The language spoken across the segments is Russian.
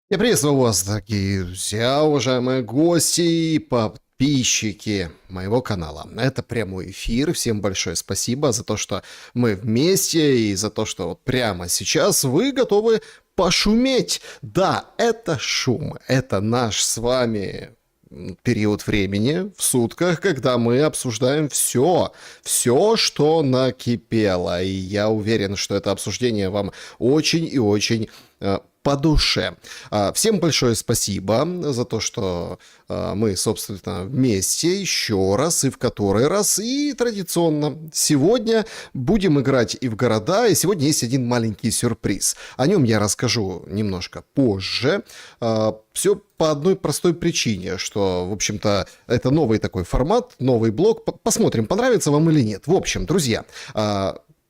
Я приветствую вас, дорогие друзья, уважаемые гости и подписчики моего канала. Это прямой эфир. Всем большое спасибо за то, что мы вместе и за то, что вот прямо сейчас вы готовы пошуметь. Да, это шум. Это наш с вами период времени в сутках, когда мы обсуждаем все, что накипело. И я уверен, что это обсуждение вам очень и очень по душе. Всем большое спасибо за то, что мы, собственно, вместе еще раз и в который раз. И традиционно сегодня будем играть и в города, и сегодня есть один маленький сюрприз. О нем я расскажу немножко позже. Все по одной простой причине, что, в общем-то, это новый такой формат, новый блок. Посмотрим, понравится вам или нет. В общем, друзья,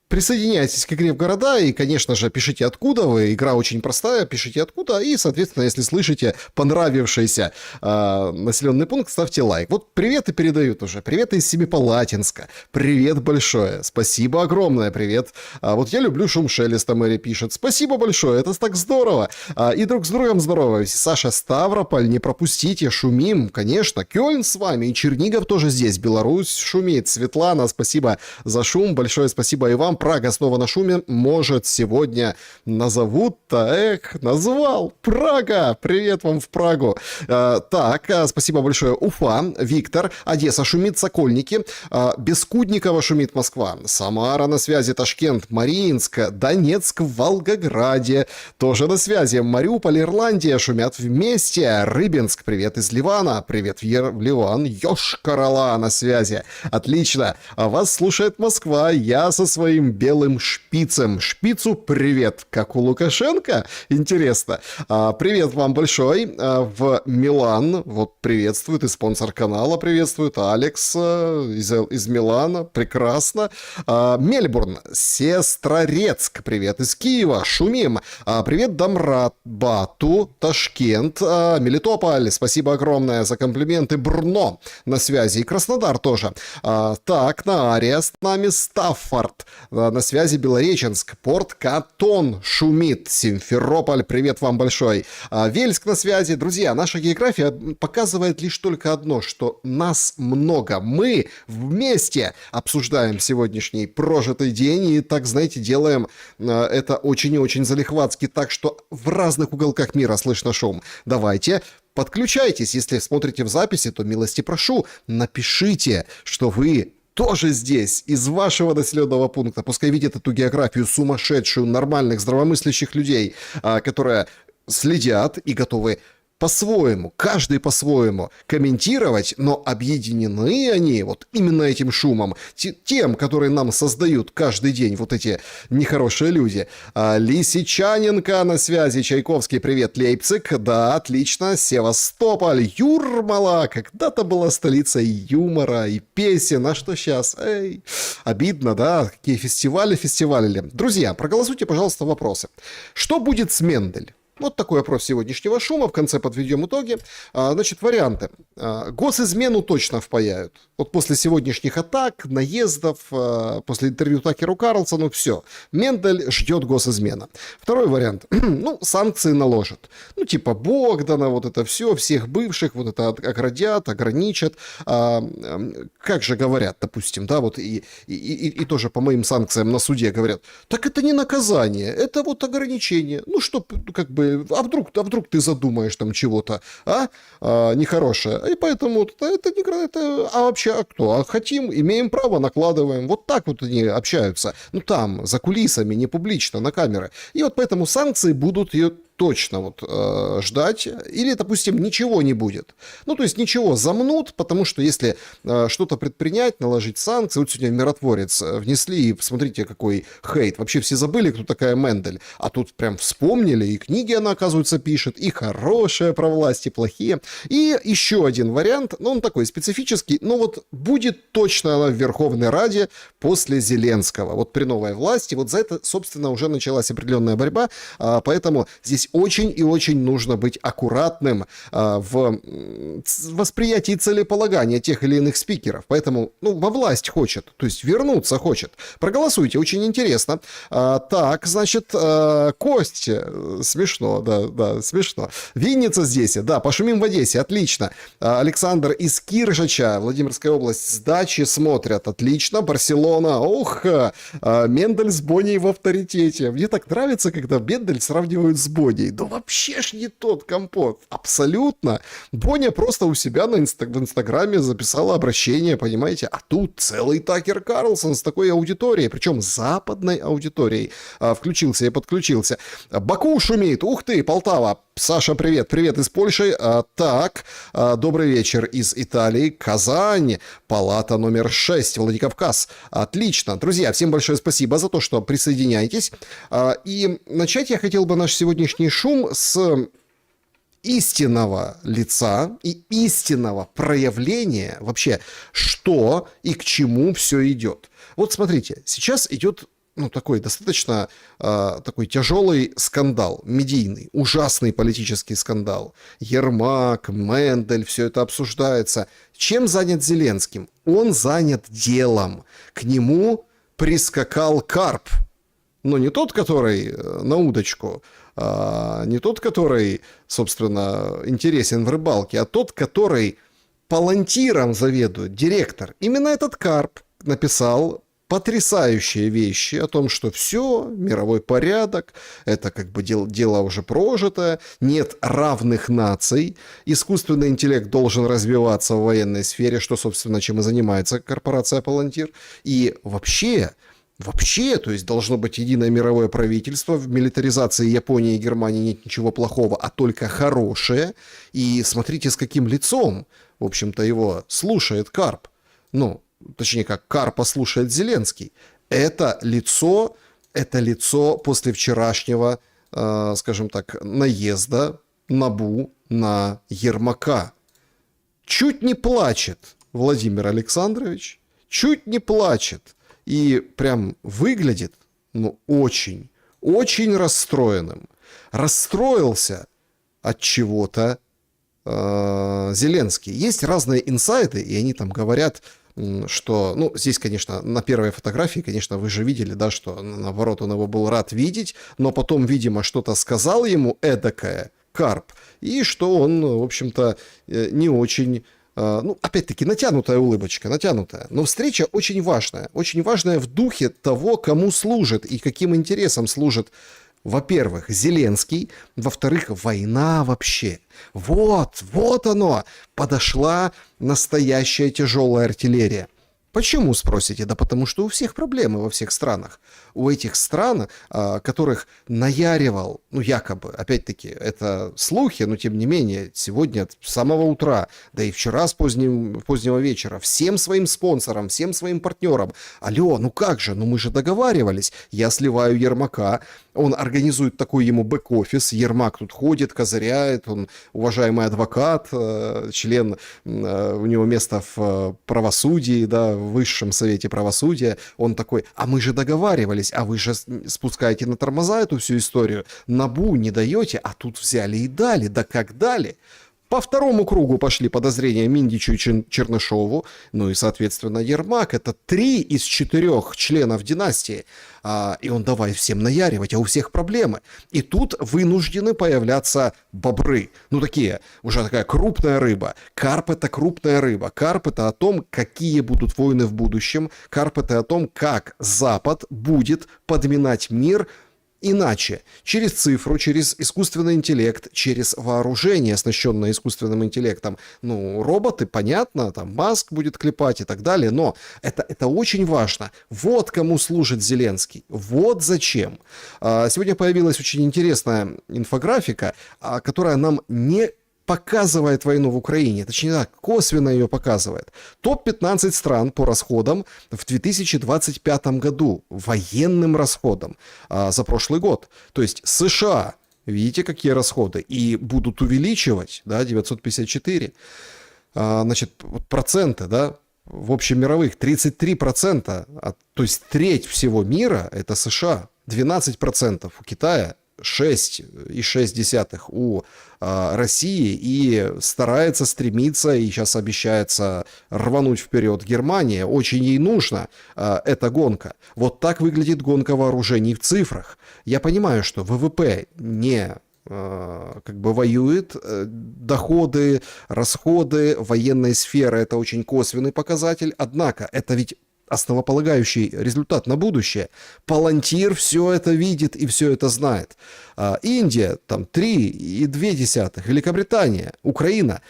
присоединяйтесь к игре в города и, конечно же, пишите откуда вы. Игра очень простая, пишите откуда. И, соответственно, если слышите понравившийся населенный пункт, ставьте лайк. Вот приветы передают уже. Привет из Семипалатинска. Привет большое. Спасибо огромное. Привет. Вот я люблю шум шелеста, Мэри пишет. Спасибо большое. Это так здорово. И друг с другом здорово. Саша, Ставрополь, не пропустите. Шумим, конечно. Кёльн с вами. И Чернигов тоже здесь. Беларусь шумит. Светлана, спасибо за шум. Большое спасибо и вам. Прага снова на шуме. Может, сегодня назовут-то? Назвал. Прага. Привет вам в Прагу. Так, спасибо большое. Уфа, Виктор, Одесса шумит, Сокольники, Бескудникова шумит, Москва, Самара на связи, Ташкент, Мариинск, Донецк, в Волгограде тоже на связи, Мариуполь, Ирландия шумят вместе, Рыбинск, привет из Ливана, привет в Ливан, Йошкар-Ола на связи, отлично, вас слушает Москва, я со своим белым шпицем. Шпицу привет, как у Лукашенко? Интересно. Привет вам большой. В Милан, вот приветствует, и спонсор канала приветствует, Алекс из Милана, прекрасно. Мельбурн, Сестрорецк, привет из Киева, шумим. Привет, Дамрат, Бату, Ташкент, Мелитополь, спасибо огромное за комплименты, Брно на связи, и Краснодар тоже. Так, на Ария с нами, Стаффорд, на связи Белореченск, Порт Катон шумит, Симферополь, привет вам большой. Вельск на связи. Друзья, наша география показывает лишь только одно, что нас много. Мы вместе обсуждаем сегодняшний прожитый день и, так, знаете, делаем это очень и очень залихватски, так что в разных уголках мира слышно шум. Давайте подключайтесь. Если смотрите в записи, то милости прошу, напишите, что вы тоже здесь, из вашего населенного пункта. Пускай видят эту географию сумасшедшую, нормальных, здравомыслящих людей, которые следят и готовы по-своему, каждый по-своему комментировать, но объединены они вот именно этим шумом, тем, который нам создают каждый день вот эти нехорошие люди. Лисичаненко на связи, Чайковский, привет, Лейпциг, да, отлично, Севастополь, Юрмала, когда-то была столицей юмора и песен, а что сейчас? Эй, обидно, да, какие фестивали. Друзья, проголосуйте, пожалуйста, вопросы. Что будет с Мендель? Вот такой опрос сегодняшнего шума. В конце подведем итоги. Значит, варианты. Госизмену точно впаяют. Вот после сегодняшних атак, наездов, после интервью Такеру Карлсону, все. Мендель ждет госизмена. Второй вариант. Ну, санкции наложат. Ну, типа Богдана, вот это все, всех бывших, вот это оградят, ограничат. Как же говорят, допустим, да, вот и тоже по моим санкциям на суде говорят, так это не наказание, это вот ограничение. Ну, что, как бы, а вдруг ты задумаешь там чего-то, нехорошее. И поэтому это не это, а вообще, а кто? А хотим, имеем право, накладываем. Вот так вот они общаются. Ну, там, за кулисами, не публично, на камеры. И вот поэтому санкции будут ее точно вот ждать, или, допустим, ничего не будет. Ну, то есть ничего замнут, потому что если что-то предпринять, наложить санкции, вот сегодня Миротворец внесли, и смотрите, какой хейт. Вообще все забыли, кто такая Мендель, а тут прям вспомнили, и книги она, оказывается, пишет, и хорошие про власть, и плохие. И еще один вариант, ну, он такой специфический, но вот будет точно она в Верховной Раде после Зеленского, вот при новой власти, вот за это, собственно, уже началась определенная борьба, поэтому здесь здесь очень и очень нужно быть аккуратным в восприятии целеполагания тех или иных спикеров. Поэтому, во власть хочет, то есть вернуться хочет. Проголосуйте, очень интересно. Так, значит, Костя, смешно, да, смешно. Винница здесь, да, пошумим в Одессе, отлично. Александр из Киржача, Владимирская область, с дачи смотрят, отлично. Барселона, Мендель с Боней в авторитете. Мне так нравится, когда Мендель сравнивают с Боней. Да вообще ж не тот компот, абсолютно. Боня просто у себя в Инстаграме записала обращение, понимаете, а тут целый Такер Карлсон с такой аудиторией, причем западной аудиторией, включился и подключился. Баку шумит, ух ты, Полтава. Саша, привет, привет из Польши. Так, добрый вечер из Италии. Казань, палата номер 6, Владикавказ. Отлично. Друзья, всем большое спасибо за то, что присоединяетесь. И начать я хотел бы наш сегодняшний шум с истинного лица и истинного проявления вообще, что и к чему все идет. Вот смотрите, сейчас идет такой достаточно такой тяжелый скандал, медийный, ужасный политический скандал. Ермак, Мендель, все это обсуждается. Чем занят Зеленский? Он занят делом. К нему прискакал карп. Но не тот, который на удочку, не тот, который, собственно, интересен в рыбалке, а тот, который палантиром заведует, директор. Именно этот карп написал потрясающие вещи о том, что все, мировой порядок, это как бы дело уже прожитое, нет равных наций, искусственный интеллект должен развиваться в военной сфере, что, собственно, чем и занимается корпорация Palantir, и вообще, то есть должно быть единое мировое правительство, в милитаризации Японии и Германии нет ничего плохого, а только хорошее, и смотрите, с каким лицом, в общем-то, его слушает карп, точнее, как карпа слушает Зеленский. Это лицо после вчерашнего, скажем так, наезда НАБУ на Ермака. Чуть не плачет Владимир Александрович, чуть не плачет. И прям выглядит, очень, очень расстроенным. Расстроился от чего-то Зеленский. Есть разные инсайды, и они там говорят, что, здесь, конечно, на первой фотографии, конечно, вы же видели, да, что, наоборот, он его был рад видеть, но потом, видимо, что-то сказал ему эдакое, карп, и что он, в общем-то, не очень, опять-таки, натянутая улыбочка, натянутая, но встреча очень важная в духе того, кому служит и каким интересам служит, во-первых, Зеленский, во-вторых, война вообще. Вот оно, подошла настоящая тяжелая артиллерия. Почему, спросите? Да потому что у всех проблемы во всех странах. У этих стран, которых наяривал, якобы, опять-таки, это слухи, но тем не менее, сегодня с самого утра, да и вчера с позднего вечера, всем своим спонсорам, всем своим партнерам, алло, как же, мы же договаривались, я сливаю Ермака, он организует такой ему бэк-офис, Ермак тут ходит, козыряет, он уважаемый адвокат, член, у него место в правосудии, да, в Высшем Совете Правосудия, он такой, а мы же договаривались, а вы же спускаете на тормоза эту всю историю, НАБУ не даете, а тут взяли и дали, да как дали. По второму кругу пошли подозрения Миндичу и Чернышову, и, соответственно, Ермак. Это 3 из 4 членов династии. И он давай всем наяривать, а у всех проблемы. И тут вынуждены появляться бобры. Такие, уже такая крупная рыба. Карп — это крупная рыба. Карп — это о том, какие будут войны в будущем. Карп — это о том, как Запад будет подминать мир иначе, через цифру, через искусственный интеллект, через вооружение, оснащенное искусственным интеллектом. Роботы, понятно, там Маск будет клепать и так далее, но это очень важно. Вот кому служит Зеленский, вот зачем. Сегодня появилась очень интересная инфографика, которая нам не показывает войну в Украине, точнее так, косвенно ее показывает. Топ-15 стран по расходам в 2025 году, военным расходам за прошлый год. То есть США, видите, какие расходы, и будут увеличивать, 954. Значит, проценты, в общемировых 33%, то есть треть всего мира это США, 12% у Китая, 6,6 у России и старается стремиться, и сейчас обещается рвануть вперед Германия. Очень ей нужна эта гонка. Вот так выглядит гонка вооружений в цифрах. Я понимаю, что ВВП не как бы воюет, доходы, расходы военной сферы — это очень косвенный показатель, однако это ведь основополагающий результат на будущее. Палантир все это видит и все это знает. Индия там 3,2, Великобритания, Украина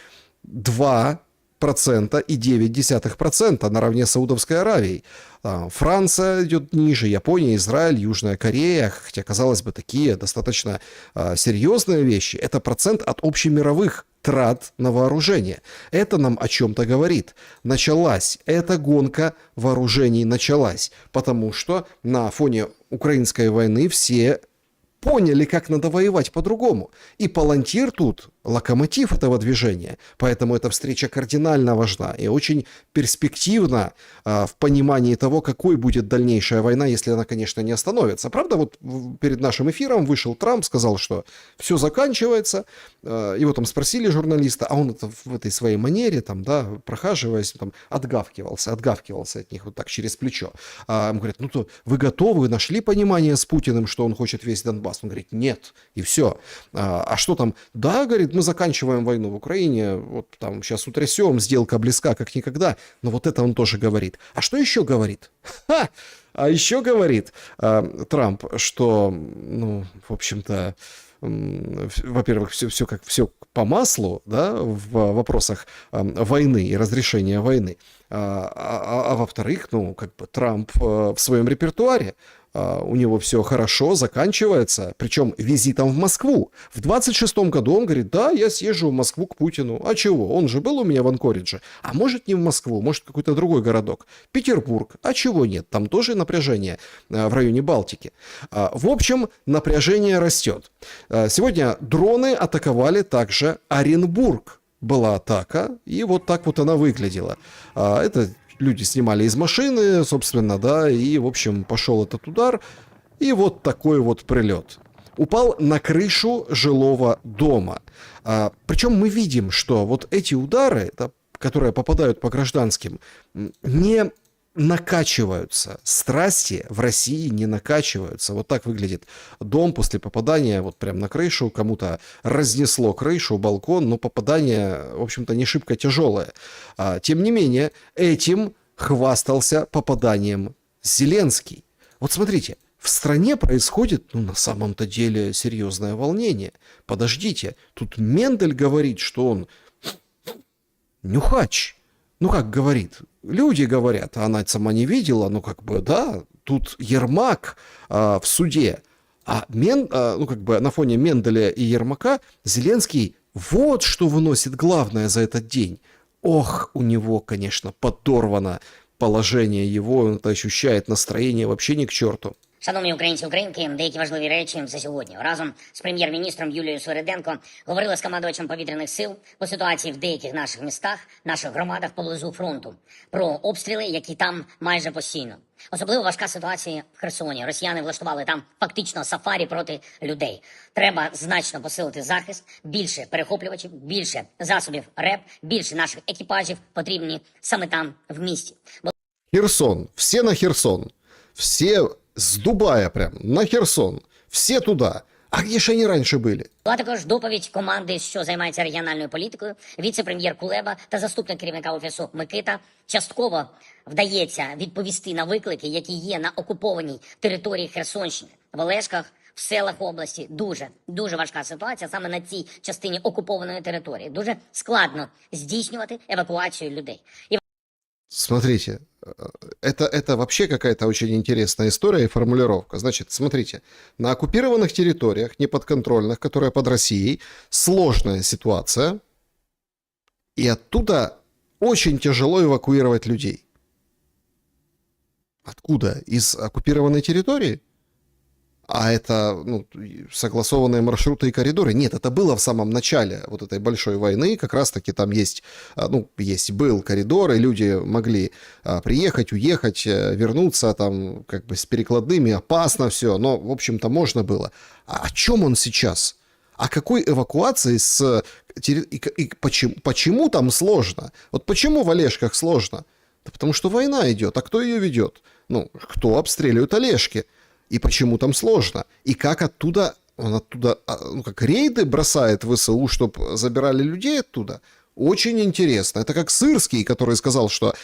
2,9% наравне с Саудовской Аравией. Франция идет ниже, Япония, Израиль, Южная Корея, хотя, казалось бы, такие достаточно серьезные вещи. Это процент от общемировых трат на вооружение. Это нам о чем-то говорит. Началась эта гонка вооружений, началась, потому что на фоне украинской войны все поняли, как надо воевать по-другому. И Палантир тут локомотив этого движения. Поэтому эта встреча кардинально важна и очень перспективна в понимании того, какой будет дальнейшая война, если она, конечно, не остановится. Правда, вот перед нашим эфиром вышел Трамп, сказал, что все заканчивается. Его там спросили журналисты, а он это в этой своей манере, там, да, прохаживаясь, там, отгавкивался от них вот так через плечо. Ему говорят, ну то вы готовы, вы нашли понимание с Путиным, что он хочет весь Донбасс? Он говорит, нет, и все. А что там? Да, говорит, мы заканчиваем войну в Украине, вот там сейчас утрясем, сделка близка как никогда, но вот это он тоже говорит. А что еще говорит? Ха! А еще говорит Трамп, что, ну, в общем-то, во-первых, все по маслу, да, в вопросах войны и разрешения войны, во-вторых, ну, как бы Трамп в своем репертуаре, у него все хорошо, заканчивается, причем визитом в Москву. В 26-м году он говорит, да, я съезжу в Москву к Путину. А чего? Он же был у меня в Анкоридже. А может не в Москву, может какой-то другой городок. Петербург. А чего нет? Там тоже напряжение в районе Балтики. В общем, напряжение растет. Сегодня дроны атаковали также Оренбург. Была атака, и вот так вот она выглядела. Это люди снимали из машины, собственно, да, и, в общем, пошел этот удар, и вот такой вот прилет. Упал на крышу жилого дома. Причем мы видим, что вот эти удары, да, которые попадают по гражданским, не накачиваются. Страсти в России не накачиваются. Вот так выглядит дом после попадания вот прям на крышу. Кому-то разнесло крышу, балкон, но попадание, в общем-то, не шибко тяжелое. Тем не менее, этим хвастался попаданием Зеленский. Вот смотрите, в стране происходит, ну, на самом-то деле, серьезное волнение. Подождите, тут Мендель говорит, что он нюхач. Ну, как говорит, люди говорят, а она сама не видела, ну, как бы, да, тут Ермак в суде, ну, как бы на фоне Менделя и Ермака Зеленский вот что выносит главное за этот день. Ох, у него, конечно, подорвано положение его, он это ощущает, настроение вообще ни к черту. Шановні українці і українки, деякі важливі речі за сьогодні. Разом з прем'єр-міністром Юлією Свериденко говорили з командувачем повітряних сил по ситуації в деяких наших містах, наших громадах поблизу фронту, про обстріли, які там майже постійно. Особливо важка ситуація в Херсоні. Росіяни влаштували там фактично сафарі проти людей. Треба значно посилити захист, більше перехоплювачів, більше засобів РЕП, більше наших екіпажів потрібні саме там, в місті. Херсон, все на Херсон, все с Дубая прям на Херсон, все туда. А где же они раньше были? Була також доповідь команди, що займається регіональною політикою, віце-прем'єр Кулеба та заступник керівника Офісу Микита. Частково вдається відповісти на виклики, які є на окупованій території Херсонщини, в Олешках, в селах області. Дуже важка ситуація саме на цій частині окупованої території. Дуже складно здійснювати евакуацію людей. Смотрите, это вообще какая-то очень интересная история и формулировка. Значит, смотрите, на оккупированных территориях, неподконтрольных, которые под Россией, сложная ситуация, и оттуда очень тяжело эвакуировать людей. Откуда? Из оккупированной территории? А это, ну, согласованные маршруты и коридоры? Нет, это было в самом начале вот этой большой войны. Как раз-таки там есть, ну, был коридор, и люди могли приехать, уехать, вернуться там как бы с перекладными. Опасно все, но, в общем-то, можно было. А о чем он сейчас? О какой эвакуации и почему там сложно? Вот почему в Олежках сложно? Да потому что война идет. А кто ее ведет? Ну, кто обстреливает Олежки? И почему там сложно? И как он оттуда, ну, как рейды бросает в ВСУ, чтобы забирали людей оттуда? Очень интересно. Это как Сырский, который сказал, що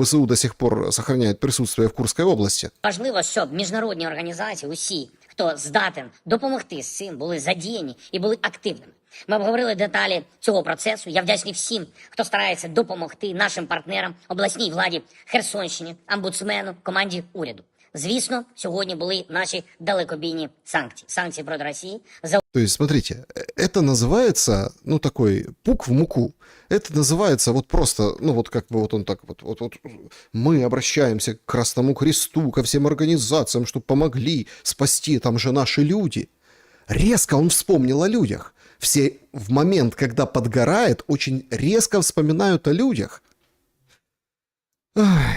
ВСУ до сих пор сохраняет присутствие в Курской области. Важливо, щоб міжнародні організації, усі, хто здатен допомогти з цим, були задіяні і були активними. Ми обговорили деталі цього процесу. Я вдячний всім, хто старається допомогти нашим партнерам, обласній владі Херсонщині, омбудсмену, команді уряду. Звісно, сьогодні були наші далекобійні санкції. Санкції проти Росії за... То есть, смотрите, это называется, ну, такой пук в муку. Это называется вот просто, ну, вот как бы вот он так вот мы обращаемся к Красному Кресту, ко всем организациям, чтобы помогли спасти, там же наши люди. Резко он вспомнил о людях. Все в момент, когда подгорает, очень резко вспоминают о людях. Ах.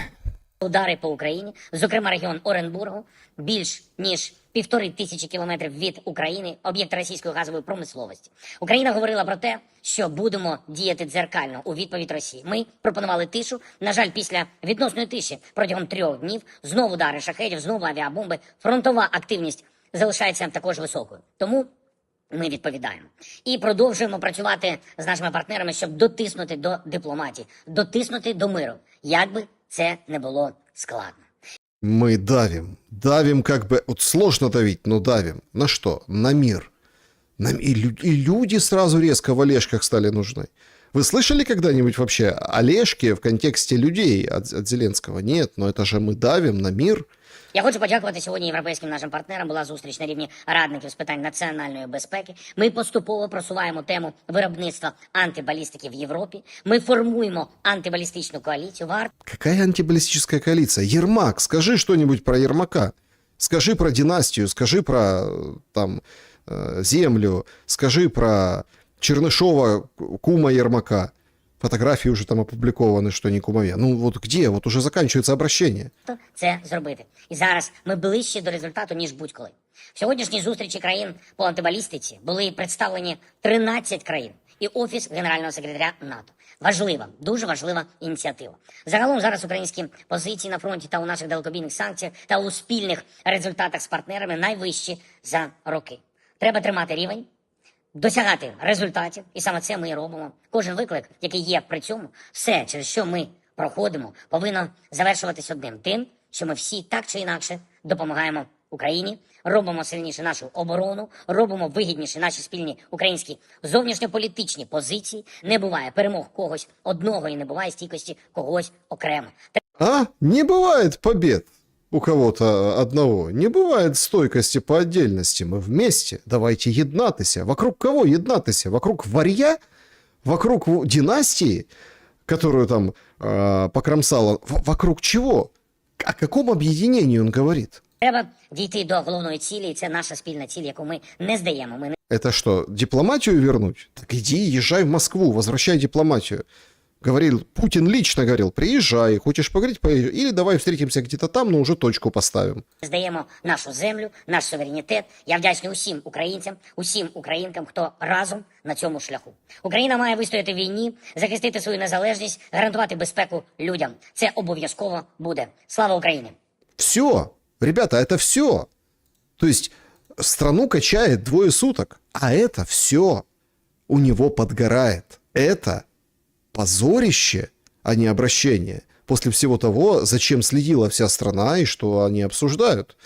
Удари по Україні, зокрема регіон Оренбургу, більш ніж 1500 кілометрів від України, об'єкт російської газової промисловості. Україна говорила про те, що будемо діяти дзеркально у відповідь Росії. Ми пропонували тишу. На жаль, після відносної тиші протягом 3 днів знову удари шахедів, знову авіабомби. Фронтова активність залишається також високою. Тому ми відповідаємо. І продовжуємо працювати з нашими партнерами, щоб дотиснути до дипломатії, дотиснути до миру, як би це не було складно. Мы давим. Давим как бы... Вот сложно давить, но давим. На что? На мир. И люди сразу резко в Олежках стали нужны. Вы слышали когда-нибудь вообще Олежки в контексте людей от Зеленского? Нет, но это же мы давим на мир. Я хочу подякувати сьогодні європейським нашим партнерам. Була зустріч на рівні радників з питань національної безпеки. Ми поступово просуваємо тему виробництва антибалістики в Європі. Ми формуємо антибалістичну коаліцію. Какая антибаллистическая коалиция? Ермак, скажи что-нибудь про Ермака. Скажи про династию, скажи про там землю, скажи про Чернышова, кума Ермака. Фотографии уже там опубликованы, что не кумовья. Ну вот где? Вот уже заканчивается обращение. Це зробити. І зараз ми ближче до результату, ніж будь-коли. В сьогоднішній зустрічі країн по антибалістиці були представлені 13 країн і Офіс Генерального секретаря НАТО. Важлива, дуже важлива ініціатива. Загалом зараз українські позиції на фронті та у наших далекобійних санкціях та у спільних результатах з партнерами найвищі за роки. Треба тримати рівень, досягати результатів, і саме це ми і робимо. Кожен виклик, який є при цьому, все, через що ми проходимо, повинно завершуватись одним тим, що ми всі так чи інакше допомагаємо Україні, робимо сильніше нашу оборону, робимо вигідніше наші спільні українські зовнішньополітичні позиції. Не буває перемог когось одного і не буває стійкості когось окремо. А? Не бывает побед у кого-то одного. Не бывает стойкости по отдельности. Мы вместе. Давайте еднатися. Вокруг кого еднатися? Вокруг варья? Вокруг династии, которую там покромсала? Вокруг чего? О каком объединении он говорит? Треба дійти до головної цілі, і це наша спільна ціль, яку ми не здаємо. Ми не... Это что, дипломатию вернуть? Так иди, езжай в Москву, возвращай дипломатию. Говорил, Путин лично говорил, приезжай, хочешь поговорить, поезжай. Или давай встретимся где-то там, но уже точку поставим. Здаємо нашу землю, наш суверенітет. Я вдячний усім українцям, усім українкам, хто разом на цьому шляху. Україна має вистояти в війні, захистити свою незалежність, гарантувати безпеку людям. Це обов'язково буде. Слава Україні! Все, ребята, это все. То есть страну качает 2 суток, а это все у него подгорает. Это позорище, а не обращение. После всего того, зачем следила вся страна и что они обсуждают.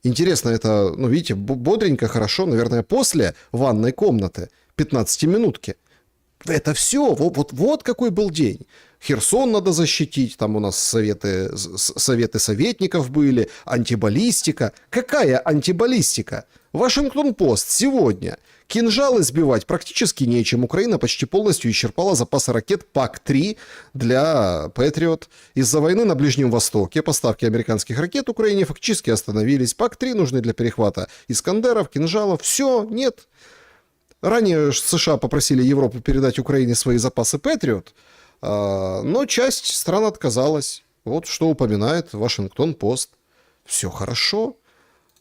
Интересно, это, ну, видите, бодренько, хорошо, наверное, после ванной комнаты, 15-минутки. Это все, вот какой был день. Херсон надо защитить, там у нас советы советников были, антибаллистика. Какая антибаллистика? Вашингтон-Пост сегодня. Кинжалы сбивать практически нечем. Украина почти полностью исчерпала запасы ракет ПАК-3 для Патриот. Из-за войны на Ближнем Востоке поставки американских ракет Украине фактически остановились. ПАК-3 нужны для перехвата Искандеров, кинжалов. Все, нет. Ранее США попросили Европу передать Украине свои запасы Патриот, но часть стран отказалась. Вот что упоминает Вашингтон-Пост. Все хорошо.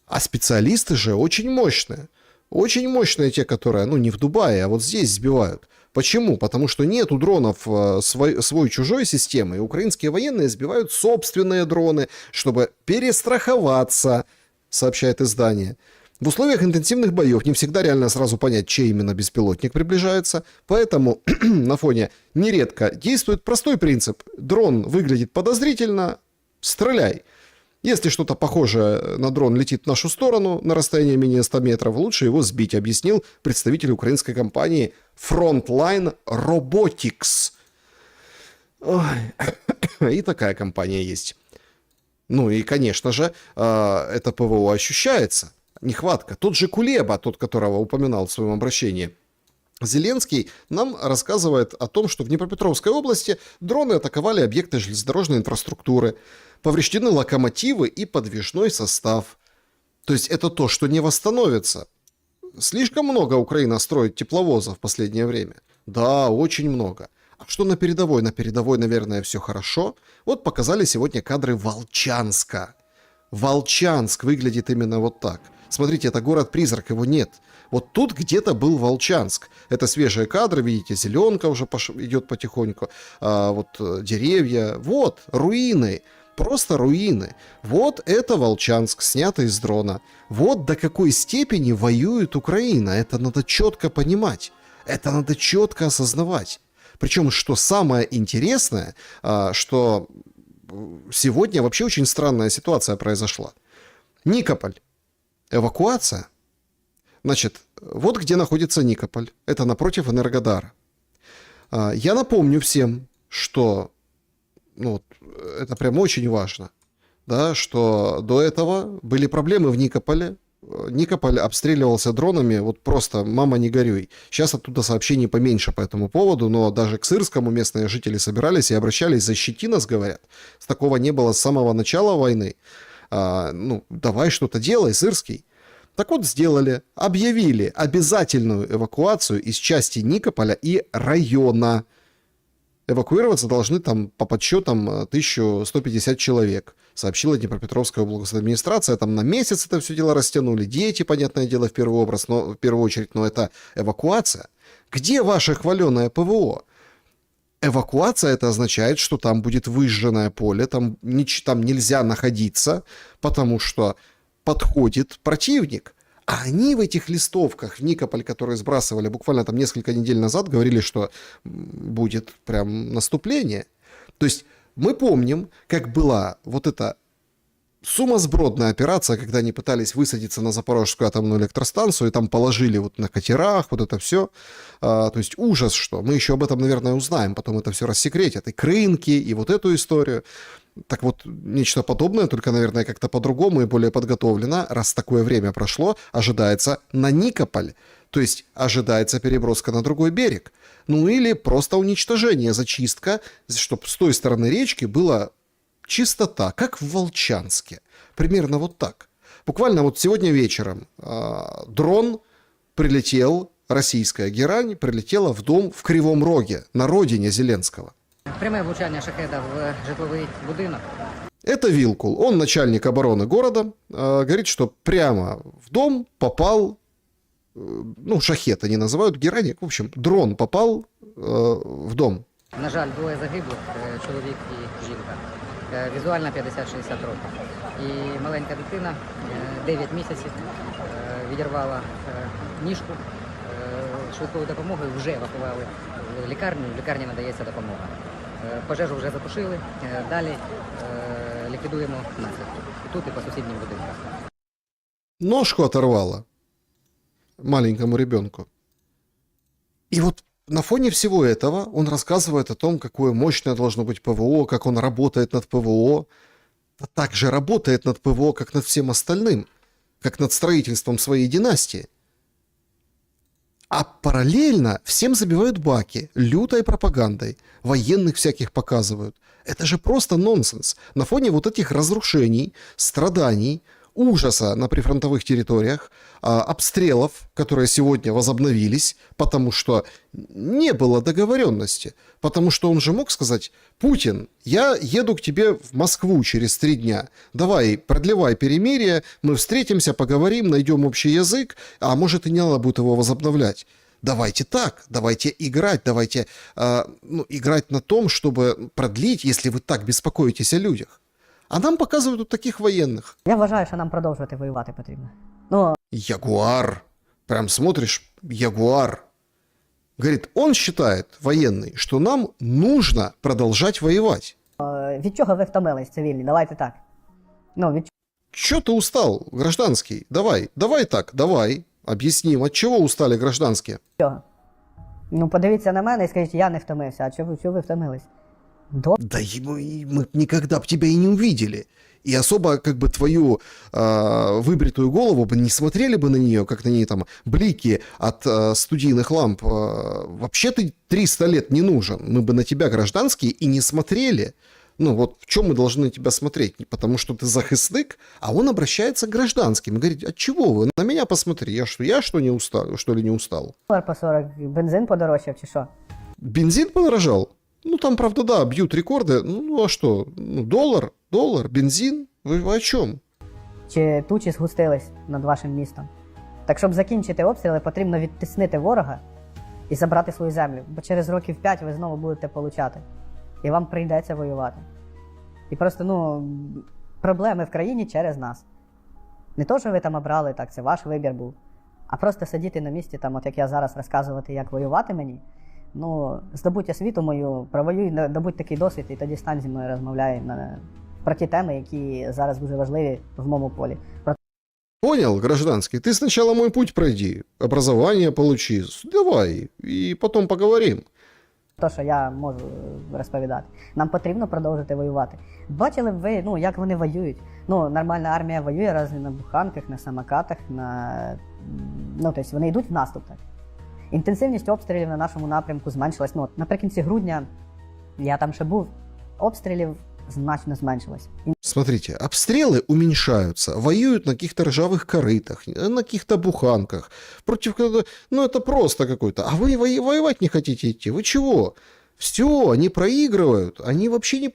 А специалисты же очень мощные. Очень мощные те, которые, не в Дубае, а вот здесь сбивают. Почему? Потому что нет у дронов свой-чужой системы, и украинские военные сбивают собственные дроны, чтобы перестраховаться, сообщает издание. В условиях интенсивных боев не всегда реально сразу понять, чей именно беспилотник приближается, поэтому на фоне нередко действует простой принцип. Дрон выглядит подозрительно, стреляй. Если что-то похожее на дрон летит в нашу сторону на расстоянии менее 100 метров, лучше его сбить, объяснил представитель украинской компании Frontline Robotics. Ой. И такая компания есть. Ну и, конечно же, это ПВО ощущается. Нехватка. Тот же Кулеба, тот, которого упоминал в своем обращении, Зеленский нам рассказывает о том, что в Днепропетровской области дроны атаковали объекты железнодорожной инфраструктуры, повреждены локомотивы и подвижной состав. То есть это то, что не восстановится. Слишком много Украина строит тепловозов в последнее время. Да, очень много. А что на передовой? На передовой, наверное, все хорошо. Вот показали сегодня кадры Волчанска. Волчанск выглядит именно вот так. Смотрите, это город-призрак, его нет. Вот тут где-то был Волчанск. Это свежие кадры, видите, зеленка уже идет потихоньку. Вот деревья. Вот, руины. Просто руины. Вот это Волчанск, снято из дрона. Вот до какой степени воюет Украина. Это надо четко понимать. Это надо четко осознавать. Причем, что самое интересное, что сегодня вообще очень странная ситуация произошла. Никополь. Эвакуация. Значит, вот где находится Никополь. Это напротив Энергодара. Я напомню всем, что это прям очень важно, да, что до этого были проблемы в Никополе. Никополь обстреливался дронами, вот просто мама не горюй. Сейчас оттуда сообщений поменьше по этому поводу, но даже к Сырскому местные жители собирались и обращались: защити нас, говорят. С такого не было с самого начала войны. Давай что-то делай, Сырский. Так вот сделали, объявили обязательную эвакуацию из части Никополя и района. Эвакуироваться должны там по подсчетам 1150 человек, сообщила Днепропетровская областная администрация. Там на месяц это все дело растянули. Дети, понятное дело, в первую очередь, но это эвакуация. Где ваше хваленое ПВО? Эвакуация — это означает, что там будет выжженное поле, там нельзя находиться, потому что подходит противник. А они в этих листовках в Никополь, которые сбрасывали буквально там несколько недель назад, говорили, что будет прям наступление. То есть мы помним, как была вот эта сумасбродная операция, когда они пытались высадиться на Запорожскую атомную электростанцию, и там положили вот на катерах, вот это все. То есть ужас, что. Мы еще об этом, наверное, узнаем, потом это все рассекретят. И Крынки, и вот эту историю. Так вот, нечто подобное, только, наверное, как-то по-другому и более подготовлено, раз такое время прошло, ожидается на Никополь. То есть ожидается переброска на другой берег. Ну или просто уничтожение, зачистка, чтобы с той стороны речки была чистота, как в Волчанске. Примерно вот так. Буквально вот сегодня вечером дрон прилетел, российская герань прилетела в дом в Кривом Роге, на родине Зеленского. Пряме влучання шахеда в житловий будинок. Это Вилкул. Он начальник обороны города. Говорит, что прямо в дом попал, шахет они называют, герани. В общем, дрон попал в дом. На жаль, двоє загиблих, чоловік і жінка. Візуально 50-60 років. І маленька дитина, 9 місяців, відірвала ніжку. Швидкою допомогою вже евакували в лікарню. В лікарні надається допомога. Пожежу вже затушили, далі ліквідуємо наслідки. Тут і по сусіднім будинках. Ножку оторвало маленькому ребенку. И вот на фоне всего этого он рассказывает о том, какое мощное должно быть ПВО, как он работает над ПВО. А также работает над ПВО, как над всем остальным, как над строительством своей династии. А параллельно всем забивают баки лютой пропагандой, военных всяких показывают. Это же просто нонсенс. На фоне вот этих разрушений, страданий, ужаса на прифронтовых территориях, обстрелов, которые сегодня возобновились, потому что не было договоренности. Потому что он же мог сказать: Путин, я еду к тебе в Москву через 3 дня. Давай, продлевай перемирие, мы встретимся, поговорим, найдем общий язык, а может и не надо будет его возобновлять. Давайте так, давайте играть, давайте играть на том, чтобы продлить, если вы так беспокоитесь о людях. А нам показывают тут таких военных. Я вважаю, що нам продовжувати воювати потрібно. Ну, Ягуар. Прям смотришь, Ягуар. Говорит, он считает, военный, что нам нужно продолжать воевать. від чого ви втомились, цивільні? Давайте так. Ну, від Чё ты устал, гражданский? Давай так, давай. Объясним, от чего устали гражданские? чого? Ну, подивіться на мене і скажіть, я не втомився. А чого ви втомились? Да мы никогда бы тебя и не увидели. И особо как бы твою выбритую голову бы не смотрели бы на нее, как на ней там блики от студийных ламп. Вообще ты 300 лет не нужен. Мы бы на тебя, гражданские, и не смотрели. Ну вот в чем мы должны на тебя смотреть? Потому что ты захисник, а он обращается к гражданским и говорит: от чего вы? На меня посмотри. Я что не устал, что ли не устал? Долар по 40, бензин подорожчав чи що? Бензин подорожал? Ну, там, правда, да, бьют рекорды. Ну, а что? Ну, доллар, бензин? Вы о чем? Чи тучі згустились над вашим містом? Так, щоб закінчити обстріли, потрібно відтиснити ворога і забрати свою землю. Бо через років 5 ви знову будете получати. І вам прийдеться воювати. І просто, проблеми в країні через нас. Не то, що ви там обрали, так, це ваш вибір був. А просто сидіти на місці, там, от як я зараз розказувати, як воювати мені. Здобудь освіту мою, провоюй, добудь такий досвід, і тоді стань зі мною розмовляй про ті теми, які зараз дуже важливі в моєму полі. Понял, гражданский? Ты сначала мой путь пройди, образование получи, давай, и потом поговорим. То, що я можу розповідати. Нам потрібно продовжити воювати. Бачили б ви, як вони воюють? Нормальна армія воює разве на буханках, на самокатах, тобто вони йдуть в наступ. Так. Інтенсивність обстрілів на нашому напрямку зменшилась. Наприкінці грудня, я там ще був, обстрілів значно зменшилось. Смотрите, обстрелы уменьшаются, воюют на каких-то ржавых корытах, на каких-то буханках, против... это просто какой-то. А вы воевать не хотите идти? Вы чего? Все, они проигрывают, они вообще не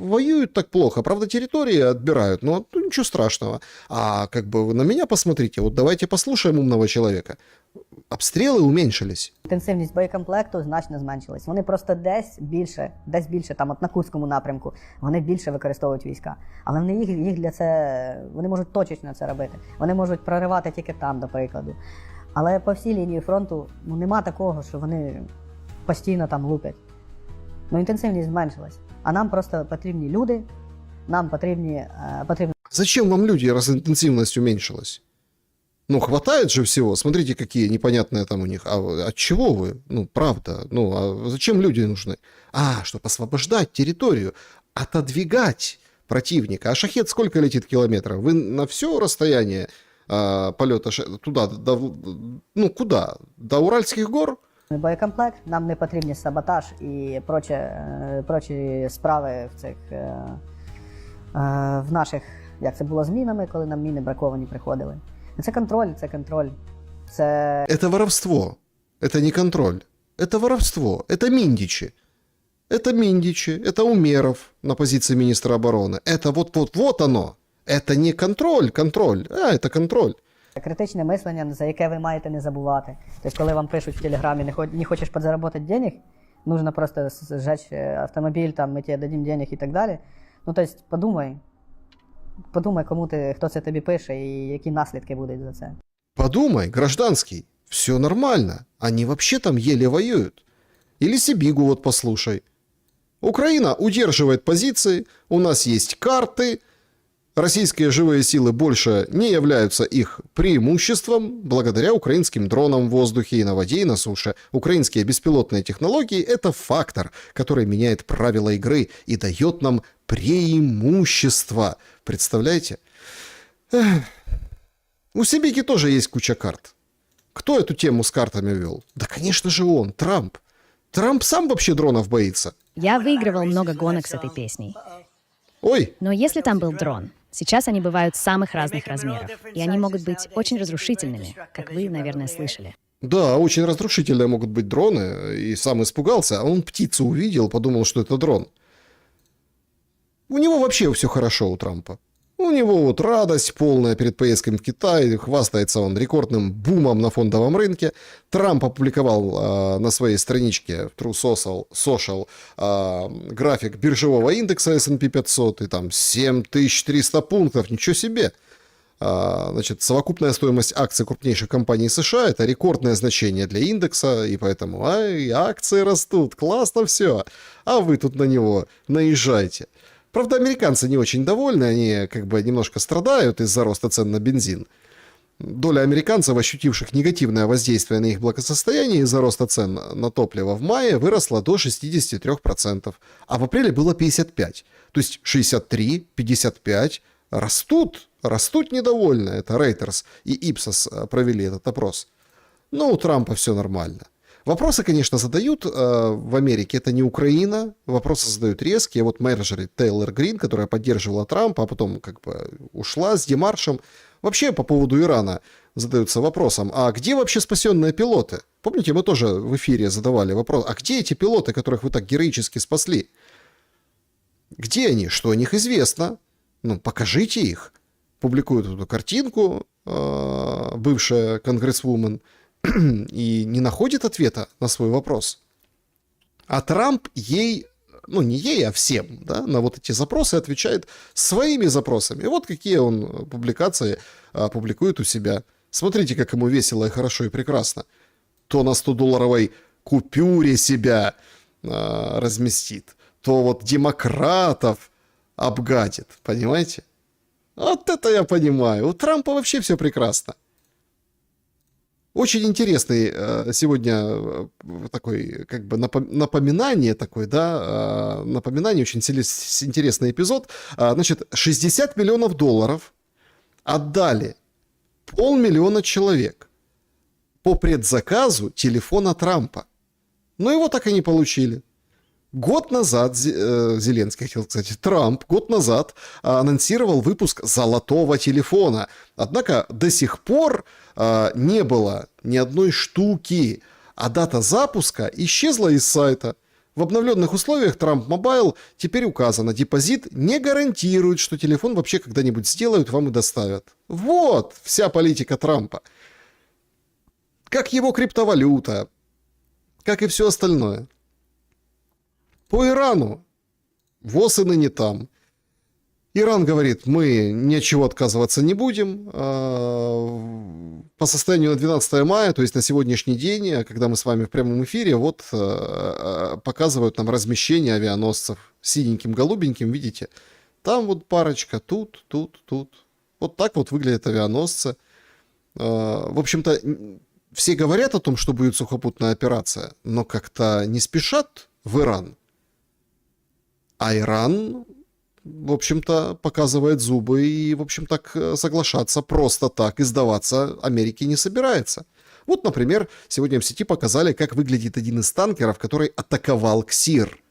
воюют так плохо. Правда, территории отбирают, но ничего страшного. А как бы вы на меня посмотрите, вот давайте послушаем умного человека. Обстріли уменьшились. Інтенсивність боєкомплекту значно зменшилась. Вони просто десь більше, там от на Курському напрямку, вони більше використовують війська. Але їх для це, вони можуть точечно це робити. Вони можуть проривати тільки там, до прикладу. Але по всій лінії фронту нема такого, що вони постійно там лупять. Інтенсивність зменшилась. А нам просто потрібні люди, нам потрібні... Зачем вам люди, раз интенсивность уменьшилась? Хватает же всего. Смотрите, какие непонятные там у них. А от чего вы? Правда. А зачем люди нужны? Чтобы освобождать территорию, отодвигать противника. А шахет сколько летит километров? Вы на все расстояние полета туда, куда? До Уральских гор? Боєкомплект, нам не потрібні саботаж і прочі справи в наших, як це було з мінами, коли нам міни браковані приходили. Це контроль. Это воровство. Это не контроль. Это воровство. Это Миндичи. Это Умеров на позиции министра обороны. Это вот оно. Это не контроль. Это контроль. Критичне мислення, за яке ви маєте не забувати. Тобто, коли вам пишуть в Телеграмі, не хочеш подзаработати денег, нужно просто сжечь автомобіль, там, ми тебе дадим денег і так далі. Тобто, подумай, хто це тобі пише і які наслідки будуть за це. Подумай, гражданский, все нормально. Они вообще там еле воюют. Или Сибигу вот послушай. Украина удерживает позиции, у нас есть карты, Российские живые силы больше не являются их преимуществом благодаря украинским дронам в воздухе и на воде, и на суше. Украинские беспилотные технологии – это фактор, который меняет правила игры и дает нам преимущество. Представляете? У Сибики тоже есть куча карт. Кто эту тему с картами вел? Да, конечно же, он, Трамп. Трамп сам вообще дронов боится. Я выигрывал много гонок с этой песней. Ой, Но если там был дрон, сейчас они бывают самых разных размеров, и они могут быть очень разрушительными, как вы, наверное, слышали. да, очень разрушительные могут быть дроны, и сам испугался, а он птицу увидел, подумал, что это дрон. У него вообще все хорошо у Трампа. У него вот радость полная перед поездкой в Китай, хвастается он рекордным бумом на фондовом рынке. Трамп опубликовал на своей страничке True Social график биржевого индекса S&P 500, и там 7300 пунктов, ничего себе. Значит, совокупная стоимость акций крупнейших компаний США – это рекордное значение для индекса, и поэтому акции растут, классно все, а вы тут на него наезжаете. Правда, американцы не очень довольны, они как бы немножко страдают из-за роста цен на бензин. Доля американцев, ощутивших негативное воздействие на их благосостояние из-за роста цен на топливо в мае, выросла до 63%, а в апреле было 55%. То есть 63, 55 растут недовольны. Это Reuters и Ipsos провели этот опрос. Но у Трампа все нормально. Вопросы, конечно, задают в Америке, это не Украина, вопросы задают резкие. Вот Марджори Тейлор Грин, которая поддерживала Трампа, а потом как бы ушла с демаршем. Вообще по поводу Ирана задаются вопросом, а где вообще спасенные пилоты? Помните, мы тоже в эфире задавали вопрос, а где эти пилоты, которых вы так героически спасли? Где они? Что о них известно? Ну, покажите их. Публикуют эту картинку, бывшая конгрессвумен, и не находит ответа на свой вопрос. А Трамп ей, ну не ей, а всем, да, на вот эти запросы отвечает своими запросами. И вот какие он публикации публикует у себя. Смотрите, как ему весело и хорошо и прекрасно. То на 100-долларовой купюре себя разместит, то вот демократов обгадит, понимаете? Вот это я понимаю. У Трампа вообще все прекрасно. Очень интересный сегодня такой, как бы напоминание такой, да, напоминание, очень интересный эпизод. Значит, $60 миллионов отдали 500 000 человек по предзаказу телефона Трампа. Но его так и не получили. Год назад, Зеленский хотел сказать, Трамп год назад анонсировал выпуск золотого телефона. Однако до сих пор не было ни одной штуки, а дата запуска исчезла из сайта. В обновленных условиях Trump Mobile теперь указано, депозит не гарантирует, что телефон вообще когда-нибудь сделают, вам и доставят. Вот вся политика Трампа. Как его криптовалюта, как и все остальное. По Ирану ВОЗ и ныне там. Иран говорит, мы ничего отказываться не будем. По состоянию на 12 мая, то есть на сегодняшний день, когда мы с вами в прямом эфире, вот показывают нам размещение авианосцев синеньким, голубеньким, видите? Там вот парочка, тут. Вот так вот выглядят авианосцы. В общем-то, все говорят о том, что будет сухопутная операция, но как-то не спешат в Иран. А Иран, в общем-то, показывает зубы и, в общем, так соглашаться просто так и сдаваться Америке не собирается. Вот, например, сегодня в сети показали, как выглядит один из танкеров, который атаковал КСИР.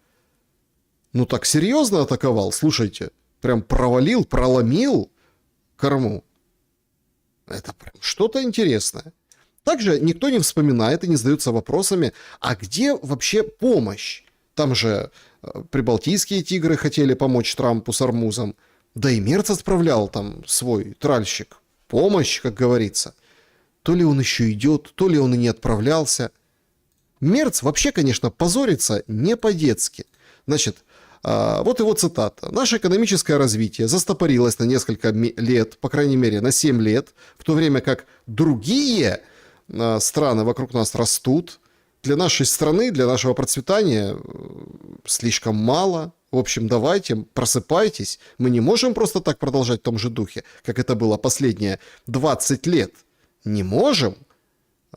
Ну так серьезно атаковал, слушайте. Прям провалил, проломил корму. Это прям что-то интересное. Также никто не вспоминает и не задается вопросами, а где вообще помощь? Там же прибалтийские тигры хотели помочь Трампу с армузом. Да и Мерц отправлял там свой тральщик. Помощь, как говорится. То ли он еще идет, то ли он и не отправлялся. Мерц вообще, конечно, позорится не по-детски. Значит, вот его цитата. «Наше экономическое развитие застопорилось на несколько лет, по крайней мере на 7 лет, в то время как другие страны вокруг нас растут. Для нашей страны, для нашего процветания слишком мало В общем, давайте, просыпайтесь. Мы не можем просто так продолжать в том же духе, как это было последние 20 лет. Не можем.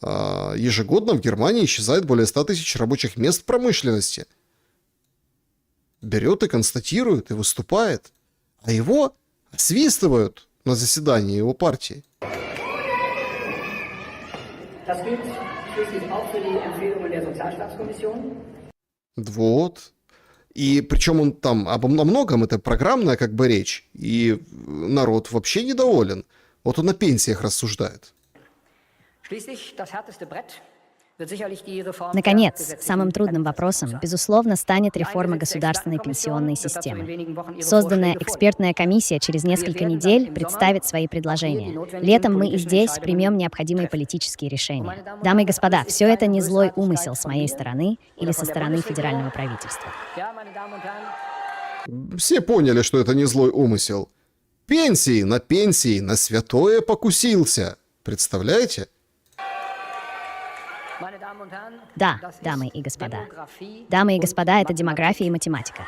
Ежегодно в Германии исчезает более 100 тысяч рабочих мест в промышленности. Берет и констатирует, и выступает. А его освистывают на заседании его партии. Вот. И причем он там о многом, это программная как бы речь, и народ вообще недоволен. Вот он о пенсиях рассуждает. Наконец, самым трудным вопросом, безусловно, станет реформа государственной пенсионной системы. Созданная экспертная комиссия через несколько недель представит свои предложения. Летом мы и здесь примем необходимые политические решения. Дамы и господа, все это не злой умысел с моей стороны или со стороны федерального правительства. Все поняли, что это не злой умысел. Пенсии на святое покусился. Представляете? Да, дамы и господа. Дамы и господа, это демография и математика.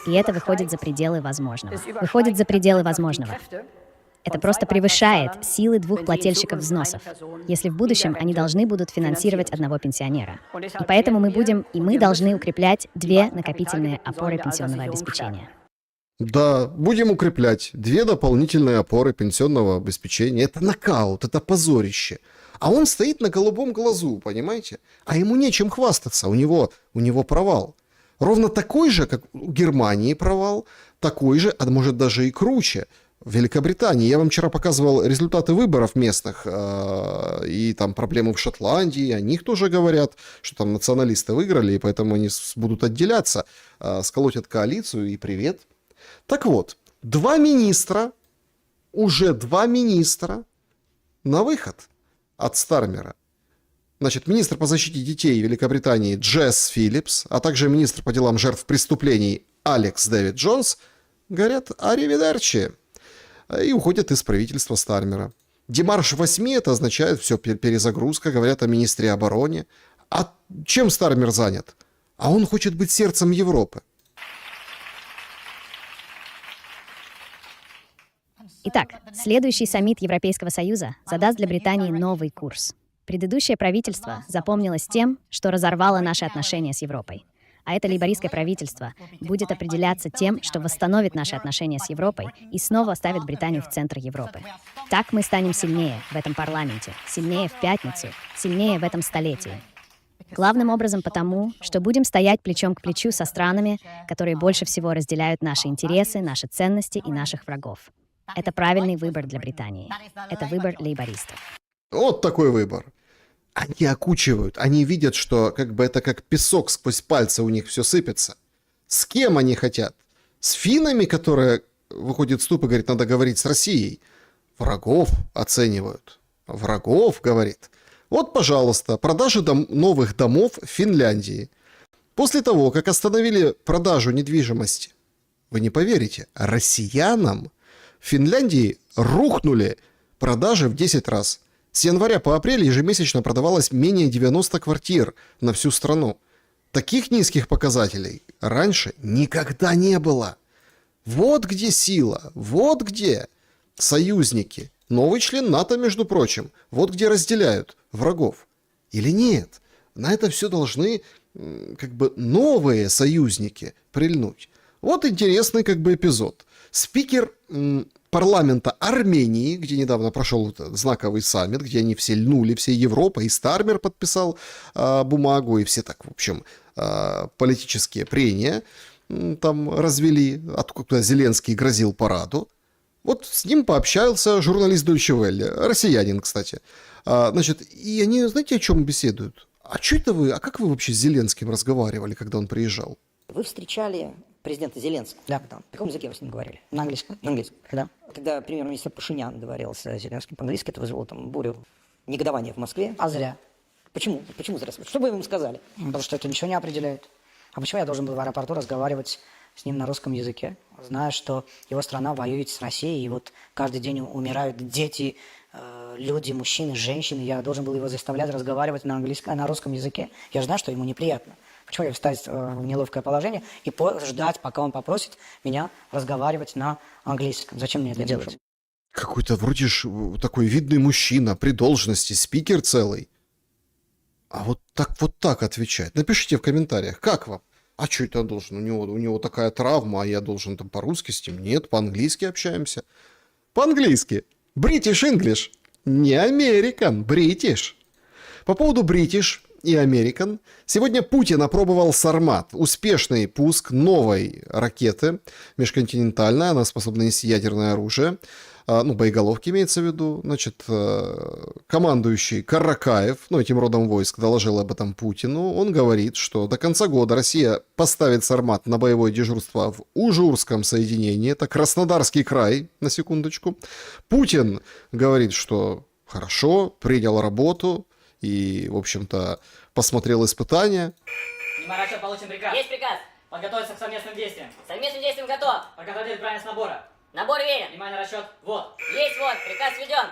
И это выходит за пределы возможного. Выходит за пределы возможного. Это просто превышает силы двух плательщиков взносов, если в будущем они должны будут финансировать одного пенсионера. И поэтому мы должны укреплять две накопительные опоры пенсионного обеспечения. Да, будем укреплять 2 дополнительные опоры пенсионного обеспечения. Это нокаут, это позорище. А он стоит на голубом глазу, понимаете? А ему нечем хвастаться, у него провал. Ровно такой же, как у Германии провал, такой же, а может даже и круче, в Великобритании. Я вам вчера показывал результаты выборов местных, и там проблемы в Шотландии, о них тоже говорят, что там националисты выиграли, и поэтому они будут отделяться, сколотят коалицию, и привет. Так вот, 2 министра, уже 2 министра на выход от Стармера. Значит, министр по защите детей Великобритании Джесс Филлипс, а также министр по делам жертв преступлений Алекс Дэвид Джонс говорят «аривидерчи» и уходят из правительства Стармера. Демарш 8 это означает все, перезагрузка, говорят о министре обороны. А чем Стармер занят? А он хочет быть сердцем Европы. Итак, следующий саммит Европейского Союза задаст для Британии новый курс. Предыдущее правительство запомнилось тем, что разорвало наши отношения с Европой. А это лейбористское правительство будет определяться тем, что восстановит наши отношения с Европой и снова ставит Британию в центр Европы. Так мы станем сильнее в этом парламенте, сильнее в пятницу, сильнее в этом столетии. Главным образом потому, что будем стоять плечом к плечу со странами, которые больше всего разделяют наши интересы, наши ценности и наших врагов. Это правильный выбор для Британии. Это выбор лейбористов. Вот такой выбор. Они окучивают, они видят, что как бы это как песок сквозь пальцы у них все сыпется. С кем они хотят? С финнами, которые выходит в ступ и говорит, надо говорить с Россией. Врагов оценивают. Врагов, говорит. Вот, пожалуйста, продажи новых домов в Финляндии. После того, как остановили продажу недвижимости, вы не поверите, россиянам в Финляндии рухнули продажи в 10 раз. С января по апрель ежемесячно продавалось менее 90 квартир на всю страну. Таких низких показателей раньше никогда не было. Вот где сила, вот где союзники. Новый член НАТО, между прочим. Вот где разделяют врагов. Или нет? На это все должны как бы новые союзники прильнуть. Вот интересный как бы эпизод. Спикер парламента Армении, где недавно прошел знаковый саммит, где они все льнули, всей Европой, и Стармер подписал бумагу, и все так, в общем, политические прения там развели, откуда Зеленский грозил параду. Вот с ним пообщался журналист Deutsche Welle, россиянин, кстати. Значит, и они, знаете, о чем беседуют? А что это вы, а как вы вообще с Зеленским разговаривали, когда он приезжал? Вы встречали президента Зеленского? Да. На каком языке вы с ним говорили? На английском. На английском. Да. Когда премьер-министр Пашинян говорил с Зеленским по-английски, это вызвало там бурю негодования в Москве. А зря. Почему? Почему зря? Что бы вы ему сказали? Потому что это ничего не определяет. А почему я должен был в аэропорту разговаривать с ним на русском языке, зная, что его страна воюет с Россией, и вот каждый день умирают дети люди, мужчины, женщины, я должен был его заставлять разговаривать на английском, на русском языке. Я же знаю, что ему неприятно. Почему я встать в неловкое положение и ждать, пока он попросит меня разговаривать на английском? Зачем мне это делать? Какой-то вроде ж такой видный мужчина при должности, спикер целый. А вот так отвечать. Напишите в комментариях, как вам? А что это он должен? У него такая травма, а я должен там по-русски с ним? Нет, по-английски общаемся. По-английски. British English. Не American, British. По поводу British и American. Сегодня Путин опробовал Сармат. Успешный пуск новой ракеты межконтинентальной. Она способна нести ядерное оружие. Боеголовки имеется в виду. Значит, командующий Каракаев, этим родом войск, доложил об этом Путину. Он говорит, что до конца года Россия поставит Сармат на боевое дежурство в Ужурском соединении. Это Краснодарский край, на секундочку. Путин говорит, что хорошо, принял работу и, в общем-то, посмотрел испытания. Внимание, расчет, получен приказ. Есть приказ. Подготовиться к совместным действиям. Совместным действием готов. Подготовить правильность набора. Набор верен. Внимание, расчет. Вот. Есть вот. Приказ введен.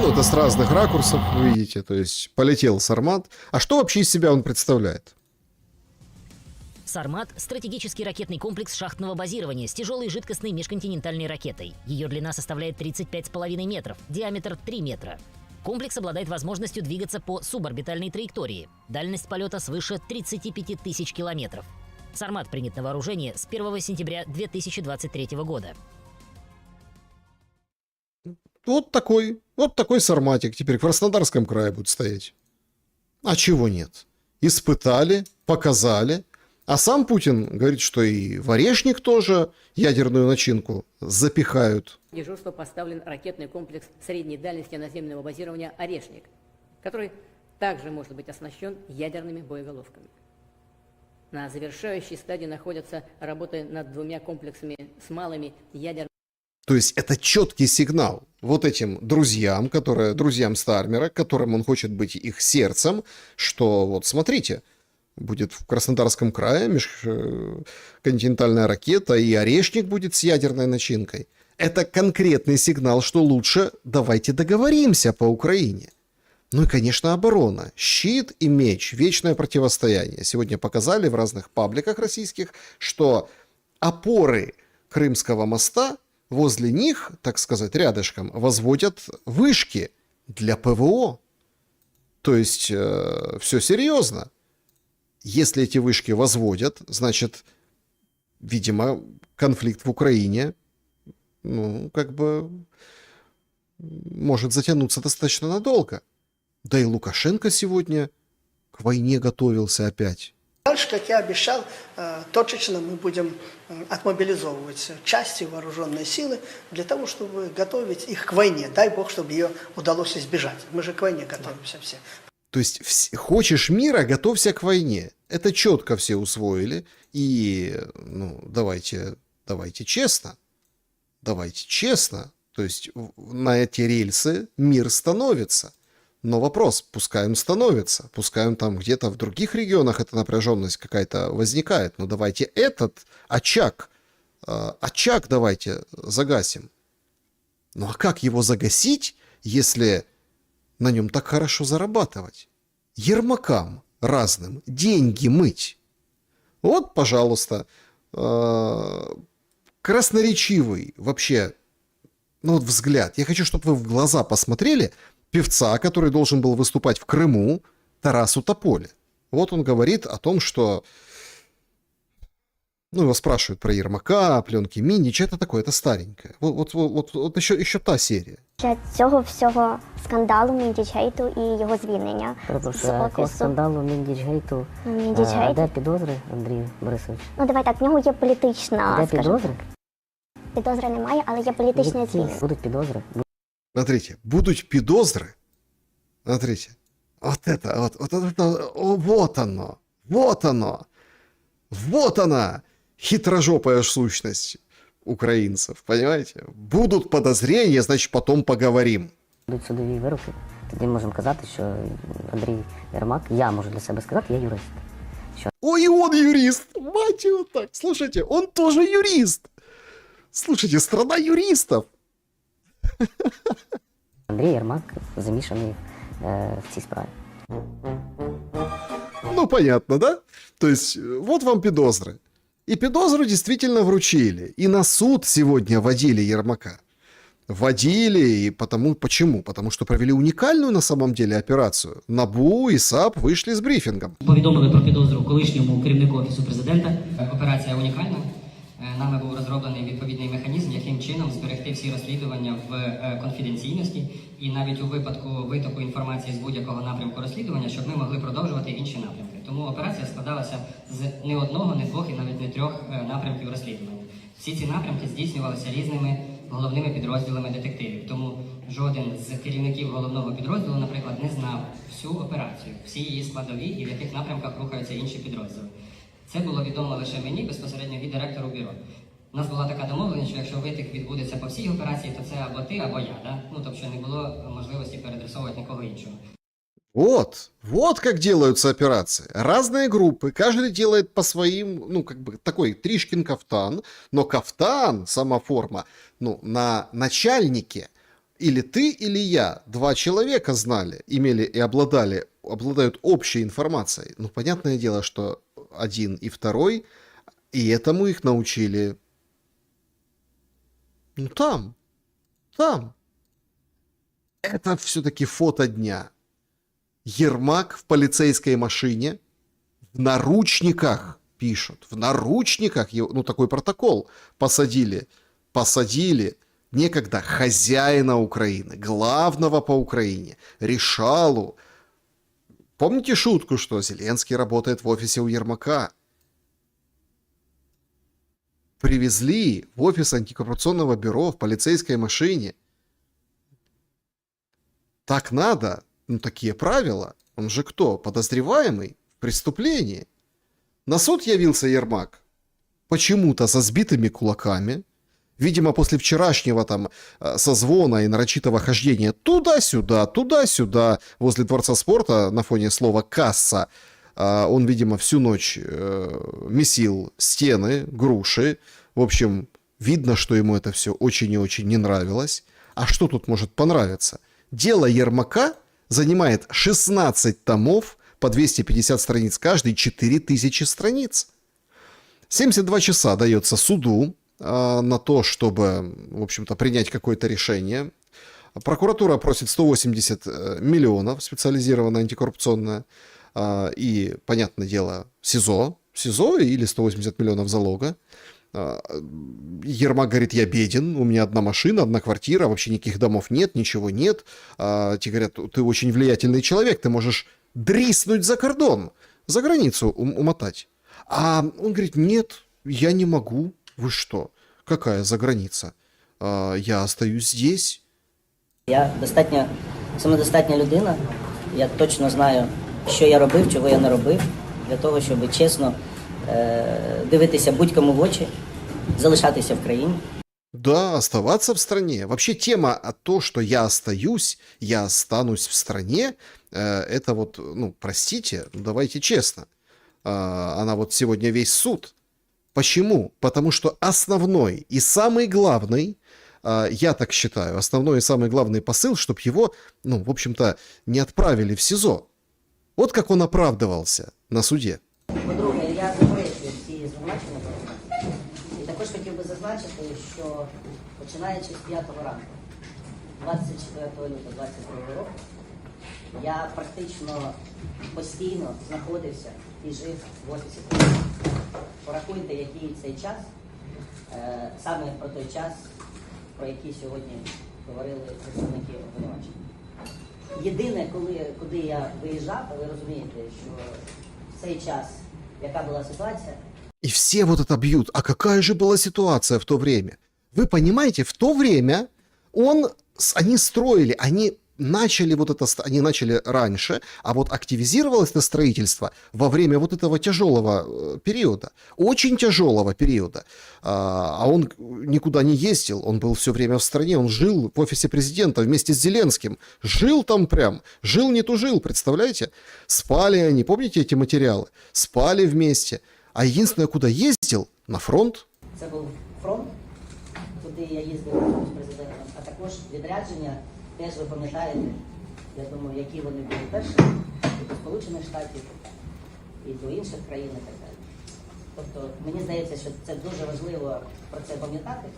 Это с разных ракурсов, видите, то есть полетел Сармат. А что вообще из себя он представляет? «Сармат» — стратегический ракетный комплекс шахтного базирования с тяжелой жидкостной межконтинентальной ракетой. Ее длина составляет 35,5 метров, диаметр 3 метра. Комплекс обладает возможностью двигаться по суборбитальной траектории. Дальность полета свыше 35 тысяч километров. «Сармат» принят на вооружение с 1 сентября 2023 года. Вот такой Сарматик теперь в Краснодарском крае будет стоять. А чего нет? Испытали, показали. А сам Путин говорит, что и в Орешник тоже ядерную начинку запихают. В дежурство поставлен ракетный комплекс средней дальности наземного базирования «Орешник», который также может быть оснащен ядерными боеголовками. На завершающей стадии находятся работы над 2 комплексами с малыми ядерными. То есть это четкий сигнал вот этим друзьям, друзьям Стармера, которым он хочет быть их сердцем, что вот смотрите, будет в Краснодарском крае межконтинентальная ракета, и Орешник будет с ядерной начинкой. Это конкретный сигнал, что лучше давайте договоримся по Украине. Ну и, конечно, оборона. Щит и меч. Вечное противостояние. Сегодня показали в разных пабликах российских, что опоры Крымского моста, возле них, так сказать, рядышком, возводят вышки для ПВО. То есть все серьезно. Если эти вышки возводят, значит, видимо, конфликт в Украине, может затянуться достаточно надолго. Да и Лукашенко сегодня к войне готовился опять. Дальше, как я обещал, точечно мы будем отмобилизовывать части вооруженной силы для того, чтобы готовить их к войне. Дай бог, чтобы ее удалось избежать. Мы же к войне готовимся все. То есть хочешь мира, готовься к войне. Это четко все усвоили. И давайте честно. Давайте честно. То есть на эти рельсы мир становится. Но вопрос, пускай он становится, пускай он там где-то в других регионах эта напряженность какая-то возникает, но давайте этот очаг давайте загасим. Ну а как его загасить, если на нем так хорошо зарабатывать? Ермакам разным деньги мыть. Вот, пожалуйста, красноречивый вообще, взгляд. Я хочу, чтобы вы в глаза посмотрели певца, который должен был выступать в Крыму, Тарасу Тополе. Вот он говорит о том, что... его спрашивают про Ермака, пленки Миннича. Это такое, это старенькое. Вот еще та серія. Цього всього скандалу Міндічгейту і його звільнення Перепрошую, якого скандалу Міндічгейту? Де підозри, Андрій Борисович? Давай так, в нього є політична... Де підозри? Підозри немає, але є політичні звільнення. Будуть підозри. Смотрите, будут підозри. Смотрите, вот оно, вот она, хитрожопая сущность украинцев, понимаете? Будут подозрения, значит, потом поговорим. Будуть судові вироки, тоді можемо казати, що Андрій Єрмак, я можу для себе сказати, я юрист. Ой, он юрист! Мать его так! Слушайте, он тоже юрист! Слушайте, страна юристов! Андрій Єрмак замішаний в цій справі. Ну, понятно, да? То есть, вот вам підозри. И підозру действительно вручили. И на суд сегодня водили Ермака. Водили, и почему? Потому что провели уникальную на самом деле операцию. НАБУ и САП вышли с брифингом. Повідомили про підозру колишньому керівнику Офісу Президента. Операція унікальна. Нами був розроблений відповідний механізм, яким чином зберегти всі розслідування в конфіденційності і навіть у випадку витоку інформації з будь-якого напрямку розслідування, щоб ми могли продовжувати інші напрямки. Тому операція складалася з не одного, не двох і навіть не трьох напрямків розслідування. Всі ці напрямки здійснювалися різними головними підрозділами детективів. Тому жоден з керівників головного підрозділу, наприклад, не знав всю операцію, всі її складові і в яких напрямках рухаються інші підрозділи. Це було відомо лише мені, безпосередньо від директору бюро. У нас була така домовленість, що якщо витік відбудеться по всій операції, то це або ти, або я. Да? Ну, тобто не було можливості переадресовувати нікого іншого. Вот как делаются операции. Разные группы, каждый делает по своим, ну, как бы такой Тришкин кафтан, но кафтан, сама форма, ну, на начальнике. Или ты, или я, два человека знали, имели и обладают общей информацией. Ну, понятное дело, что один и второй, и этому их научили. Ну, там. Это все-таки фото дня. Ермак в полицейской машине, в наручниках, пишут, в наручниках, ну, такой протокол, посадили некогда хозяина Украины, главного по Украине, решалу. Помните шутку, что Зеленский работает в офисе у Ермака? Привезли в офис антикоррупционного бюро в полицейской машине. Так надо. Ну, такие правила. Он же кто? Подозреваемый в преступлении. На суд явился Ермак. Почему-то со сбитыми кулаками. Видимо, после вчерашнего там созвона и нарочитого хождения туда-сюда, возле Дворца спорта на фоне слова «касса», он, видимо, всю ночь месил стены, груши. В общем, видно, что ему это все очень и очень не нравилось. А что тут может понравиться? Дело Ермака занимает 16 томов, по 250 страниц каждый, 4000 страниц. 72 часа дается суду на то, чтобы, в общем-то, принять какое-то решение. Прокуратура просит 180 миллионов, специализированная антикоррупционная, и, понятное дело, СИЗО или 180 миллионов залога. Ермак говорит, я беден, у меня одна машина, одна квартира, вообще никаких домов нет, ничего нет. Те говорят, ты очень влиятельный человек, ты можешь дриснуть за кордон, за границу умотать. А он говорит, нет, я не могу. Вы что? Какая за граница? Я остаюсь здесь. Я самодостатня людина, я точно знаю, що я робив, чого я не робив, для того, щоб чесно дивитися будь-кому в очі, залишатися в країні. Да, оставаться в стране. Вообще тема о том, что я останусь в стране, это вот, ну, простите, давайте честно, она вот сегодня весь суд. Почему? Потому что основной и самый главный, я так считаю, основной и самый главный посыл, чтобы его, ну, в общем-то, не отправили в СИЗО. Вот как он оправдывался на суде. По-друге, я заперечую всі звинувачення. І також хотів би зазначити, що починаючи з 5-го ранку, 24 лютого 22 року, я практично постійно знаходився і жив в офісі. Порахуйте, який цей час, саме про той час, про який сьогодні говорили представники обвинувачення. Єдине, куди я виїжджав, ви розумієте, що в цей час, яка була ситуація. И все вот это бьют. А какая же была ситуация в то время? Вы понимаете, в то время они строили, они начали вот это, они начали раньше, а вот активизировалось это строительство во время вот этого тяжелого периода, очень тяжелого периода. А он никуда не ездил, он был все время в стране, он жил в офисе президента вместе с Зеленским, жил там прям, жил не тужил, представляете? Спали они, помните эти материалы? Спали вместе. А единственное, куда ездил, на фронт. Це був фронт, туди я їздив разом з президентом, а також відрядження, теж ви пам'ятаєте, я думаю, які вони були перші, і до Сполучених Штатів, і до інших країн і так далі. Тобто, мені здається, що це дуже важливо про це пам'ятати.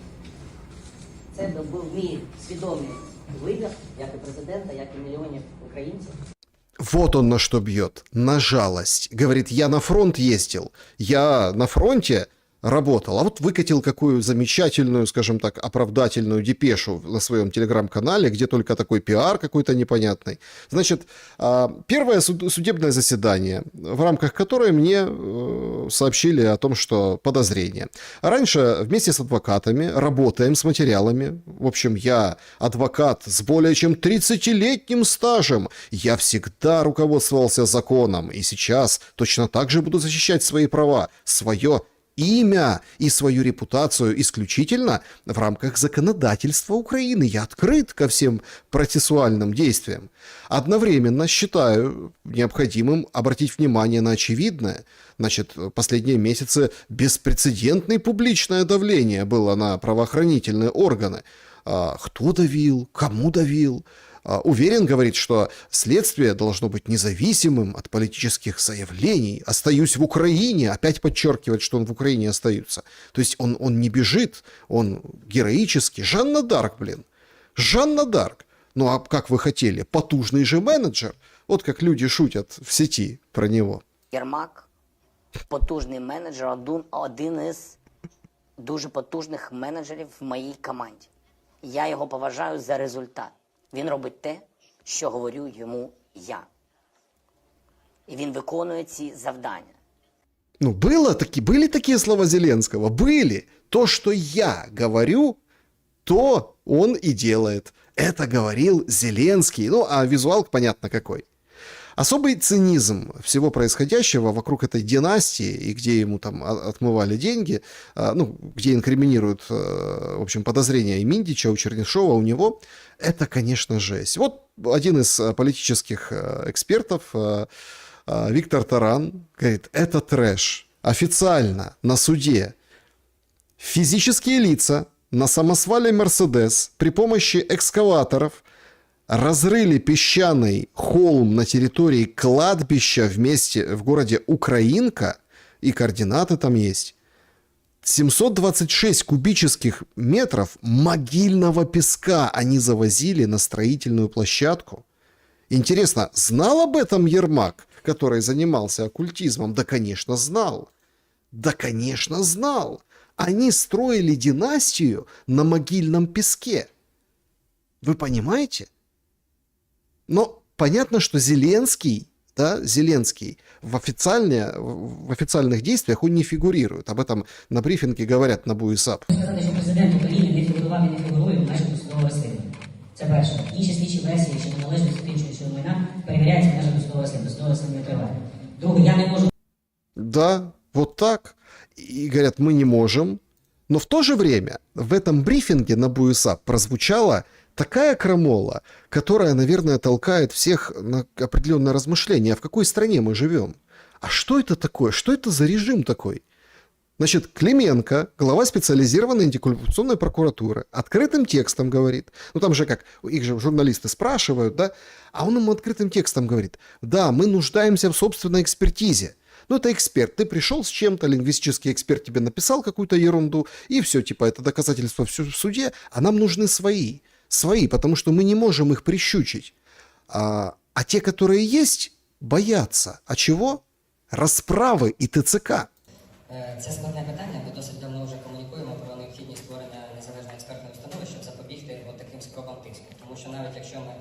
Це був мій свідомий вибір, як і президента, як і мільйонів українців. Вот он на что бьет, на жалость. Говорит, я на фронт ездил, я на фронте работал, а вот выкатил какую замечательную, скажем так, оправдательную депешу на своем телеграм-канале, где только такой пиар какой-то непонятный. Значит, первое судебное заседание, в рамках которой мне сообщили о том, что подозрение. Раньше вместе с адвокатами работаем с материалами. В общем, я адвокат с более чем 30-летним стажем. Я всегда руководствовался законом, и сейчас точно так же буду защищать свои права, свое имя и свою репутацию исключительно в рамках законодательства Украины. Я открыт ко всем процессуальным действиям. Одновременно считаю необходимым обратить внимание на очевидное. Значит, последние месяцы беспрецедентное публичное давление было на правоохранительные органы. Кто давил, кому давил? Уверен, говорит, что следствие должно быть независимым от политических заявлений. Остаюсь в Украине. Опять подчеркивает, что он в Украине остается. То есть он не бежит, он героический. Жанна Дарк, блин. Жанна Дарк. Ну а как вы хотели? Потужный же менеджер. Вот как люди шутят в сети про него. Єрмак – потужний менеджер, один із дуже потужних менеджерів в моїй команді. Я його поважаю за результат. Він робить те, що говорю йому я. І він виконує ці завдання. Ну, были такие слова Зеленского? Были. То, что я говорю, то он и делает. Это говорил Зеленский. Ну, а визуал понятно какой. Особый цинизм всего происходящего вокруг этой династии, и где ему там отмывали деньги, ну, где инкриминируют, в общем, подозрения и Миндича, у Чернышова, у него, это, конечно, жесть. Вот один из политических экспертов, Виктор Таран, говорит, это трэш. Официально на суде физические лица на самосвале «Мерседес» при помощи экскаваторов разрыли песчаный холм на территории кладбища в городе Украинка, и координаты там есть. 726 кубических метров могильного песка они завозили на строительную площадку. Интересно, знал об этом Ермак, который занимался оккультизмом? Да, конечно, знал. Да, конечно, знал. Они строили династию на могильном песке. Вы понимаете? Но понятно, что Зеленский в официальных действиях он не фигурирует. Об этом на брифинге говорят на БУИСАП. Сказати, що президент України не фігурував і не фігурує в межах досудового розслідування. Це перше. Інші слідчі версії щодо належності іншого майна перевіряються в межах досудового розслідування. Досудове розслідування триває. Друге, я не можу... Да, вот так. И говорят, мы не можем. Но в то же время в этом брифинге на БУИСАП прозвучала такая крамола, которая, наверное, толкает всех на определенное размышление. А в какой стране мы живем? А что это такое? Что это за режим такой? Значит, Клименко, глава специализированной антикоррупционной прокуратуры, открытым текстом говорит, ну там же как, их же журналисты спрашивают, да, а он ему открытым текстом говорит, да, мы нуждаемся в собственной экспертизе. Ну, это эксперт, ты пришел с чем-то, лингвистический эксперт тебе написал какую-то ерунду, и все, типа, это доказательства в суде, а нам нужны свои, потому что мы не можем их прищучить. А те, которые есть, боятся. А чего? Расправы и ТЦК. Це складне питання, бо досить давно вже комунікуємо про необхідність створення незалежної експертної установи, щоб запобігти от таким спробам тиску. Тому що навіть якщо ми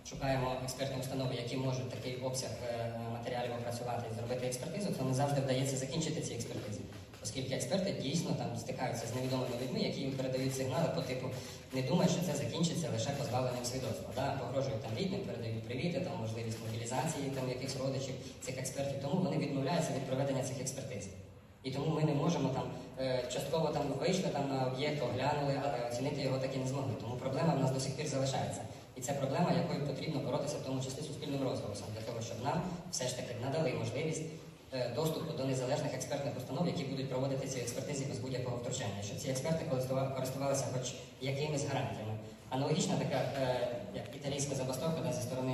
шукаємо експертні установи, які можуть такий обсяг матеріалів опрацювати і зробити експертизу, то не завжди вдається закінчити ці експертизи. Оскільки експерти дійсно там стикаються з невідомими людьми, які їм передають сигнали по типу не думай, що це закінчиться лише позбавленням свідоцтва. Да? Погрожують там рідним, передають привіти, там можливість мобілізації там якихось родичів цих експертів, тому вони відмовляються від проведення цих експертиз. І тому ми не можемо там частково там вийшли там на об'єкт, оглянули, але оцінити його таки не змогли. Тому проблема в нас до сих пір залишається. І це проблема, якою потрібно боротися, в тому числі суспільним розголосом, для того, щоб нам все ж таки надали можливість доступу до незалежних експертних установ, які будуть проводити ці експертизи без будь-якого втручання, щоб ці експерти користувалися хоч якимись гарантіями. Аналогічна така як італійська забастовка зі сторони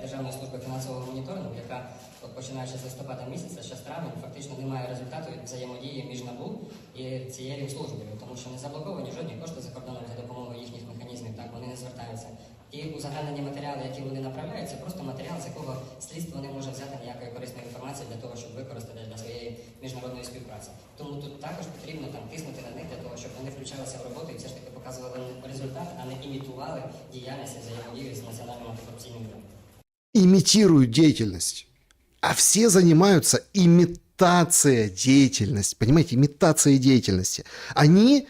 Державної служби фінансового моніторингу, яка починаючи з листопада місяця, ще з травня, фактично немає результату від взаємодії між НАБУ і цією службою, тому що не заблоковані жодні кошти за кордоном за допомогою їхніх механізмів, так вони не звертаються. І узагальнені матеріали, які вони направляють, це просто матеріал, з якого слідство не може взяти ніякої корисної інформації для того, щоб використати для своєї міжнародної співпраці. Тому тут також потрібно там тиснути на них для того, щоб вони включалися в роботу і все ж таки показували результат, а не імітували діяльність і взаємодію з Національним антикорупційним бюро. Имитируют деятельность. А все занимаются имитацией деятельности. Понимаете, имитацией деятельности. Они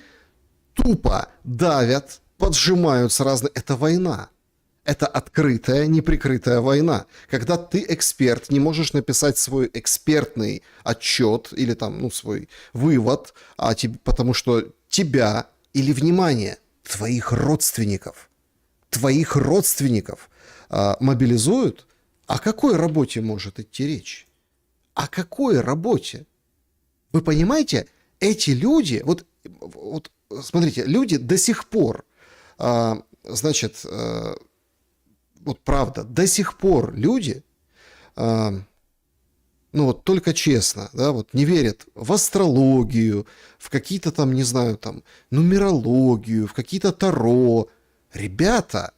тупо давят, поджимаются разные. Это война. Это открытая, неприкрытая война. Когда ты эксперт, не можешь написать свой экспертный отчет или там, свой вывод, потому что тебя или, внимание, твоих родственников мобилизуют, о какой работе может идти речь? О какой работе? Вы понимаете, эти люди, вот смотрите, люди до сих пор, вот правда, до сих пор люди, только честно, да, вот не верят в астрологию, в какие-то там, не знаю, там, нумерологию, в какие-то таро. Ребята,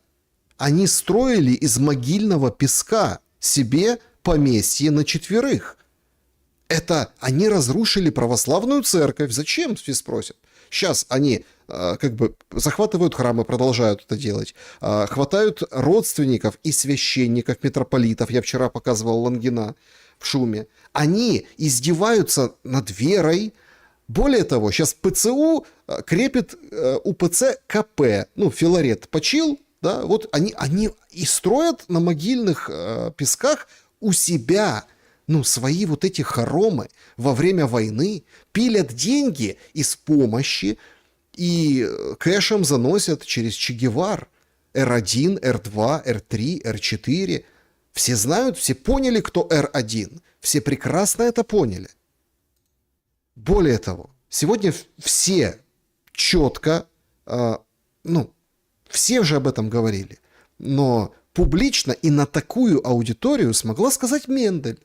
они строили из могильного песка себе поместье на 4. Это они разрушили православную церковь. Зачем, все спросят? Сейчас они захватывают храмы, продолжают это делать, хватают родственников и священников, митрополитов. Я вчера показывал Лангина в шуме. Они издеваются над верой. Более того, сейчас ПЦУ крепит УПЦ КП. Филарет почил, да, вот они и строят на могильных песках у себя, свои вот эти хоромы во время войны, пилят деньги из помощи и кэшем заносят через Че Гевар. Р1, Р2, Р3, Р4. Все знают, все поняли, кто Р1. Все прекрасно это поняли. Более того, сегодня все четко, все уже об этом говорили, но публично и на такую аудиторию смогла сказать Мендель.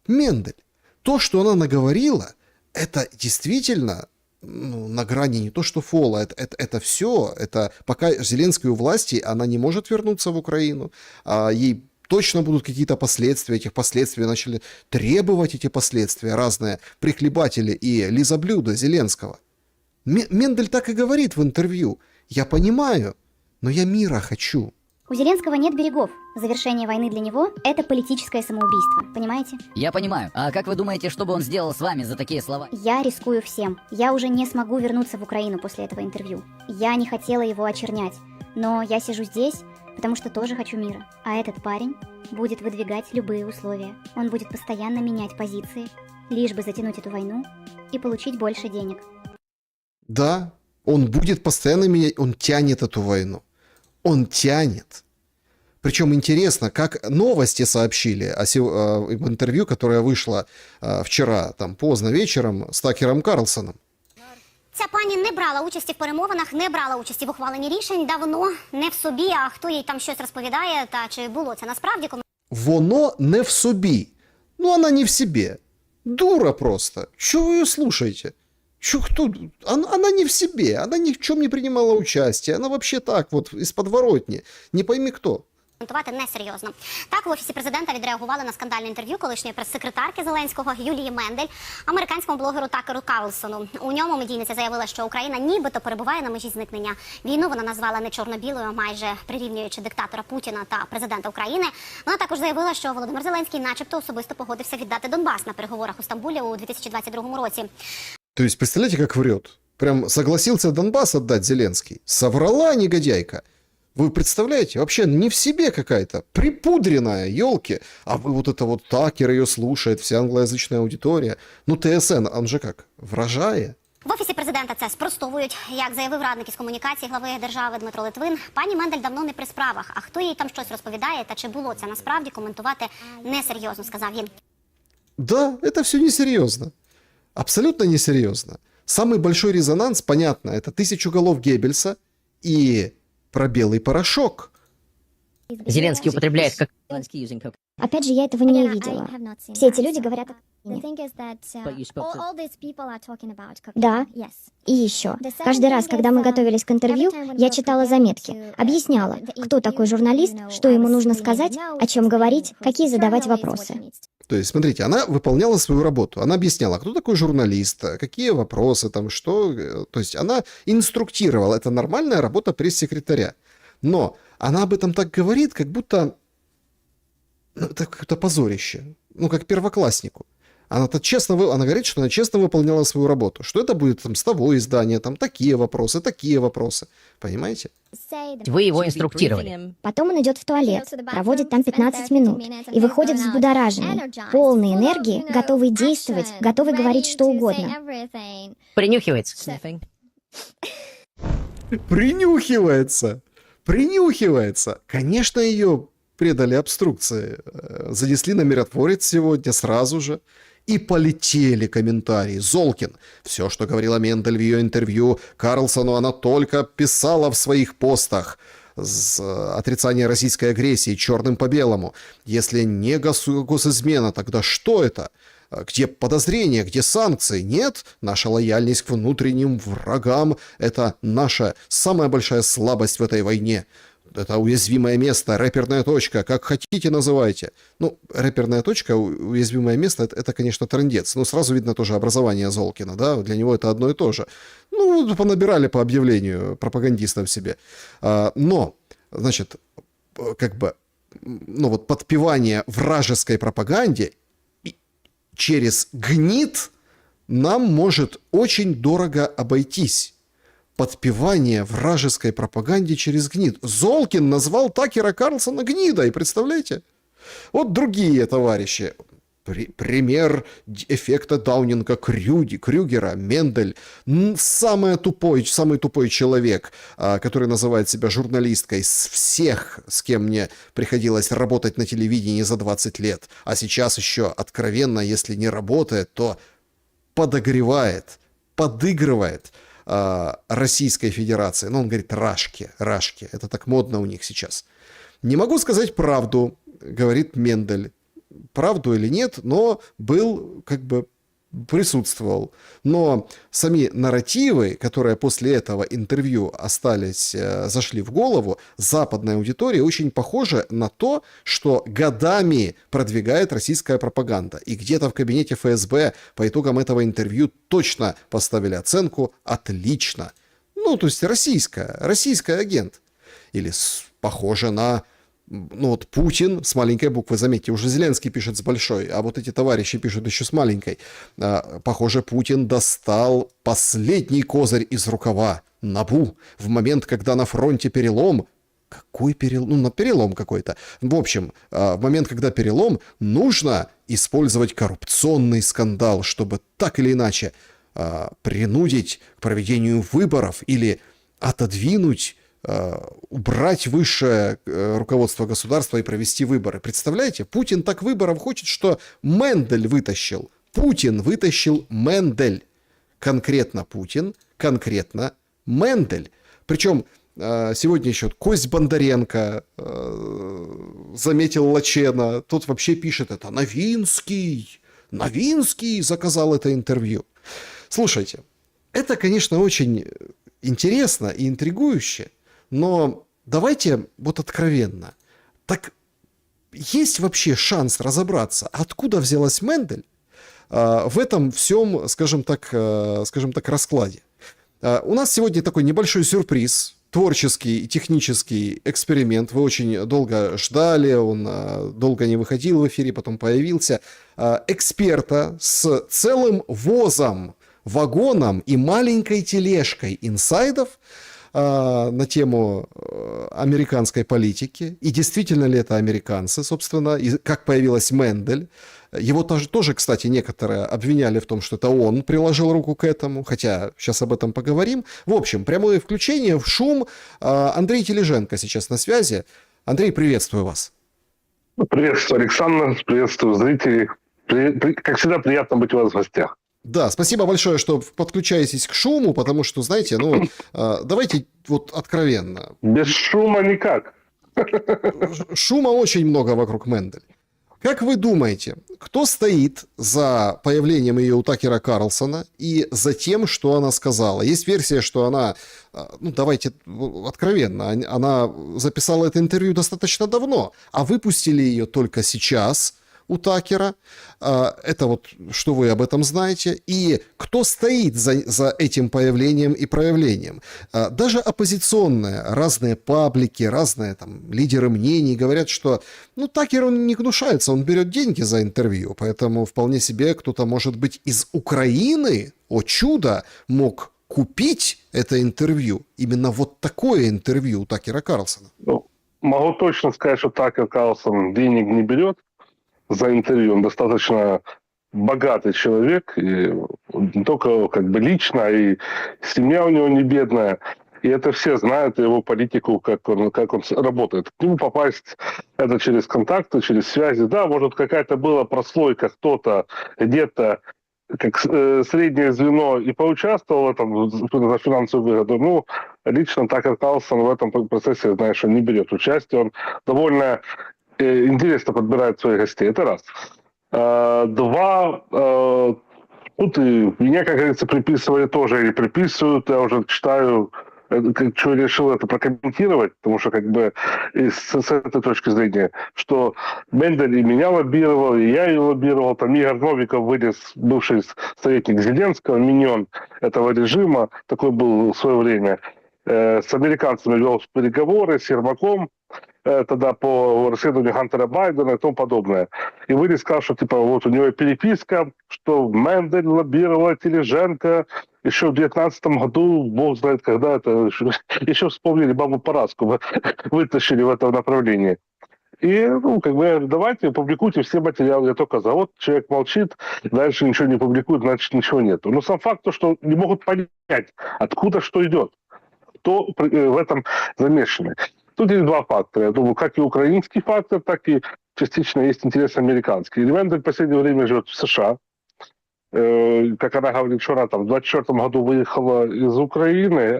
Мендель. То, что она наговорила, это действительно на грани не то что фола, это все. Это пока Зеленский у власти, она не может вернуться в Украину, ей точно будут какие-то последствия, этих последствий начали требовать эти последствия разные прихлебатели и лизоблюда Зеленского. Мендель так и говорит в интервью. Я понимаю, но я мира хочу. У Зеленского нет берегов. Завершение войны для него – это политическое самоубийство. Понимаете? Я понимаю. А как вы думаете, что бы он сделал с вами за такие слова? Я рискую всем. Я уже не смогу вернуться в Украину после этого интервью. Я не хотела его очернять. Но я сижу здесь, потому что тоже хочу мира. А этот парень будет выдвигать любые условия. Он будет постоянно менять позиции, лишь бы затянуть эту войну и получить больше денег. Да, он будет постоянно менять, он тянет эту войну. Он тянет. Причем интересно, как новости сообщили в интервью, которое вышло вчера, там поздно вечером, с Такером Карлсоном. Ця пані не брала участі в перемовинах, не брала участі в ухваленні рішень, давно не в собі, а хто їй там щось розповідає, та чи було це насправді? Воно не в собі. Она не в себе. Дура просто. Чего вы ее слушаете? Она не в себе, она ни в чем не принимала участие, она вообще так вот из подворотни, не пойми кто. коментувати несерйозно. Так, в Офісі президента відреагували на скандальне інтерв'ю колишньої прес-секретарки Зеленського Юлії Мендель американському блогеру Такеру Карлсону. У ньому медійниця заявила, що Україна нібито перебуває на межі зникнення. Війну вона назвала не чорно-білою, майже прирівнюючи диктатора Путіна та президента України. Вона також заявила, що Володимир Зеленський начебто особисто погодився віддати Донбас на переговорах у Стамбулі у 2022 році. То есть, представляете, как врет? Прям согласился Донбасс отдать Зеленский. Соврала негодяйка. Вы представляете? Вообще не в себе какая-то. Припудренная, елки. А вы вот это вот Такер ее слушает, вся англоязычная аудитория. Ну, ТСН, он же как? Вражає? В Офісі президента це спростовують. Як заявив радник із комунікації глави держави Дмитро Литвин, пані Мендель давно не при справах, а хто їй там щось розповідає та чи було це насправді, коментувати несерйозно, сказав він. Да, это все несерьезно. Абсолютно несерьезно. Самый большой резонанс, понятно, это 1000 голов Геббельса и про белый порошок. Зеленский употребляет как... Опять же, я этого не видела. Все эти люди говорят... Да, и еще. Каждый раз, когда мы готовились к интервью, я читала заметки, объясняла, кто такой журналист, что ему нужно сказать, о чем говорить, какие задавать вопросы. То есть, смотрите, она выполняла свою работу. Она объясняла, кто такой журналист, какие вопросы, там, что... То есть, она инструктировала. Это нормальная работа пресс-секретаря. Но она об этом так говорит, как будто... Ну, это какое-то позорище. Ну, как первокласснику. Она-то честно... Она говорит, что она честно выполняла свою работу. Что это будет там с того издания, там такие вопросы. Понимаете? Вы его инструктировали. Потом он идет в туалет, проводит там 15 минут и выходит взбудораженный, полный энергии, готовый действовать, готовый говорить что угодно. Принюхивается. Принюхивается. Конечно, ее предали обструкции. Занесли на миротворец сегодня сразу же. И полетели комментарии. Золкин. Все, что говорила Мендель в ее интервью Карлсону, она только писала в своих постах. Отрицание российской агрессии черным по белому. Если не госизмена, тогда что это? Где подозрения, где санкции? Нет, наша лояльность к внутренним врагам – это наша самая большая слабость в этой войне. Это уязвимое место, рэперная точка, как хотите называйте. Ну, рэперная точка, уязвимое место, это, конечно, трындец. Но сразу видно тоже образование Золкина, да, для него это одно и то же. Ну, понабирали по объявлению пропагандистов себе. Но, значит, как бы, ну вот подпевание вражеской пропаганде через гнит нам может очень дорого обойтись. Подпевание вражеской пропаганде через гнид. Золкин назвал Такера Карлсона гнидой, представляете? Вот другие товарищи. Пример эффекта Даунинга Крюгера, Мендель. Самый тупой человек, который называет себя журналисткой из всех, с кем мне приходилось работать на телевидении за 20 лет. А сейчас еще откровенно, если не работает, то подогревает, подыгрывает Российской Федерации. Ну, он говорит, рашки. Это так модно у них сейчас. Не могу сказать правду, говорит Мендель. Правду или нет, но был, как бы, присутствовал. Но сами нарративы, которые после этого интервью зашли в голову, западной аудитории очень похожи на то, что годами продвигает российская пропаганда. И где-то в кабинете ФСБ по итогам этого интервью точно поставили оценку «отлично». Ну, то есть российский агент. Или похоже на... Ну вот Путин с маленькой буквы, заметьте, уже Зеленский пишет с большой, а вот эти товарищи пишут еще с маленькой. Похоже, Путин достал последний козырь из рукава. НАБУ. В момент, когда на фронте перелом. Какой перелом? Ну, перелом какой-то. В общем, в момент, когда перелом, нужно использовать коррупционный скандал, чтобы так или иначе принудить к проведению выборов или отодвинуть, убрать высшее руководство государства и провести выборы. Представляете, Путин так выборов хочет, что Мендель вытащил. Путин вытащил Мендель. Конкретно Путин, конкретно Мендель. Причем сегодня еще Кость Бондаренко заметил Лачена. Тот вообще пишет это. Новинский заказал это интервью. Слушайте, это, конечно, очень интересно и интригующе. Но давайте вот откровенно. Так есть вообще шанс разобраться, откуда взялась Мендель в этом всем, скажем так, раскладе? У нас сегодня такой небольшой сюрприз, творческий и технический эксперимент. Вы очень долго ждали, он долго не выходил в эфире, потом появился. Эксперта с целым вагоном и маленькой тележкой инсайдов на тему американской политики. И действительно ли это американцы, собственно, и как появилась Мендель. Его тоже, кстати, некоторые обвиняли в том, что это он приложил руку к этому, хотя сейчас об этом поговорим. В общем, прямое включение в шум. Андрей Тележенко сейчас на связи. Андрей, приветствую вас. Приветствую, Александр, приветствую зрителей. Как всегда, приятно быть у вас в гостях. Да, спасибо большое, что подключаетесь к шуму, потому что, знаете, давайте вот откровенно. Без шума никак. Шума очень много вокруг Мендель. Как вы думаете, кто стоит за появлением ее у Такера Карлсона и за тем, что она сказала? Есть версия, что она, давайте откровенно, она записала это интервью достаточно давно, а выпустили ее только сейчас у Такера. Это вот, что вы об этом знаете. И кто стоит за этим появлением и проявлением? Даже оппозиционные, разные паблики, разные там лидеры мнений говорят, что Такер, он не гнушается, он берет деньги за интервью, поэтому вполне себе кто-то, может быть, из Украины, о чудо, мог купить это интервью. Именно вот такое интервью у Такера Карлсона. Могу точно сказать, что Такер Карлсон денег не берет за интервью. Он достаточно богатый человек, и не только лично, и семья у него не бедная. И это все знают, его политику, как он работает. К нему попасть это через контакты, через связи. Да, может, какая-то была прослойка, кто-то где-то как среднее звено и поучаствовал в этом за финансовую выгоду. Лично Такер Карлсон в этом процессе, знаешь, он не берет участие. Он довольно интересно подбирает своих гостей. Это раз. Два. Тут и меня, как говорится, приписывали тоже или приписывают. Я уже читаю, что решил это прокомментировать, потому что с этой точки зрения, что Мендель и меня лоббировал, и я ее лоббировал. Там Игорь Новиков вылез, бывший советник Зеленского, миньон этого режима, такой был в свое время. С американцами вел переговоры, с Ермаком, тогда по расследованию Хантера Байдена и тому подобное. И вылез, сказал, что вот у него переписка, что Мендель лоббировала Тележенко еще в 2019 году, бог знает когда, это еще вспомнили бабу Параску, вытащили в этом направлении. И, давайте публикуйте все материалы. Я только за. Вот человек молчит, дальше ничего не публикует, значит, ничего нету. Но сам факт, что не могут понять, откуда что идет, кто в этом замешанный. Тут есть два фактора. Я думаю, как и украинский фактор, так и частично есть интерес американский. Мендель в последнее время живет в США. Как она говорит, что она в 24 году выехала из Украины.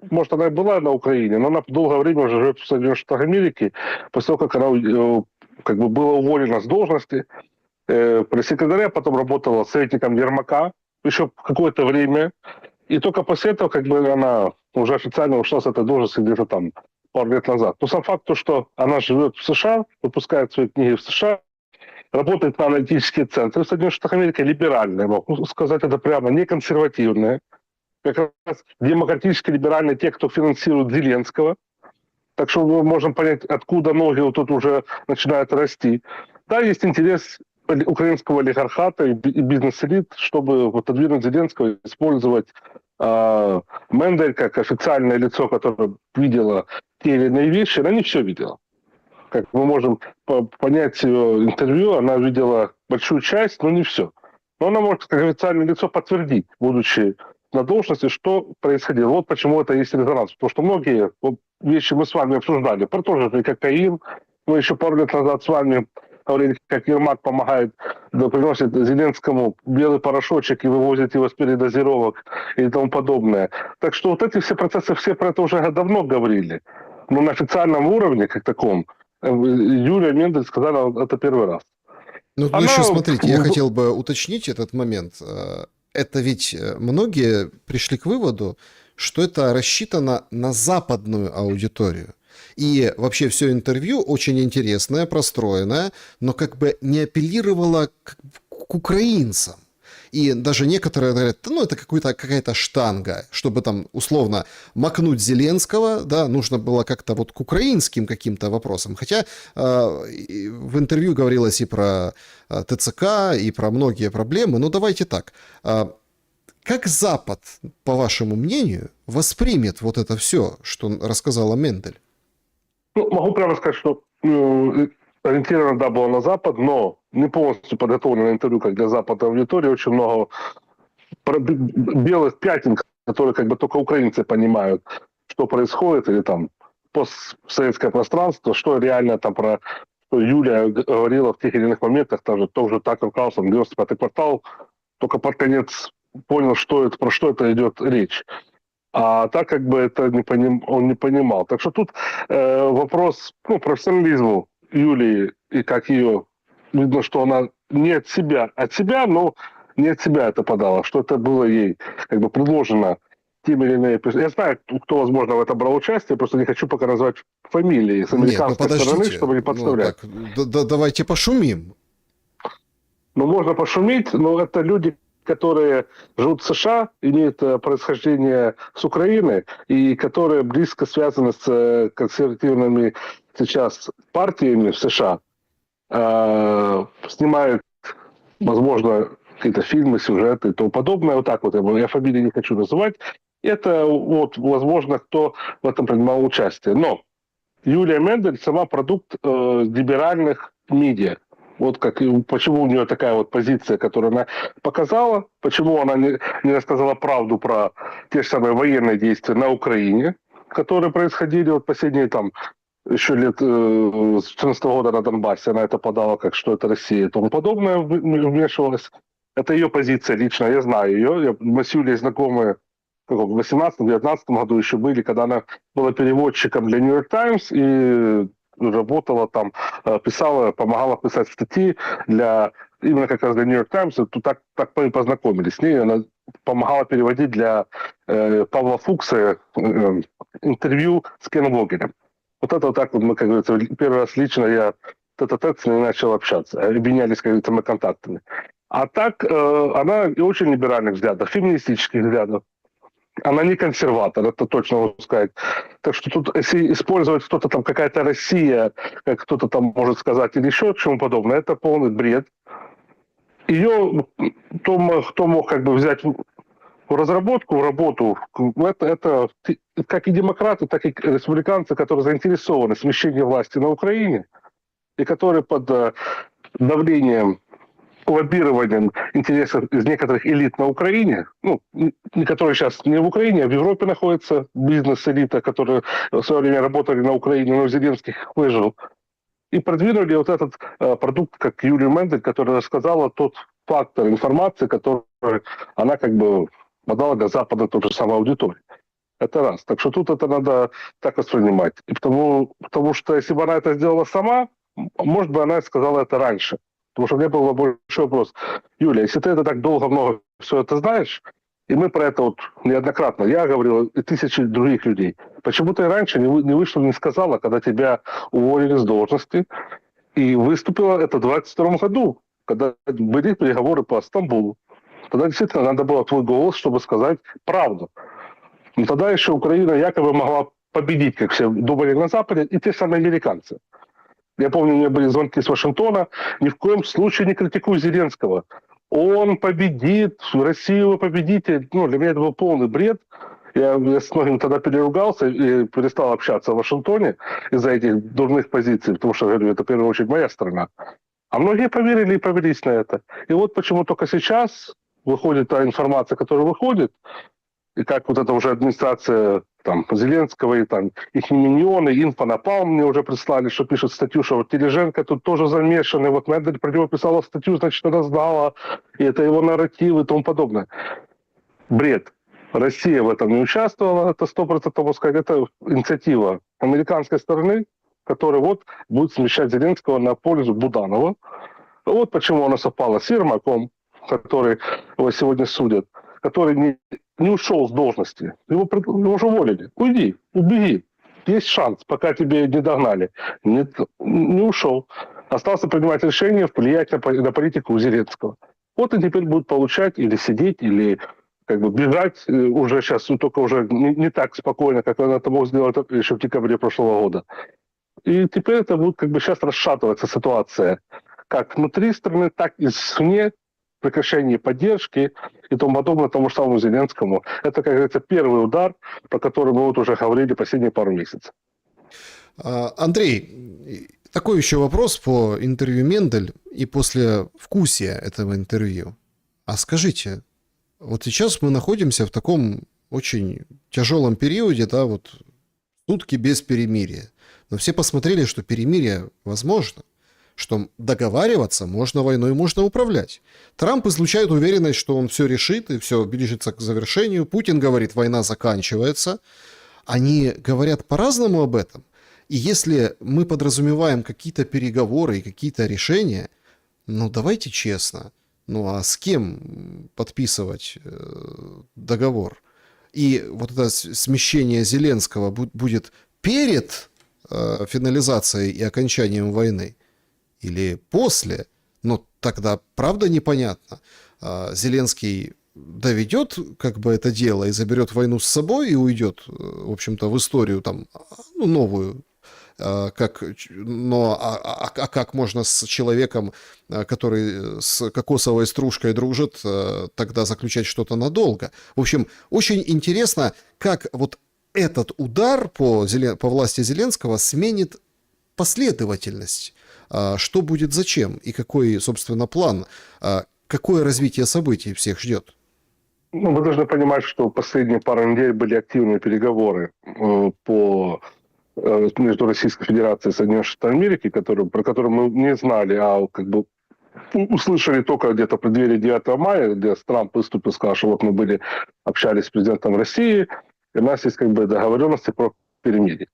Может, она и была на Украине, но она долгое время уже живет в Соединенных Штатах Америки, после того, как она была уволена с должности пресс-секретаря, потом работала советником Ермака еще какое-то время. И только после этого она уже официально ушла с этой должности где-то пару лет назад. Но сам факт, что она живет в США, выпускает свои книги в США, работает на аналитические центры в Соединенных Штатах Америки, либеральные, могу сказать это прямо, не консервативные, как раз демократически либеральные, те, кто финансирует Зеленского. Так что мы можем понять, откуда ноги вот тут уже начинают расти. Да, есть интерес украинского олигархата и бизнес-элит, чтобы отодвинуть Зеленского, использовать Мендель как официальное лицо, которое видело те или иные вещи. Она не все видела. Как мы можем понять ее интервью, она видела большую часть, но не все. Но она может как официальное лицо подтвердить, будучи на должности, что происходило. Вот почему это есть резонанс. Потому что многие вещи мы с вами обсуждали. Про то же кокаин. Мы еще пару лет назад с вами говорили, как Ермак помогает, приносит Зеленскому белый порошочек и вывозит его с передозировок и тому подобное. Так что вот эти все процессы, все про это уже давно говорили. Но на официальном уровне, как таком, Юлия Мендель сказала это первый раз. Еще смотрите, я хотел бы уточнить этот момент. Это ведь многие пришли к выводу, что это рассчитано на западную аудиторию. И вообще все интервью очень интересное, простроенное, но как бы не апеллировало к украинцам. И даже некоторые говорят, ну, это какая-то штанга, чтобы там условно макнуть Зеленского, да, нужно было как-то вот к украинским каким-то вопросам. Хотя в интервью говорилось и про ТЦК, и про многие проблемы. Но давайте так. Как Запад, по вашему мнению, воспримет вот это все, что рассказала Мендель? Ну, могу прямо сказать, что ориентировано, да, было на Запад, но не полностью подготовлено интервью, как для западной аудитории. Очень много белых пятен, которые как бы только украинцы понимают, что происходит, или там постсоветское пространство, что реально там про что Юлия говорила в тех или иных моментах, там же Такер Карлсон, 95-й квартал, только под конец понял, про что это идет речь. А так как бы это он не понимал. Так что тут вопрос профессионализму Юлии, и как ее видно, что она не от себя, но не от себя это подала, что это было ей как бы предложено тем или иным. Я знаю, кто, возможно, в этом брал участие, просто не хочу пока назвать фамилии с американской стороны, чтобы не подставлять. Давайте пошумим. Ну, можно пошуметь, но это люди, которые живут в США, имеют происхождение с Украины, и которые близко связаны с консервативными сейчас партиями в США, снимают, возможно, какие-то фильмы, сюжеты и тому подобное. Вот так вот, я фамилии не хочу называть. Это, вот, возможно, кто в этом принимал участие. Но Юлия Мендель сама продукт либеральных медиа. Вот почему у нее такая вот позиция, которую она показала, почему она не рассказала правду про те же самые военные действия на Украине, которые происходили вот последние там еще лет с 2014 года на Донбассе. Она это подала, как что это Россия и тому подобное вмешивалась. Это ее позиция лично, я знаю ее. Мы с Юлей знакомы в 2018-2019 году еще были, когда она была переводчиком для New York Times и работала там, писала, помогала писать статьи именно как раз для New York Times. Так мы и познакомились с ней. Она помогала переводить для Павла Фукса интервью с Кен Вогелем. Вот это вот так вот мы, как говорится, первый раз лично я тет-а-тет с ней начал общаться. Обменялись, как говорится, мы контактами. А так она очень либеральных взглядов, феминистических взглядов. Она не консерватор, это точно могу сказать. Так что тут, если использовать кто-то там, какая-то Россия, как кто-то там может сказать, или еще чему подобное, это полный бред. Ее, кто мог как бы взять в разработку, в работу, это как и демократы, так и республиканцы, которые заинтересованы в смещении власти на Украине, и которые под давлением, лоббированием интересов из некоторых элит на Украине, которые сейчас не в Украине, а в Европе находятся, бизнес-элита, которые в свое время работали на Украине, но Зеленский их выжил, и продвинули вот этот продукт, как Юлия Мендель, которая рассказала тот фактор информации, который она как бы подала для Запада той же самой аудитории. Это раз. Так что тут это надо так воспринимать. И потому что если бы она это сделала сама, может быть, она сказала это раньше. Потому что у меня был большой вопрос. Юля, если ты это так долго, много все это знаешь, и мы про это вот неоднократно, я говорил, и тысячи других людей, почему ты раньше не вышла, не сказала, когда тебя уволили с должности, и выступила это в 2022 году, когда были переговоры по Стамбулу. Тогда действительно надо было твой голос, чтобы сказать правду. Но тогда еще Украина якобы могла победить, как все думали на Западе, и те самые американцы. Я помню, у меня были звонки с Вашингтона. Ни в коем случае не критикуй Зеленского. Он победит, Россию вы победите. Для меня это был полный бред. Я с многим тогда переругался и перестал общаться в Вашингтоне из-за этих дурных позиций, потому что, говорю, это в первую очередь моя страна. А многие поверили и повелись на это. И вот почему только сейчас выходит та информация, которая выходит, и как вот эта уже администрация там, Зеленского и там их миньоны, Инфонапалм мне уже прислали, что пишут статью, что вот Тереженко тут тоже замешан, и вот Мендель про него писала статью, значит, она знала, и это его нарратив и тому подобное. Бред. Россия в этом не участвовала, это 100% могу сказать, это инициатива американской стороны, которая вот будет смещать Зеленского на пользу Буданова. Вот почему она совпала с Ермаком, который его сегодня судят, который не ушел с должности. Его уже уволили. Уйди, убеги. есть шанс, пока тебе не догнали. Нет, не ушел. Остался принимать решения, влиять на политику Зеленского. Вот и теперь будет получать или сидеть, или как бы бежать уже сейчас, только уже не так спокойно, как он это мог сделать еще в декабре прошлого года. И теперь это будет как бы сейчас расшатываться ситуация, как внутри страны, так и извне, прекращение поддержки и тому подобное тому же самому Зеленскому. Это, как говорится, первый удар, про который мы вот уже говорили последние пару месяцев. Андрей, такой еще вопрос по интервью Мендель и после вкусия этого интервью. А скажите, вот сейчас мы находимся в таком очень тяжелом периоде, да, вот сутки без перемирия. Но все посмотрели, что перемирие возможно, что договариваться можно войной, можно управлять. Трамп излучает уверенность, что он все решит и все ближется к завершению. Путин говорит, война заканчивается. Они говорят по-разному об этом. И если мы подразумеваем какие-то переговоры и какие-то решения, ну давайте честно, ну а с кем подписывать договор? И вот это смещение Зеленского будет перед финализацией и окончанием войны или после? Но тогда правда непонятно. Зеленский доведет как бы это дело и заберет войну с собой и уйдет, в общем-то, в историю там, ну, новую. Как можно с человеком, который с кокосовой стружкой дружит, тогда заключать что-то надолго? В общем, очень интересно, как вот этот удар по власти Зеленского сменит последовательность. Что будет зачем и какой, собственно, план, какое развитие событий всех ждет? Ну, вы должны понимать, что последние пару недель были активные переговоры между Российской Федерацией и Соединенными Штатами Америки, про которые мы не знали, а как бы услышали только где-то в преддверии 9 мая, где Трамп выступил, сказал, что вот мы общались с президентом России, и у нас есть как бы договоренности про перемирие.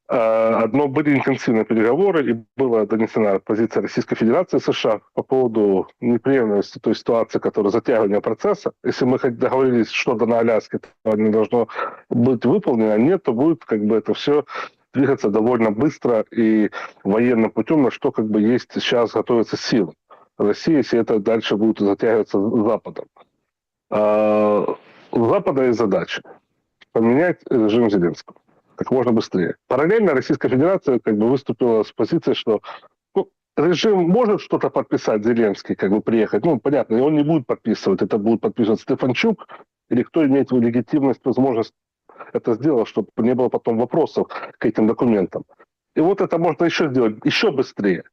Одно были интенсивные переговоры, и была донесена позиция Российской Федерации и США по поводу неприемлемости той ситуации, которая затягивание процесса. Если мы хоть договорились что-то на Аляске, то не должно быть выполнено, а нет, то будет как бы это все двигаться довольно быстро и военным путем, на что как бы есть сейчас готовятся силы России, если это дальше будет затягиваться Западом. У Запада есть задача поменять режим Зеленского как можно быстрее. Параллельно Российская Федерация как бы выступила с позицией, что режим может что-то подписать, Зеленский, как бы приехать. Ну, понятно, и он не будет подписывать. Это будет подписывать Стефанчук или кто имеет легитимность, возможность это сделать, чтобы не было потом вопросов к этим документам. И вот это можно еще сделать еще быстрее.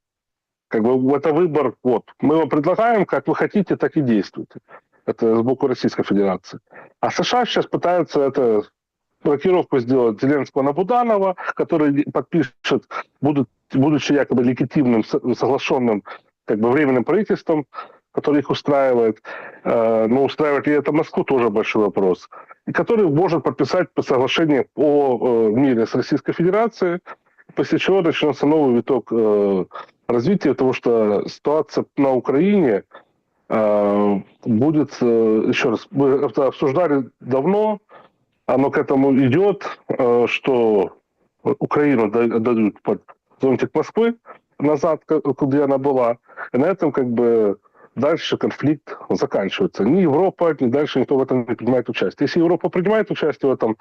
Как бы это выбор. Вот. Мы вам предлагаем, как вы хотите, так и действуйте. Это с боку Российской Федерации. А США сейчас пытаются это блокировку сделать Зеленского на Буданова, который подпишет, будучи якобы легитимным, соглашенным как бы временным правительством, который их устраивает. Но устраивает ли это Москву, тоже большой вопрос. И который может подписать соглашение о мире с Российской Федерацией, после чего начнется новый виток развития, потому что ситуация на Украине будет, еще раз, мы это обсуждали давно, оно к этому идет, что Украину дадут под зонтик Москвы назад, куда она была, и на этом как бы дальше конфликт заканчивается. Ни Европа, ни дальше никто в этом не принимает участие. Если Европа принимает участие в этом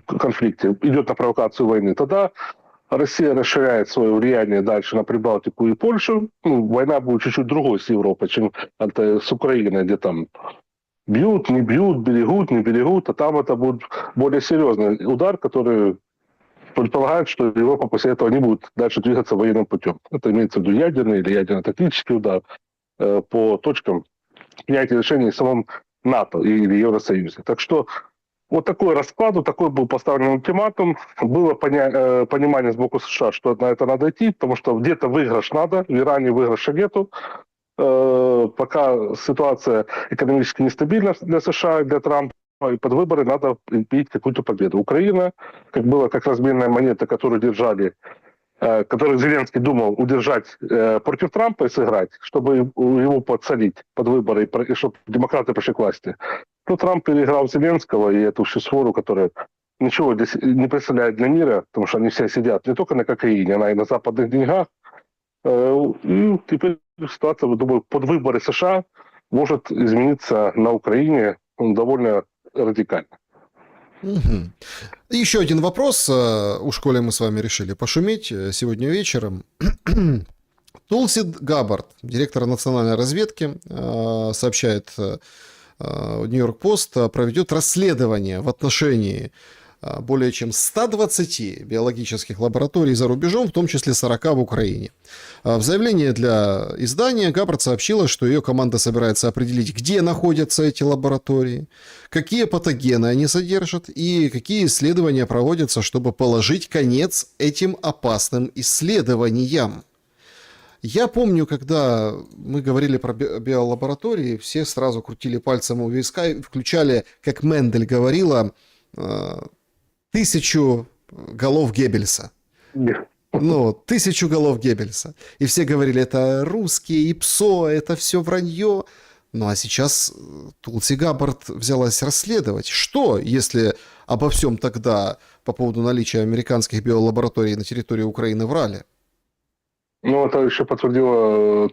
конфликте, идет на провокацию войны, тогда Россия расширяет свое влияние дальше на Прибалтику и Польшу. Ну, война будет чуть-чуть другой с Европой, чем с Украиной, где там бьют, не бьют, берегут, не берегут, а там это будет более серьезный удар, который предполагает, что Европа после этого не будет дальше двигаться военным путем. Это имеется в виду ядерный или ядерно-тактический удар по точкам принятия решений в самом НАТО или Евросоюзе. Так что вот такой расклад, вот такой был поставлен ультиматум. Было понимание с боку США, что на это надо идти, потому что где-то выигрыш надо, в Иране выигрыша нету. Пока ситуация экономически нестабильна для США и для Трампа, и под выборы надо иметь какую-то победу. Украина, как была как разменная монета, которую держали, которую Зеленский думал удержать против Трампа и сыграть, чтобы его подсолить под выборы, и чтобы демократы пришли к власти. Но Трамп переиграл Зеленского и эту всю свору, которая ничего не представляет для мира, потому что они все сидят не только на кокаине, она и на западных деньгах. И теперь ситуация, думаю, под выборы США может измениться на Украине довольно радикально. Угу. Еще один вопрос. Уж коли мы с вами решили пошуметь сегодня вечером. Тулси Габбард, директор национальной разведки, сообщает Нью-Йорк Пост, проведет расследование в отношении более чем 120 биологических лабораторий за рубежом, в том числе 40 в Украине. В заявлении для издания Габбард сообщила, что ее команда собирается определить, где находятся эти лаборатории, какие патогены они содержат и какие исследования проводятся, чтобы положить конец этим опасным исследованиям. Я помню, когда мы говорили про биолаборатории, все сразу крутили пальцем у виска и включали, как Мендель говорила, 1000 голов Геббельса. Ну, 1000 голов Геббельса. И все говорили, это русские, и ПСО, это все вранье. Ну, а сейчас Тулси Габбард взялась расследовать. Что, если обо всем тогда по поводу наличия американских биолабораторий на территории Украины врали? Ну, это еще подтвердила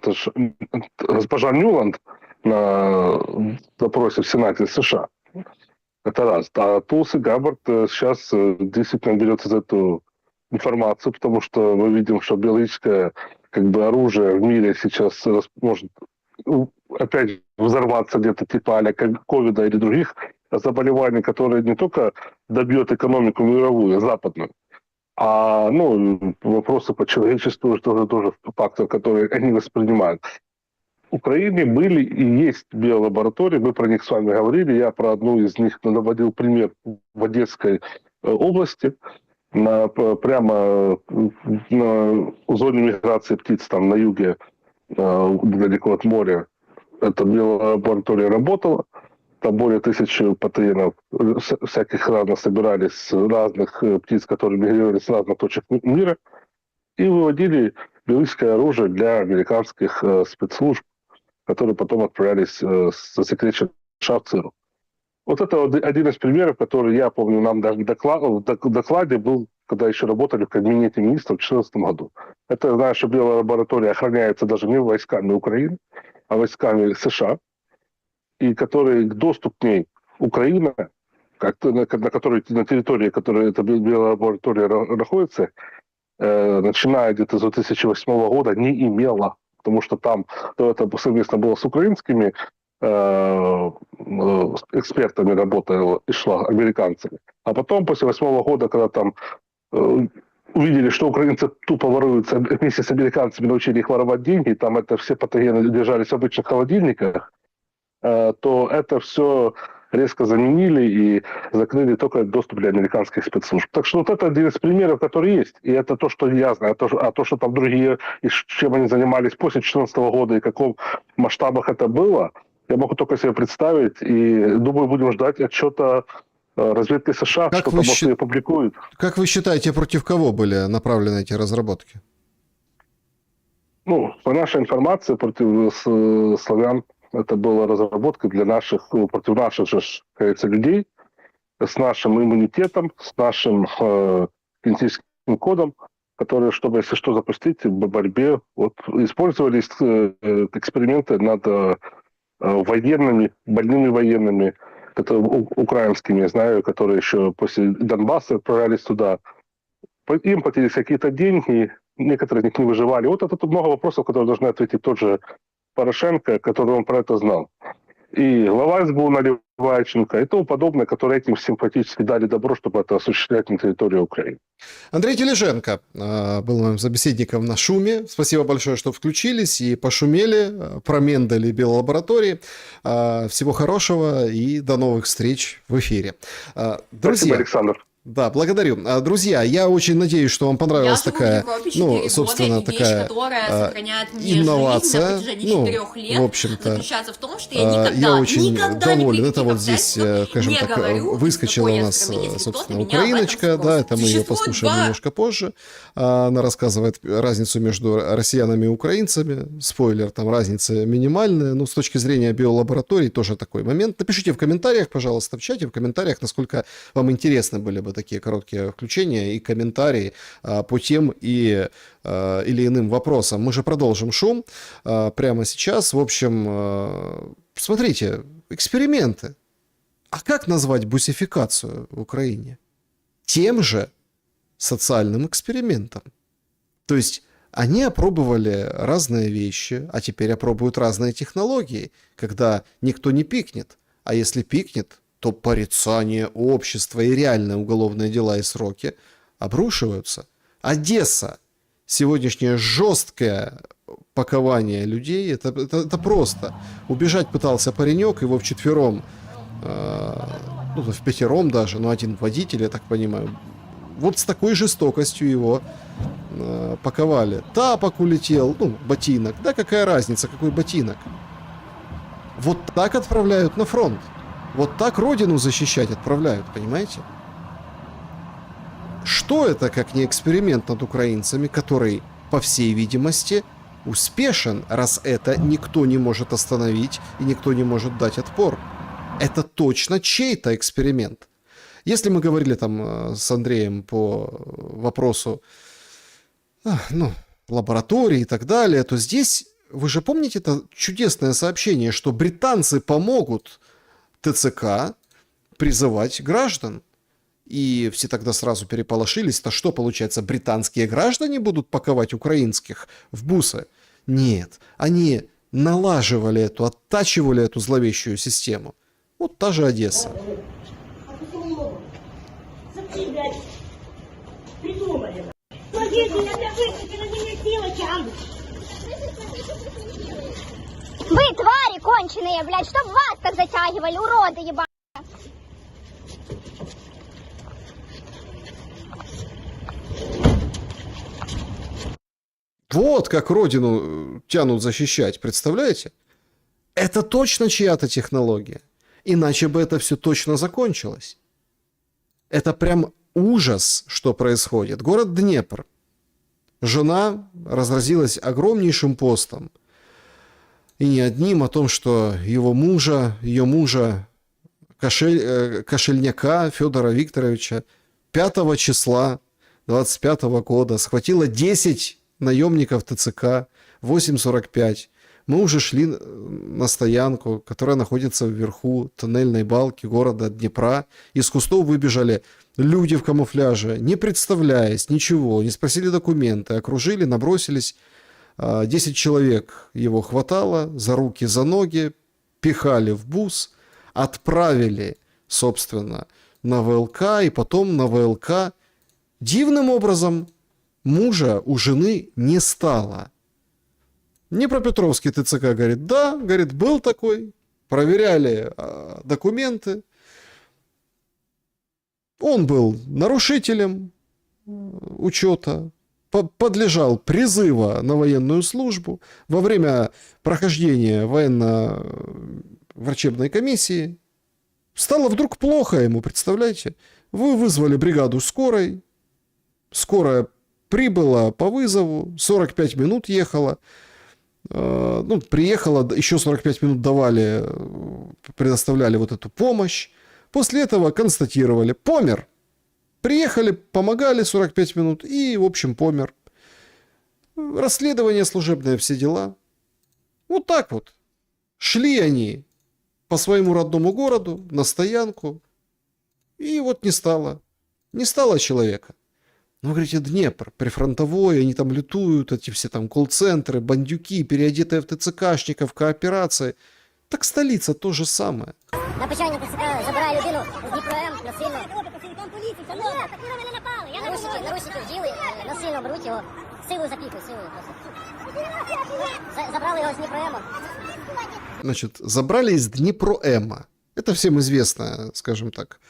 госпожа Ньюланд на допросе в Сенате США. Это раз. А Тулси Габбард сейчас действительно берется за эту информацию, потому что мы видим, что биологическое оружие в мире сейчас может опять взорваться где-то типа а-ля ковида или других заболеваний, которые не только добьет экономику мировую, западную, а вопросы по человечеству тоже фактор, который они воспринимают. В Украине были и есть биолаборатории, мы про них с вами говорили, я про одну из них наводил пример в Одесской области, прямо в зоне миграции птиц, там на юге, далеко от моря, эта биолаборатория работала, там более 1000 патогенов всяких разных собирались с разных птиц, которые мигрировали с разных точек мира, и выводили биологическое оружие для американских спецслужб, которые потом отправлялись засекреченно в ЦРУ. Вот это один из примеров, который я помню, нам даже в докладе был, когда еще работали в кабинете министров в 2014 году. Это, знаешь, что биолаборатория охраняется даже не войсками Украины, а войсками США, и который доступ к ней Украина, на территории, которой эта биолаборатория находится, начиная где-то с 2008 года, не имела. Потому что там это совместно было с украинскими экспертами работала и шла, американцами. А потом, после 2008 года, когда там увидели, что украинцы тупо воруются вместе с американцами, научили их воровать деньги, там это все патогены держались в обычных холодильниках, то это все резко заменили и закрыли только доступ для американских спецслужб. Так что вот это один из примеров, который есть. И это то, что я знаю. А то, что там другие, и чем они занимались после 2014 года, и в каком масштабах это было, я могу только себе представить. И думаю, будем ждать отчета разведки США, что там может опубликуют. Как вы считаете, против кого были направлены эти разработки? По нашей информации, против славян. Это была разработка против наших же, кажется, людей, с нашим иммунитетом, с нашим генетическим кодом, которые, чтобы, если что, запустить в борьбе, использовались эксперименты над военными, больными военными, украинскими, я знаю, которые еще после Донбасса отправлялись туда. Им платились какие-то деньги, некоторые из них не выживали. Вот это много вопросов, которые должны ответить тот же Порошенко, который он про это знал. И глава СБУ Наливайченко и тому подобное, которые этим всем фактически дали добро, чтобы это осуществлять на территории Украины. Андрей Тележенко был моим собеседником на шуме. Спасибо большое, что включились и пошумели про Мендель и биолаборатории. Всего хорошего и до новых встреч в эфире. Друзья, спасибо, Александр. Да, благодарю. Друзья, я очень надеюсь, что вам понравилась такая, собственно, такая инновация. В общем-то, я очень доволен. Это вот здесь, скажем так, выскочила у нас, собственно, украиночка, да, это мы ее послушаем немножко позже. Она рассказывает разницу между россиянами и украинцами. Спойлер, там разница минимальная. Но с точки зрения биолабораторий тоже такой момент. Напишите в комментариях, пожалуйста, в чате, в комментариях, насколько вам интересны были бы бы такие короткие включения и комментарии по тем или иным вопросам. Мы же продолжим шум прямо сейчас. В общем, смотрите, эксперименты. А как назвать бусификацию в Украине? Тем же социальным экспериментом. То есть они опробовали разные вещи, а теперь опробуют разные технологии, когда никто не пикнет. А если пикнет, то порицание общества и реальные уголовные дела и сроки обрушиваются. Одесса. Сегодняшнее жесткое пакование людей, это просто. Убежать пытался паренек, его вчетвером, впятером даже, один водитель, я так понимаю. Вот с такой жестокостью его паковали. Тапок улетел, ботинок. Да какая разница, какой ботинок? Вот так отправляют на фронт. Вот так родину защищать отправляют, понимаете? Что это, как не эксперимент над украинцами, который, по всей видимости, успешен, раз это никто не может остановить и никто не может дать отпор? Это точно чей-то эксперимент. Если мы говорили там с Андреем по вопросу лаборатории и так далее, то здесь, вы же помните это чудесное сообщение, что британцы помогут ТЦК призывать граждан. И все тогда сразу переполошились. То что, получается, британские граждане будут паковать украинских в бусы? Нет, они налаживали оттачивали эту зловещую систему. Вот та же Одесса. Вы твари конченые, блядь, чтоб вас так затягивали, уроды ебаные. Вот как родину тянут защищать, представляете? Это точно чья-то технология. Иначе бы это все точно закончилось. Это прям ужас, что происходит. Город Днепр. Жена разразилась огромнейшим постом. И не одним, о том, что ее мужа, Кошельняка Федора Викторовича 5 числа 25 года схватило 10 наемников ТЦК, 8:45. Мы уже шли на стоянку, которая находится вверху тоннельной балки города Днепра. Из кустов выбежали люди в камуфляже, не представляясь, ничего, не спросили документы, окружили, набросились. 10 человек его хватало за руки, за ноги, пихали в бус, отправили, собственно, на ВЛК, и потом на ВЛК дивным образом мужа у жены не стало. Днепропетровский ТЦК говорит, да, говорит, был такой, проверяли документы, он был нарушителем учета, подлежал призыва на военную службу, во время прохождения военно-врачебной комиссии стало вдруг плохо ему, представляете? Вы вызвали бригаду скорой, скорая прибыла по вызову, 45 минут ехала, приехала, еще 45 минут давали, предоставляли вот эту помощь, после этого констатировали, помер. Приехали, помогали 45 минут и, в общем, помер. Расследование служебное, все дела. Вот так вот. Шли они по своему родному городу на стоянку, и вот не стало человека. Ну, говорите, Днепр, прифронтовой, они там лютуют, эти все там колл-центры, бандюки, переодетые в ТЦКшников, кооперации. Так столица то же самое. Начальник ТЦК забирає людину з Дніпро-М насильно. Наручники вділи, насильно беруть його, силою запікують, силою просто. Забрали його з Дніпро-М. Значит, забрали из Днепро-Эма. Это всем известная, скажем так,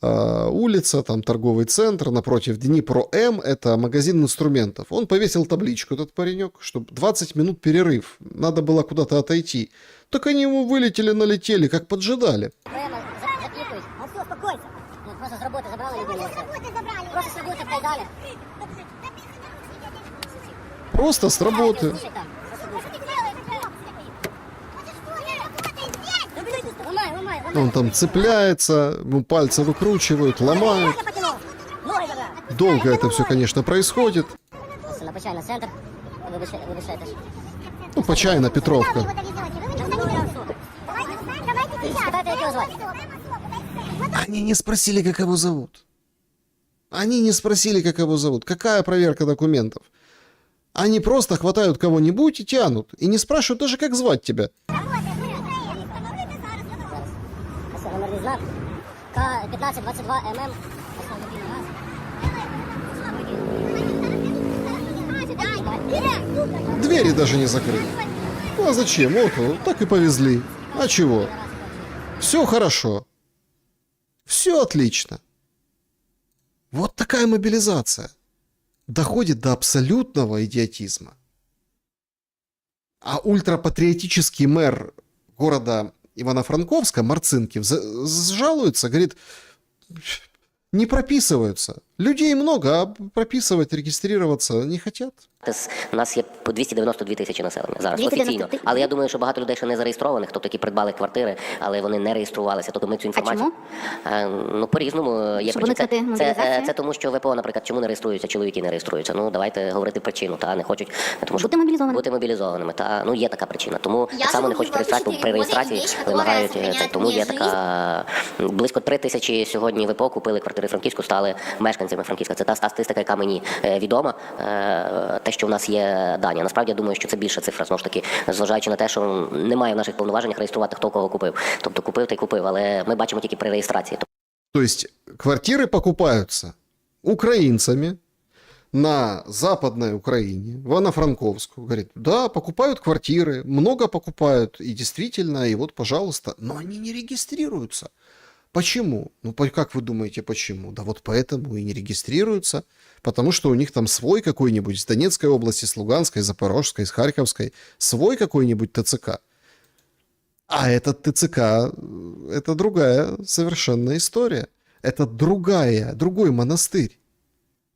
улица, там торговый центр, напротив Днепро-М, это магазин инструментов. Он повесил табличку, этот паренек, чтобы 20 минут перерыв, надо было куда-то отойти. Так они ему вылетели, налетели, как поджидали. Запікують. А все, успокойся. Просто з роботи забрали людину. Просто з роботи прийдали. Просто с работы. Он там цепляется, ему пальцы выкручивают, ломают. Долго это все, конечно, происходит. На Почайна центр. Вибачайте. Ну, Почайна, Петровка. Спитайте, як його звати? Они не спросили, как его зовут. Они не спросили, как его зовут. Какая проверка документов? Они просто хватают кого-нибудь и тянут. И не спрашивают даже, как звать тебя. Номерний знак. К-1522 ММ. Двери даже не закрыли. Ну а зачем? Вот, так и повезли. А чего? Все хорошо. Все отлично. Вот такая мобилизация. Доходит до абсолютного идиотизма. А ультрапатриотический мэр города Ивано-Франковска, Марцинкив, жалуется, говорит, не прописываются. Людей много, а прописывать, регистрироваться не хотят. У нас є по 292 тисячі населення зараз офіційно. Але я думаю, що багато людей ще не зареєстрованих, тобто які придбали квартири, але вони не реєструвалися. Тобто ми цю інформацію... А чому? Ну, по-різному є Щоб причина. уникати мобілізації? Це тому, що ВПО, наприклад, чому не реєструються, чоловіки не реєструються. Ну, давайте говорити причину, та не хочуть тому, що бути мобілізованими. Та, ну, є така причина. Тому так само не хочуть реєстрації, при реєстрації вимагають. Тому є така... Близько 3 тисячі сьогодні ВПО купили квартири в Франківську, стали мешканцями Франківська. Це та статистика, яка мені відома. Те, що в нас є дані. Насправді, я думаю, що це більша цифра, знову ж таки, зважаючи на те, що немає в наших повноваженнях реєструвати, хто кого купив. Тобто купив та й купив, але ми бачимо тільки при реєстрації. То есть квартиры покупаются украинцами на Западной Украине, в Ивано-Франковску. Говорит, да, покупают квартиры, много покупают, и действительно, и вот, пожалуйста, но они не регистрируются. Почему? Ну, как вы думаете, почему? Да вот поэтому и не регистрируются, потому что у них там свой какой-нибудь из Донецкой области, с Луганской, Запорожской, с Харьковской, свой какой-нибудь ТЦК. А этот ТЦК – это другая совершенно история. Это другой монастырь.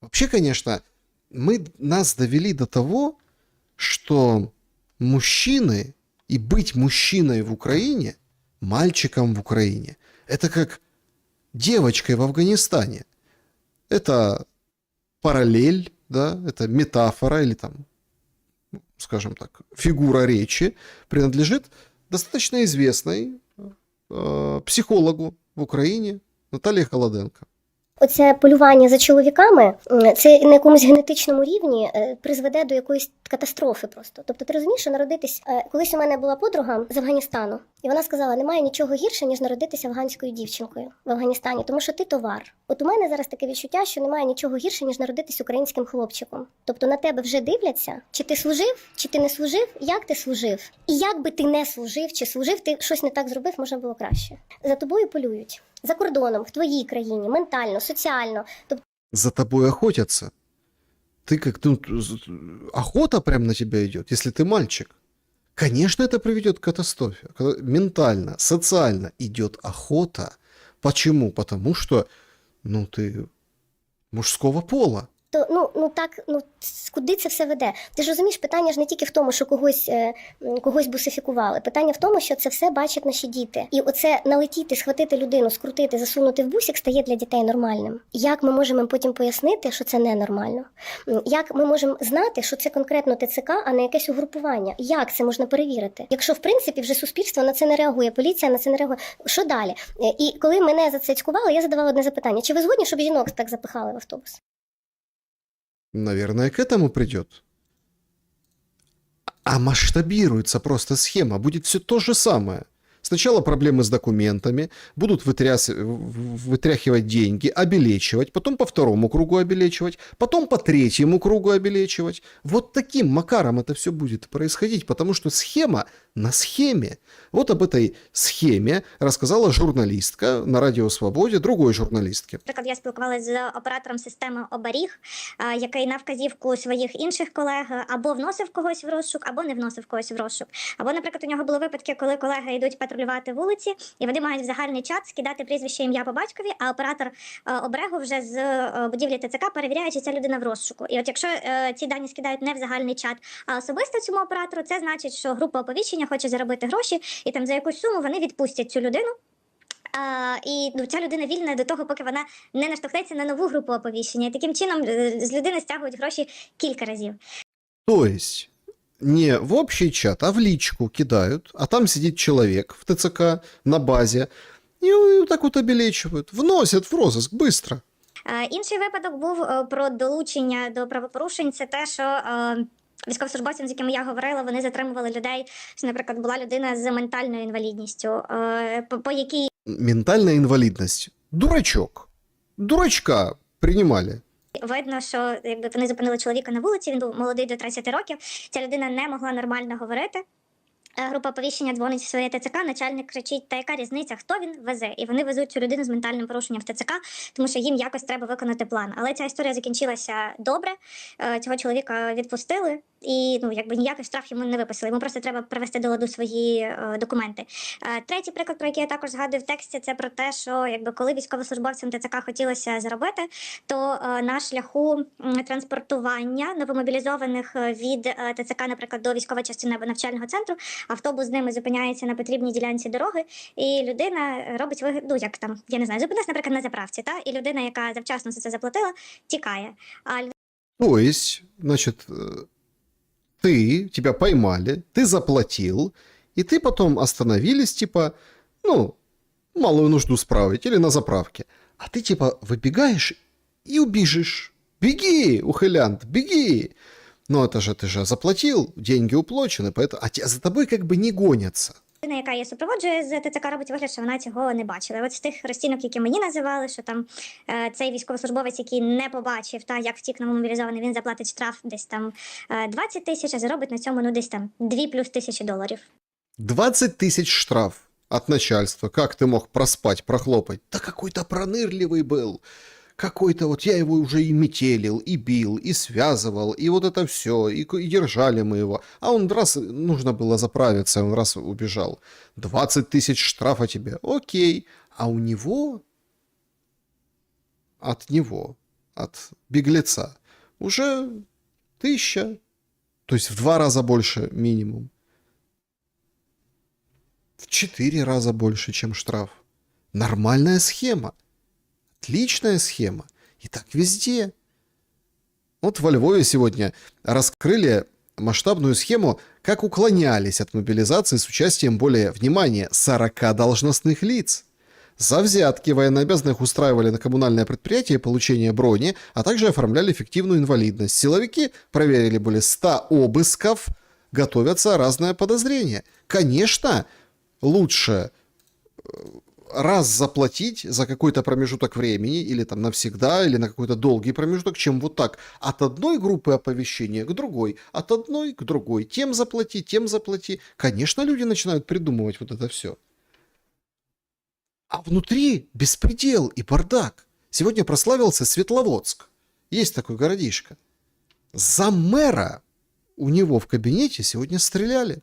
Вообще, конечно, нас довели до того, что мужчины и быть мужчиной в Украине, мальчиком в Украине, это как девочкой в Афганистане. Это параллель, да, это метафора или там, скажем так, фигура речи принадлежит достаточно известной психологу в Україні Наталії Холоденко. Оце полювання за чоловіками, це на якомусь генетичному рівні призведе до якоїсь катастрофи просто. Тобто ти розумієш, що народитись... Колись у мене була подруга з Афганістану, і вона сказала, немає нічого гірше, ніж народитися афганською дівчинкою в Афганістані, тому що ти товар. От у мене зараз таке відчуття, що немає нічого гірше, ніж народитись українським хлопчиком. Тобто на тебе вже дивляться, чи ти служив, чи ти не служив, як ти служив. І як би ти не служив, чи служив, ти щось не так зробив, можна було краще. За тобою полюють. За кордоном, в твоей краине, ментально, социально. За тобой охотятся. Ты как охота прям на тебя идет, если ты мальчик. Конечно, это приведет к катастрофе. Ментально, социально идет охота. Почему? Потому что, ты мужского пола. То, куди це все веде? Ти ж розумієш, питання ж не тільки в тому, що когось бусифікували. Питання в тому, що це все бачать наші діти. І оце налетіти, схватити людину, скрутити, засунути в бусик стає для дітей нормальним. Як ми можемо потім пояснити, що це ненормально? Як ми можемо знати, що це конкретно ТЦК, а не якесь угрупування? Як це можна перевірити? Якщо, в принципі, вже суспільство на це не реагує, поліція на це не реагує, що далі? І коли мене за це цькували, я задавала одне запитання. Чи ви згодні, щоб жінок так запихали в автобус? Наверное, к этому придет. А масштабируется просто схема. Будет все то же самое. Сначала проблемы с документами, будут вытряхивать деньги, обелечивать, потом по второму кругу обелечивать, потом по третьему кругу обелечивать. Вот таким макаром это все будет происходить, потому что схема на схеме. Вот об этой схеме рассказала журналистка на Радіо Свободі, другої журналістки. Наприклад, я спілкувалася з оператором системи «Оберіг», який на вказівку своїх інших колег або вносив когось в розшук, або не вносив когось в розшук. Або, наприклад, у нього були випадки, коли колеги йдуть патрулювати вулиці, і вони мають в загальний чат скидати прізвище, ім'я по батькові, а оператор оберегу вже з будівлі ТЦК перевіряє, чи ця людина в розшуку. І от якщо ці дані скидають не в загальний чат, а особисто цьому оператору, це значить, що група оповіщення хоче заробити гроші, і там за якусь суму вони відпустять цю людину. І ця людина вільна до того, поки вона не наштовхнеться на нову групу оповіщення. І таким чином з людини стягують гроші кілька разів. То есть не в общий чат, а в личку кидают, а там сидит человек в ТЦК на базе, и вот так вот обелечивают, вносят в розыск быстро. Інший випадок був про долучення до правопорушень. Це те, що військовослужбовцям, з якими я говорила, вони затримували людей. Що, наприклад, була людина з ментальною інвалідністю, по якій Ментальная инвалидность. Дурачок. Дурачка принимали. видно, що якби вони зупинили чоловіка на вулиці, він був молодий до 30 років, ця людина не могла нормально говорити. Група оповіщення дзвонить в своє ТЦК, начальник кричить, та яка різниця, хто він везе? І вони везуть цю людину з ментальним порушенням в ТЦК, тому що їм якось треба виконати план. Але ця історія закінчилася добре, цього чоловіка відпустили, і якби ніякий штраф йому не виписали, йому просто треба привести до ладу свої документи. Третій приклад, про який я також згадую в тексті, це про те, що якби коли військовослужбовцям ТЦК хотілося заробити, то на шляху транспортування новомобілізованих від ТЦК, наприклад, до військової частини або навчального центру, автобус з ними зупиняється на потрібній ділянці дороги, і людина робить вигляд, як там, я не знаю, зупинилась, наприклад, на заправці, і людина, яка завчасно за це заплатила, тікає. То есть, значит, тебя поймали, ты заплатил, и ты потом остановились, типа, малую нужду справить или на заправке. А ты, типа, выбегаешь и убежишь. Беги, ухилянт, беги. Это же ты же заплатил, деньги уплочены, поэтому... А за тобой как бы не гонятся. Людина, яка її супроводжує з ТЦК, робить вигляд, що вона цього не бачила. От з тих розцінок, які мені називали, що там цей військовослужбовець, який не побачив, як втік новомобілізований, він заплатить штраф десь там 20 тисяч, а заробить на цьому, десь там 2 плюс тисячі доларів. 20 тысяч штраф от начальства. Как ты мог проспать, прохлопать? Да какой-то пронырливый был. Какой-то вот я его уже и метелил, и бил, и связывал, и вот это все, и держали мы его. А он раз, нужно было заправиться, он раз убежал. 20 тысяч штрафа тебе, окей. А у него, от беглеца, уже 1000. То есть в 2 раза больше минимум. В 4 раза больше, чем штраф. Нормальная схема. Отличная схема. И так везде. Вот во Львове сегодня раскрыли масштабную схему, как уклонялись от мобилизации с участием более, внимание, 40 должностных лиц. За взятки военнообязанных устраивали на коммунальное предприятие получение брони, а также оформляли фиктивную инвалидность. Силовики проверили более 100 обысков, готовятся разные подозрения. Конечно, лучше раз заплатить за какой-то промежуток времени, или там навсегда, или на какой-то долгий промежуток, чем вот так от одной группы оповещения к другой, от одной к другой, тем заплати, тем заплати. Конечно, люди начинают придумывать вот это все. А внутри беспредел и бардак. Сегодня прославился Светловодск. Есть такой городишко. За мэра у него в кабинете сегодня стреляли.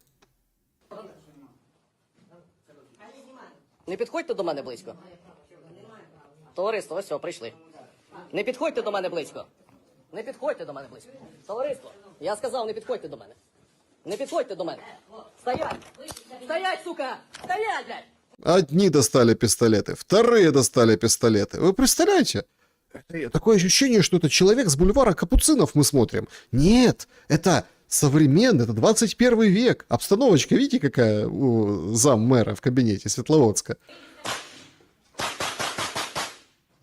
Не підходьте до мене близько. Товариство, ось прийшли. Не підходьте до мене близько. Не підходьте до мене близько. Товариство, я сказав, не підходьте до мене. Не підходьте до мене. Стоять! Стоять, сука! Стоять, блядь! Одни достали пистолеты, вторые достали пистолеты. Вы представляете? Такое ощущение, что это человек с бульвара Капуцинов мы смотрим. Нет, это современный, это 21 век. Обстановочка, видите, какая у заммэра в кабинете Светловодска?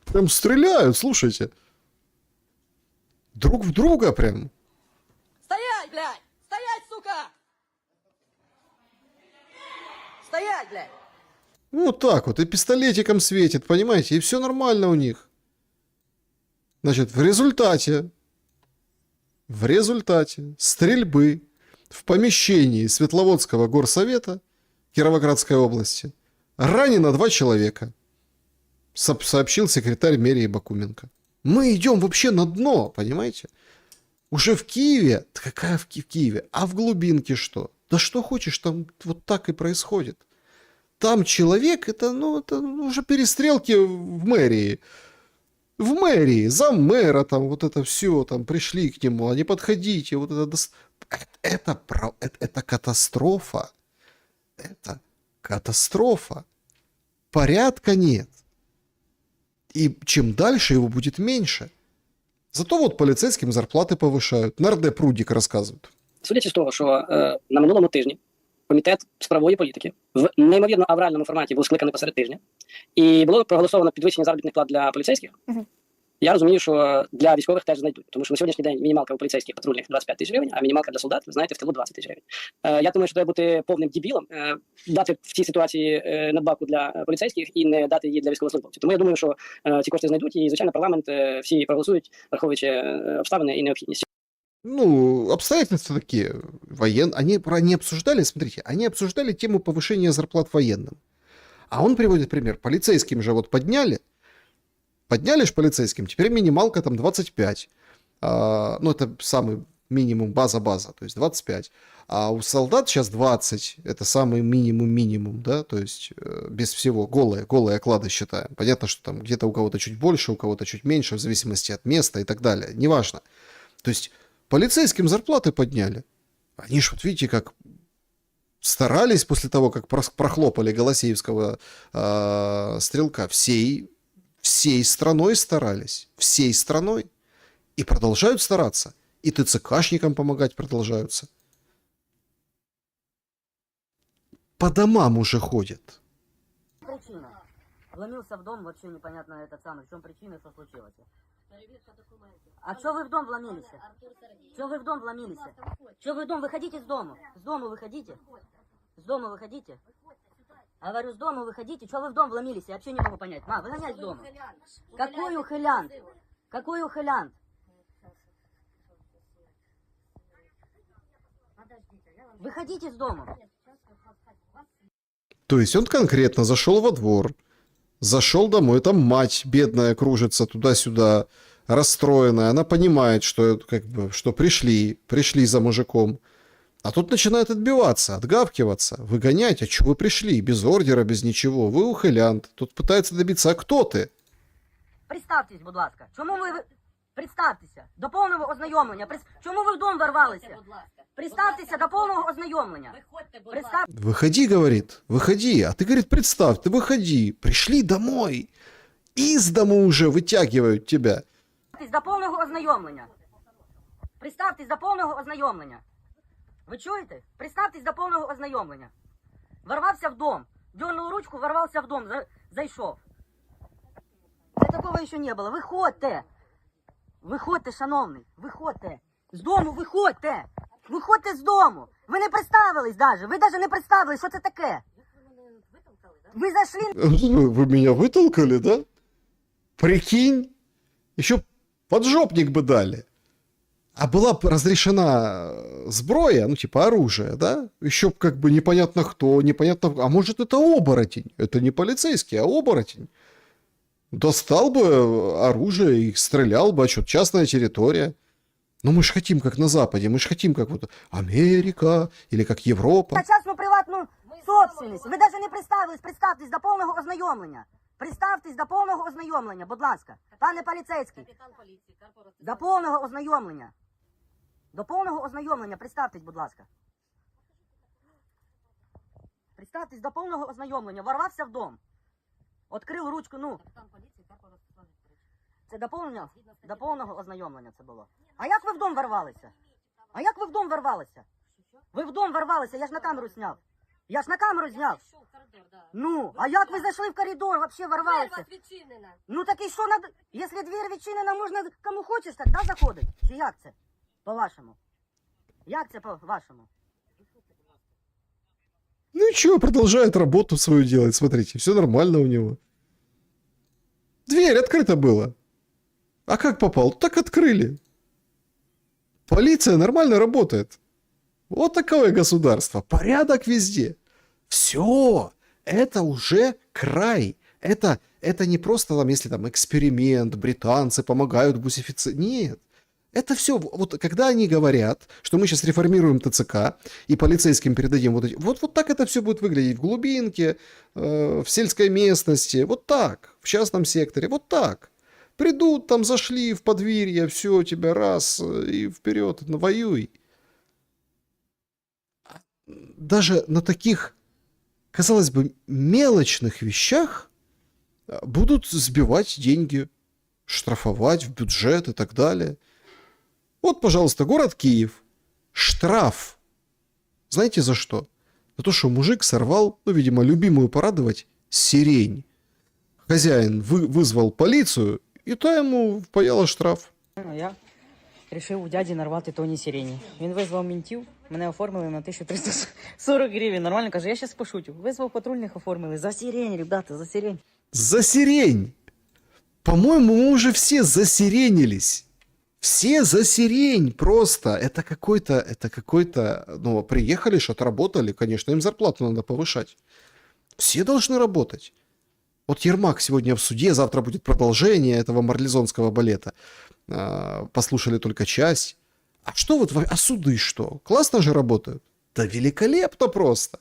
Прям стреляют, слушайте. Друг в друга прям. Стоять, блядь! Стоять, сука! Стоять, блядь! Вот так вот, и пистолетиком светит, понимаете, и все нормально у них. Значит, в результате стрельбы в помещении Светловодского горсовета Кировоградской области ранено 2 человека, сообщил секретарь мэрии Бакуменко. Мы идем вообще на дно, понимаете? Уже в Киеве, какая в Киеве, а в глубинке что? Да что хочешь, там вот так и происходит. Там человек, это уже перестрелки в мэрии. В мэрии, заммэра там, вот это все, там пришли к нему, а не подходите, вот это катастрофа. Это катастрофа. порядка нет. И чем дальше, его будет меньше. Зато вот поліцейським зарплати повишають. Нардеп Прудік розказують. Судячи з того, що на минулому тижні Комітет з правової політики в неймовірно авральному форматі був скликаний посеред тижня, і було проголосовано підвищення заробітних плат для поліцейських. Я розумію, що для військових теж знайдуть, тому що на сьогоднішній день мінімалка у поліцейських патрульних 25 тисяч гривень, а мінімалка для солдат, ви знаєте, в тилу 20 тисяч гривень. Я думаю, що треба бути повним дебілом, дати в цій ситуації надбавку для поліцейських і не дати її для військовослужбовців. Тому я думаю, що ці кошти знайдуть, і, звичайно, парламент всі проголосують, враховуючи обставини і необхідність. Ну, обстоятельства такие. Они обсуждали, смотрите, они обсуждали тему повышения зарплат военным. А он приводит пример. Полицейским же вот подняли ж полицейским, теперь минималка там 25. Ну, это самый минимум, база, то есть 25. А у солдат сейчас 20, это самый минимум, да, то есть без всего, голые оклады считаем. Понятно, что там где-то у кого-то чуть больше, у кого-то чуть меньше, в зависимости от места и так далее, неважно. То есть полицейским зарплаты подняли. Они ж, вот видите, как старались после того, как прохлопали Голосеевского стрелка, всей страной старались. Всей страной. И продолжают стараться. И ТЦКшникам помогать продолжаются. По домам уже ходят. Причина. Вломился в дом, вообще непонятно этот самый. В чем причина, что случилось? А что вы в дом вломились? Что вы в дом вломились? Что вы в дом? Выходите с дома. С дома выходите. С дома выходите. Говорю, с дома выходите. Что вы в дом вломились? Я вообще не могу понять. Ма, выгонять с дома. Какой ухилянт? Какой ухилянт? Выходите с дома. То есть он конкретно зашел во двор, зашел домой, там мать бедная кружится туда-сюда, расстроенная, она понимает, что как бы, что пришли за мужиком. А тут начинает отбиваться, отгавкиваться, выгонять. А что вы пришли? Без ордера, без ничего. Вы ухилянт. Тут пытается добиться. А кто ты? Представтесь, будь ласка. Чому ви... Представтеся. До повного ознайомлення. Чому ви в дом ворвалися? Представтеся до повного ознайомлення. Выходи, говорит. Выходи. А ты, говорит, представь, ты выходи. Пришли домой. Из дому уже вытягивают тебя. Представтесь до повного ознайомлення. Представтесь до повного ознайомлення. Ви чуєте? Представтесь до повного ознайомлення. Ворвався в дом. Дернул ручку, ворвався в дом. Зайшов. Такого ще не було. Виходьте. Виходьте, шановний. Виходьте. З дому виходьте. Виходьте з дому. Ви не представились даже. Ви даже не представились, що це таке. Ви зайшли... Вы меня вытолкали, да? Прикинь. Еще поджопник бы дали. А была бы разрешена сброя, ну типа оружие, да? Еще как бы непонятно кто, непонятно... А может это оборотень? Это не полицейский, а оборотень. Достал бы оружие и стрелял бы, а что, частная территория. Но мы же хотим как на Западе, мы же хотим как вот Америка или как Европа. На частну приватну собственність. Ви навіть не представились, представтесь до повного ознайомлення. Представтесь до повного ознайомлення, будь ласка. Пане поліцейський. До повного ознайомлення. До повного ознайомлення, представтесь, будь ласка. Представтесь до повного ознайомлення. Ворвався в дом. Открив ручку, ну. Це до повного ознайомлення це було. А як ви в дом ворвалися? А як ви в дом ворвалися? Ви в дом ворвалися, я ж на камеру зняв. Я ж на камеру зняв. Ну, а як ви зайшли в коридор, вообще ворвалися? Ну так і що надо? Якщо двері відчинена, можна кому хочеш, так да, заходить? Чи як це? По-вашому? Як це по-вашому? Ну и что, продолжает работу свою делать, смотрите, все нормально у него. Дверь открыта была. А как попал? Так открыли. Полиция нормально работает. Вот такое государство. Порядок везде. Все. Это уже край. Это не просто там, если там эксперимент, британцы помогают бусифицировать. Нет. Это все, вот когда они говорят, что мы сейчас реформируем ТЦК и полицейским передадим вот эти... Вот так это все будет выглядеть в глубинке, в сельской местности, вот так, в частном секторе, вот так. Придут, там зашли в подвір'я, все, тебя раз, и вперед, воюй. Даже на таких казалось бы, мелочных вещах будут сбивать деньги, штрафовать в бюджет и так далее. Вот, пожалуйста, город Киев. Штраф. Знаете за что? За то, что мужик сорвал, ну, видимо, любимую порадовать, сирень. Хозяин вызвал полицию, и та ему впаяла штраф. Я вирішив у дяді нарвати тоні сирені. Він визвав мінтів, мене оформили на 1340 гривень. Нормально, каже, я зараз пошутю. Визвав патрульних, оформили. За сирень, ребята, за сирень. За сирень! По-моему, мы уже все засиренились. Все за сирень просто. Это какой-то, ну, приехали ж, отработали, конечно, им зарплату надо повышать. Все должны работать. Вот Ермак сегодня в суде, завтра будет продолжение этого марлезонского балета. Послушали только часть. А что вот, а суды что? Классно же работают? Да великолепно просто.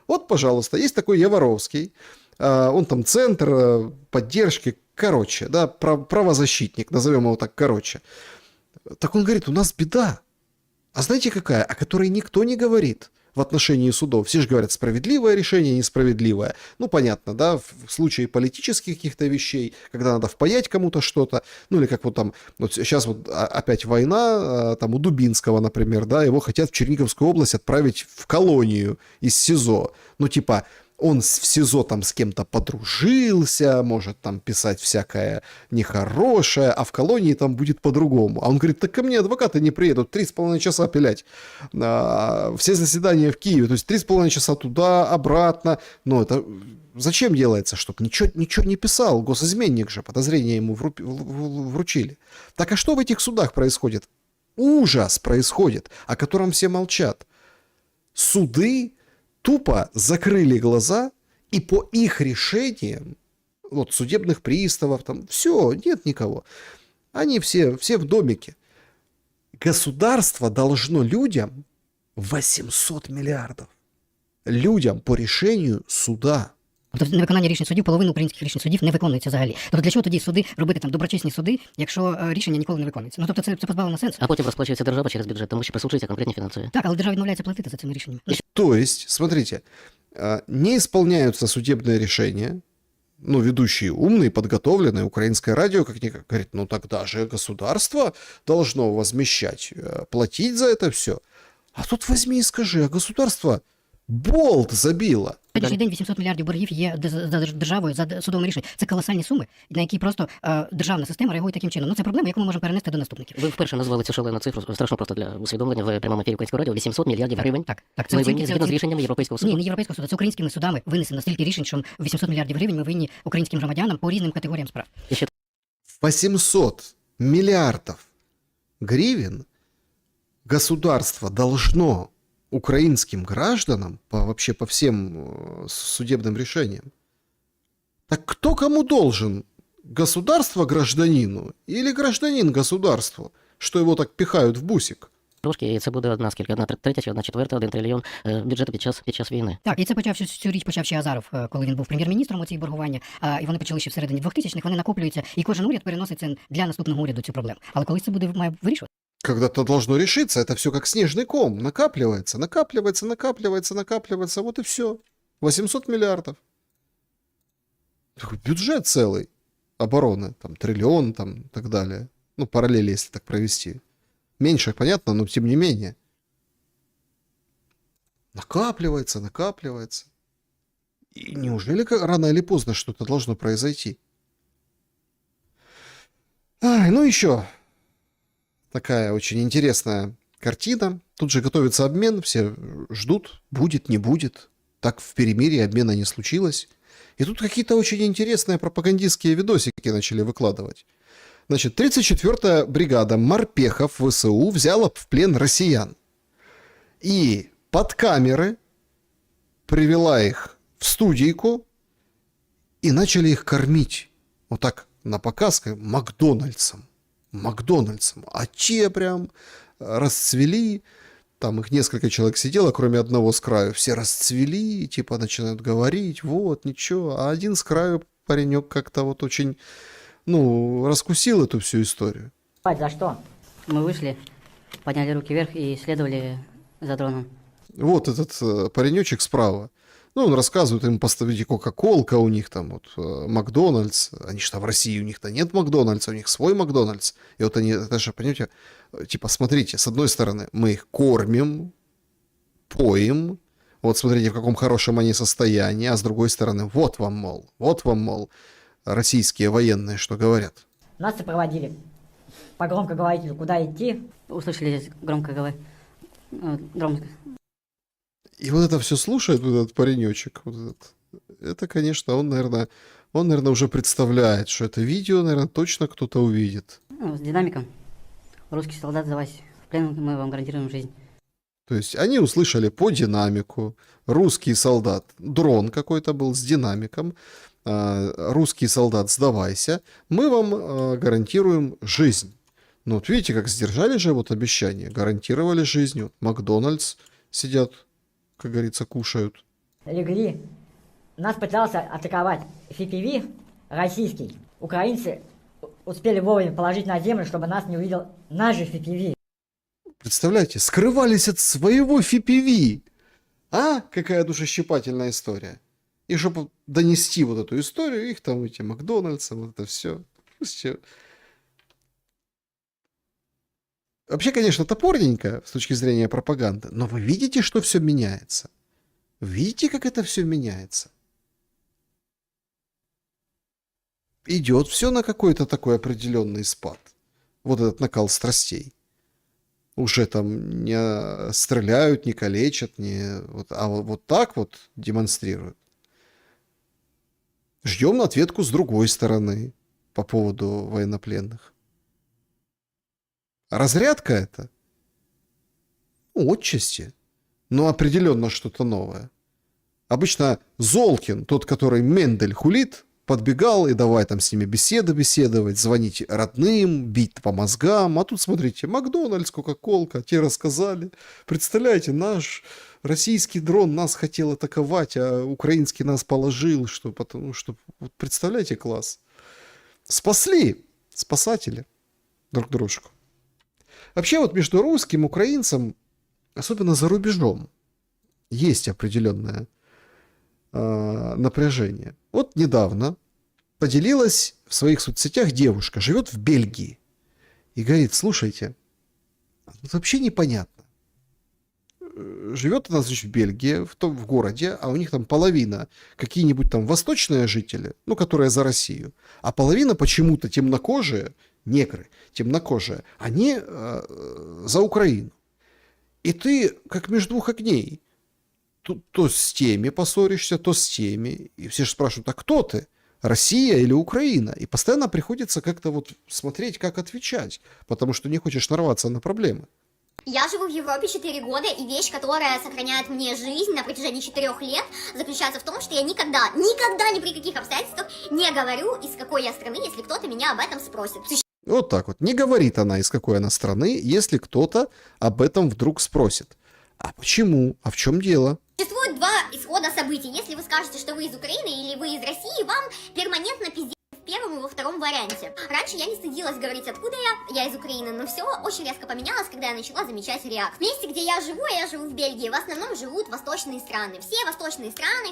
Вот, пожалуйста, есть такой Яворовский. Он там центр поддержки, короче, да, правозащитник, назовем его так, короче. Так он говорит, у нас беда. А знаете какая? О которой никто не говорит в отношении судов. Все же говорят, справедливое решение, несправедливое. Ну, понятно, да, в случае политических каких-то вещей, когда надо впаять кому-то что-то, ну, или как вот там, вот сейчас вот опять война, там у Дубинского, например, да, его хотят в Черниговскую область отправить в колонию из СИЗО. Ну, типа, он в СИЗО там с кем-то подружился, может там писать всякое нехорошее, а в колонии там будет по-другому. А он говорит, так ко мне адвокаты не приедут, 3,5 часа пилять. Все заседания в Киеве, то есть 3,5 часа туда, обратно. Но это зачем делается? Чтобы ничего не писал. Госизменник же, подозрения ему вручили. Так а что в этих судах происходит? Ужас происходит, о котором все молчат. Суды тупо закрыли глаза, и по их решениям, вот судебных приставов, там, все, нет никого. Они все в домике. Государство должно людям 800 миллиардов. Людям по решению суда. Тобто невиконання рішень судів, половина українських рішень судів не виконується взагалі. Тобто для чого тоді суди робити там доброчесні суди, якщо рішення ніколи не виконується? Ну тобто це позбавлено сенсу. А потім розплачується держава через бюджет, тому що присуджується конкретні фінанси. Так, але держава відмовляється платити за цими рішеннями. То есть, смотрите, не исполняются судебные решения, ну, ведущие умные, подготовленные, украинское радио, как-никак, говорит, ну, тогда же государство должно возмещать, платить за это все. А тут возьми и скажи, а государство болт забило. На сьогоднішній день 800 мільярдів боргів є за державою, за судовими рішеннями. Це колосальні суми, на які просто державна система реагує таким чином. Ну, це проблема, яку ми можемо перенести до наступників. Ви вперше назвали цю шалену цифру, страшно просто для усвідомлення в прямому ефірі Українського радіо, 800 мільярдів гривень. Так. Ми винні згідно з рішеннями Європейського суду. Ні, не Європейського суду, це українськими судами винесено стільки рішень, що 800 мільярдів гривень ми винні українським громадянам по різним категоріям справ. 800 миллиардов гривен государство должно украинским гражданам вообще по всем судебным решениям. Так кто кому должен? Государство гражданину или гражданин государству, что его так пихают в бусик? Трошки, і це буде одна скільки, 1/3 чи 1/4, 1 трильйон бюджету під час війни. Так, і це цю річ почав ще Азаров, коли він був прем'єр-міністром, оці боргування, і вони почали ще всередині 2000-х, вони накоплюються, і кожен уряд переносить це для наступного уряду цю проблему. Але коли це має вирішувати? Когда-то должно решиться, это все как снежный ком, накапливается, вот и все. 800 миллиардов. Такой бюджет целый обороны, там триллион, там и так далее. Ну, параллели, если так провести. Меньше, понятно, но тем не менее. Накапливается. И неужели рано или поздно что-то должно произойти? Ну еще такая очень интересная картина. Тут же готовится обмен, все ждут, будет, не будет. Так в перемирии обмена не случилось. И тут какие-то очень интересные пропагандистские видосики начали выкладывать. Значит, 34-я бригада морпехов ВСУ взяла в плен россиян. И под камеры привела их в студийку и начали их кормить. Вот так на показ, как Макдональдсом. А те прям расцвели. Там их несколько человек сидело, кроме одного с краю. Все расцвели, типа начинают говорить, вот, ничего. А один с краю паренек как-то вот очень, раскусил эту всю историю. За что? Мы вышли, подняли руки вверх и следовали за дроном. Вот этот паренечек справа. Ну, он рассказывает им, поставите Кока-Колка, у них там вот Макдональдс. Они что, в России у них-то нет Макдональдса, у них свой Макдональдс. И вот они даже, понимаете, типа, смотрите, с одной стороны, мы их кормим, поим, вот смотрите, в каком хорошем они состоянии, а с другой стороны, вот вам, мол, российские военные что говорят. Нас сопроводили по громкоговорителю, куда идти. Услышали здесь громкоговоритель. И вот это все слушает вот этот паренечек. Вот этот. Это, конечно, он, наверное, уже представляет, что это видео, наверное, точно кто-то увидит. Ну, с динамиком. Русский солдат, сдавайся в плен, мы вам гарантируем жизнь. То есть они услышали по динамику, русский солдат, дрон какой-то был с динамиком, русский солдат, сдавайся, мы вам гарантируем жизнь. Ну вот видите, как сдержали же вот обещание, гарантировали жизнь. Вот Макдональдс сидят, как говорится, кушают. Легли. Нас пытался атаковать FPV российский. Украинцы успели вовремя положить на землю, чтобы нас не увидел наш же FPV. Представляете, скрывались от своего FPV. А? Какая душещипательная история. И чтобы донести вот эту историю, их там эти Макдональдсы, вот это все. Вообще, конечно, топорненько с точки зрения пропаганды, но вы видите, что все меняется? Видите, как это все меняется? Идет все на какой-то такой определенный спад. Вот этот накал страстей. Уже там не стреляют, не калечат, а вот так вот демонстрируют. Ждем ответку с другой стороны по поводу военнопленных. Разрядка это? Отчасти. Но определенно что-то новое. Обычно Золкин, тот, который Мендель хулит, подбегал и давай там с ними беседовать, звонить родным, бить по мозгам. А тут, смотрите, Макдональдс, Кока-Колка, те рассказали. Представляете, наш российский дрон нас хотел атаковать, а украинский нас положил. Потому что, вот представляете, класс. Спасли спасатели друг дружку. Вообще вот между русским и украинцем, особенно за рубежом, есть определенное напряжение. Вот недавно поделилась в своих соцсетях девушка, живет в Бельгии, и говорит, слушайте, это вообще непонятно. Живет она, значит, в Бельгии, в городе, а у них там половина какие-нибудь там восточные жители, ну, которые за Россию, а половина почему-то темнокожие, негры, темнокожие, они за Украину. И ты как между двух огней. То с теми поссоришься, то с теми. И все же спрашивают, а кто ты? Россия или Украина? И постоянно приходится как-то вот смотреть, как отвечать, потому что не хочешь нарваться на проблемы. Я живу в Европе 4 года, и вещь, которая сохраняет мне жизнь на протяжении 4 лет, заключается в том, что я никогда ни при каких обстоятельствах не говорю, из какой я страны, если кто-то меня об этом спросит. Вот так вот. Не говорит она, из какой она страны, если кто-то об этом вдруг спросит. А почему? А в чем дело? Существует два исхода событий. Если вы скажете, что вы из Украины или вы из России, вам перманентно пиздец в первом и во втором варианте. Раньше я не стыдилась говорить, откуда я из Украины, но все очень резко поменялось, когда я начала замечать реакцию. В месте, где я живу в Бельгии, в основном живут восточные страны. Все восточные страны,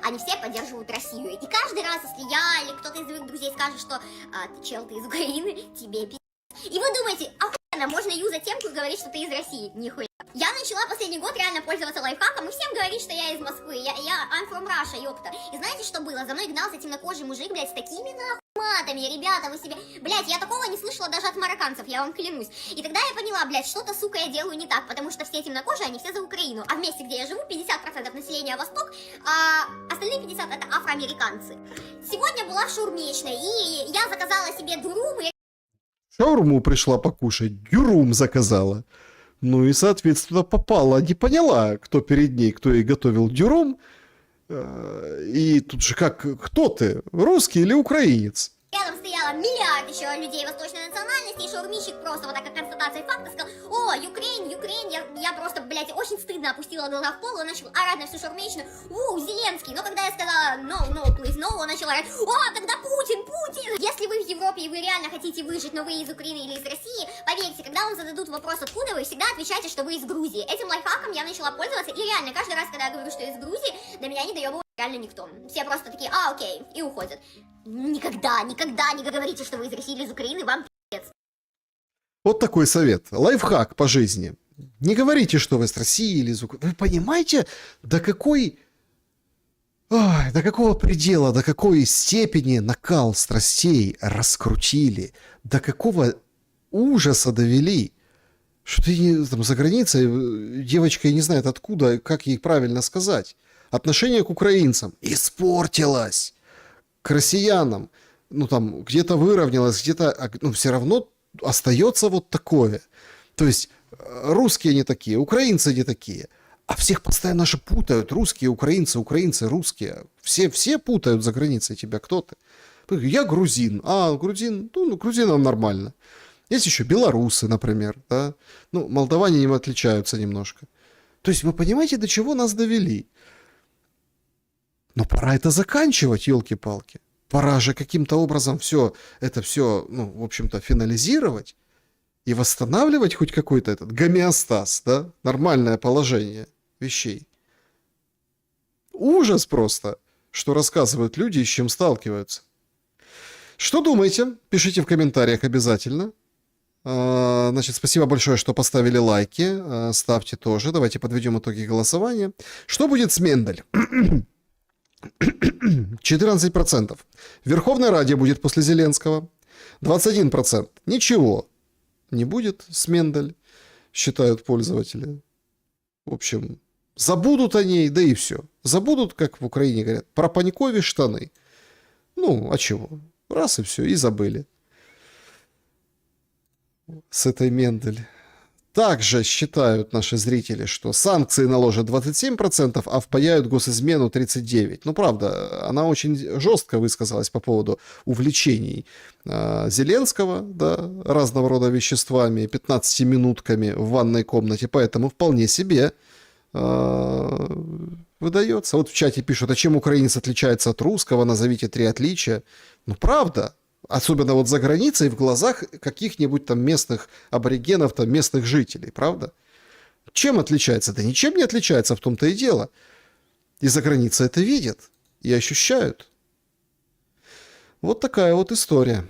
они все поддерживают Россию. И каждый раз, если я или кто-то из моих друзей скажет, что ты чел, ты из Украины, тебе пиздец. И вы думаете, охуенно, можно юзать темку и говорить, что ты из России. Нихуя. Я начала последний год реально пользоваться лайфхаком и всем говорить, что я из Москвы. I'm from Russia, ёпта. И знаете, что было? За мной гнался темнокожий мужик, блядь, с такими нахуй матами. Ребята, вы себе... Блядь, я такого не слышала даже от марокканцев, я вам клянусь. И тогда я поняла, блядь, что-то, сука, я делаю не так, потому что все темнокожие, они все за Украину. А в месте, где я живу, 50% населения Восток, а остальные 50% это афроамериканцы. Сегодня была в шаурмечной, и я заказала себе дурум, и... Шаурму пришла покушать, дюрум заказала. Ну и, соответственно, попала, не поняла, кто перед ней, кто ей готовил дюрум. И тут же как, кто ты, русский или украинец? Рядом стояло миллиард еще людей восточной национальности, и шаурмищик просто вот так, как констатация факта, сказал: о, Юкрейн, я просто, блядь, очень стыдно опустила глаза в пол, и начал орать на всю шаурмейщину: Зеленский. Но когда я сказала no, please, no, он начал орать: о, тогда Путин. Если вы в Европе и вы реально хотите выжить, но вы из Украины или из России, поверьте, когда вам зададут вопрос, откуда вы, всегда отвечайте, что вы из Грузии. Этим лайфхаком я начала пользоваться, и реально, каждый раз, когда я говорю, что я из Грузии, до меня не доебывает реально никто. Все просто такие: окей, и уходят. Никогда не говорите, что вы из России или из Украины, вам пи***ц. Вот такой совет. Лайфхак по жизни. Не говорите, что вы из России или из Украины. Вы понимаете, до какого предела, до какой степени накал страстей раскрутили, до какого ужаса довели, что ты там за границей, девочка не знает откуда, как ей правильно сказать. Отношение к украинцам испортилось. К россиянам, там где-то выровнялось, где-то, все равно остается вот такое. То есть русские не такие, украинцы не такие. А всех постоянно же путают. Русские, украинцы, русские. Все путают за границей тебя. Кто ты? Я грузин. Грузин? Грузинам нормально. Есть еще белорусы, например. Да? Молдаване им отличаются немножко. То есть вы понимаете, до чего нас довели? Но пора это заканчивать, елки-палки. Пора же каким-то образом это все, в общем-то, финализировать и восстанавливать хоть какой-то этот гомеостаз, да? Нормальное положение вещей. Ужас просто, что рассказывают люди и с чем сталкиваются. Что думаете? Пишите в комментариях обязательно. Значит, спасибо большое, что поставили лайки. Ставьте тоже. Давайте подведем итоги голосования. Что будет с Мендель? 14%. В Верховной Раде будет после Зеленского. 21%. Ничего не будет с Мендель, считают пользователи. В общем, забудут о ней, да и все. Забудут, как в Украине говорят, про Панькови штаны. А чего? Раз и все, и забыли. С этой Мендель. Также считают наши зрители, что санкции наложат 27%, а впаяют госизмену 39%. Правда, она очень жестко высказалась по поводу увлечений Зеленского, да, разного рода веществами, 15-минутками в ванной комнате, поэтому вполне себе выдается. Вот в чате пишут: а чем украинец отличается от русского, назовите 3 отличия. Правда. Особенно вот за границей, в глазах каких-нибудь там местных аборигенов, там местных жителей, правда? Чем отличается? Да ничем не отличается, в том-то и дело. И за границей это видят и ощущают. Вот такая вот история.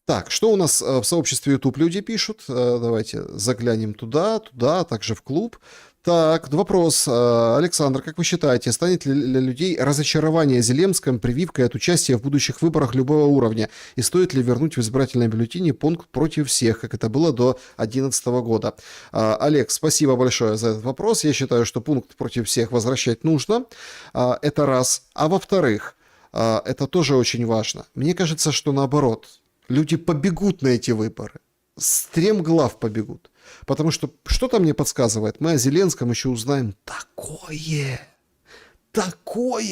Так, что у нас в сообществе YouTube люди пишут? Давайте заглянем туда, также в клуб. Так, вопрос. Александр, как вы считаете, станет ли для людей разочарование Зеленским прививкой от участия в будущих выборах любого уровня? И стоит ли вернуть в избирательном бюллетене пункт против всех, как это было до 2011 года? Олег, спасибо большое за этот вопрос. Я считаю, что пункт против всех возвращать нужно. Это раз. А во-вторых, это тоже очень важно. Мне кажется, что наоборот. Люди побегут на эти выборы. Стремглав побегут. Потому что что-то мне подсказывает, мы о Зеленском еще узнаем такое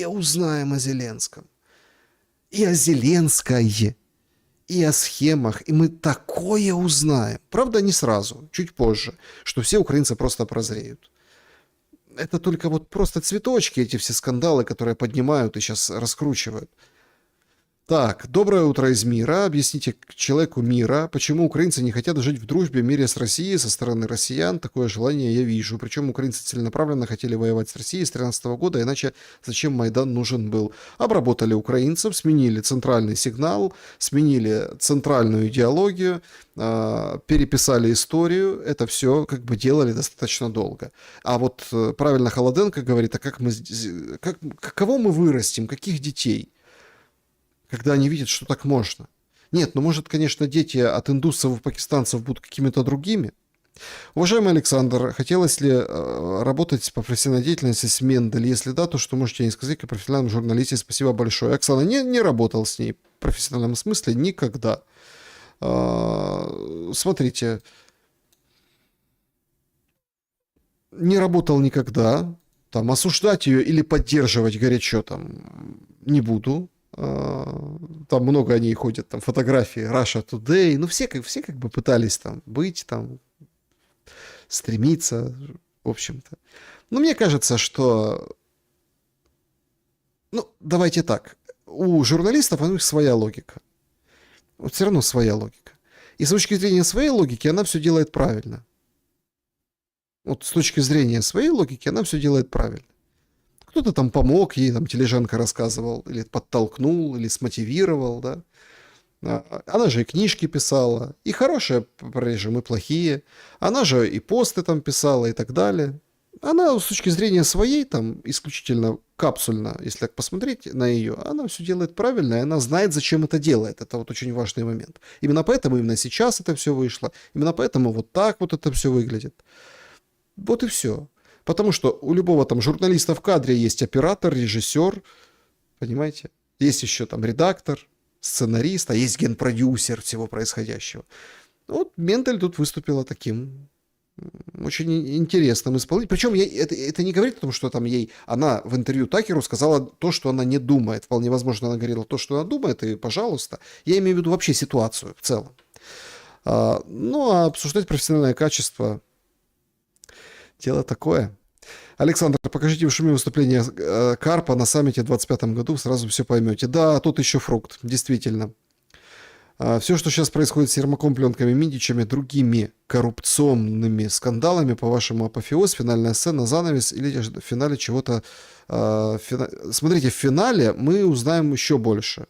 узнаем о Зеленском. И о Зеленской, и о схемах, и мы такое узнаем. Правда, не сразу, чуть позже, что все украинцы просто прозреют. Это только вот просто цветочки, эти все скандалы, которые поднимают и сейчас раскручивают. Так, доброе утро из мира. Объясните человеку мира, почему украинцы не хотят жить в дружбе, мире с Россией со стороны россиян. Такое желание я вижу. Причем украинцы целенаправленно хотели воевать с Россией с 2013 года, иначе зачем Майдан нужен был? Обработали украинцев, сменили центральный сигнал, сменили центральную идеологию, переписали историю. Это все как бы делали достаточно долго. А вот правильно Холоденко говорит, кого мы вырастим, каких детей? Когда они видят, что так можно. Нет, может, конечно, дети от индусов и пакистанцев будут какими-то другими. Уважаемый Александр, хотелось ли работать по профессиональной деятельности с Мендель? Если да, то что можете не сказать, как профессиональном журналисте? Спасибо большое. Оксана, не работал с ней в профессиональном смысле никогда. Смотрите, не работал никогда. Осуждать ее или поддерживать горячо не буду. Там много о ней ходят, там фотографии Russia Today. Ну, все как бы пытались там быть, там стремиться, в общем-то. Но мне кажется, что... Ну, давайте так. У журналистов у них своя логика. Вот все равно своя логика. И с точки зрения своей логики она все делает правильно. Вот с точки зрения своей логики она все делает правильно. Кто-то там помог ей, там Тележенко рассказывал, или подтолкнул, или смотивировал, да. Она же и книжки писала, и хорошие про режим, и плохие. Она же и посты там писала, и так далее. Она с точки зрения своей, там, исключительно капсульно, если так посмотреть на ее, она все делает правильно, и она знает, зачем это делает. Это вот очень важный момент. Именно поэтому именно сейчас это все вышло. Именно поэтому вот так вот это все выглядит. Вот и все. Потому что у любого там журналиста в кадре есть оператор, режиссер, понимаете? Есть еще там редактор, сценарист, а есть генпродюсер всего происходящего. Вот Мендель тут выступила таким очень интересным исполнителем. Причем это не говорит о том, что там она в интервью Такеру сказала то, что она не думает. Вполне возможно, она говорила то, что она думает, и пожалуйста. Я имею в виду вообще ситуацию в целом. Ну, а обсуждать профессиональное качество — дело такое. Александр, покажите в шуме выступление Карпа на саммите в 2025 году, сразу все поймете. Да, тут еще фрукт, действительно. Все, что сейчас происходит с Ермаком, Пленками, Мидичами, другими коррупционными скандалами, по-вашему, апофеоз, финальная сцена, занавес или в финале чего-то... Смотрите, в финале мы узнаем еще больше.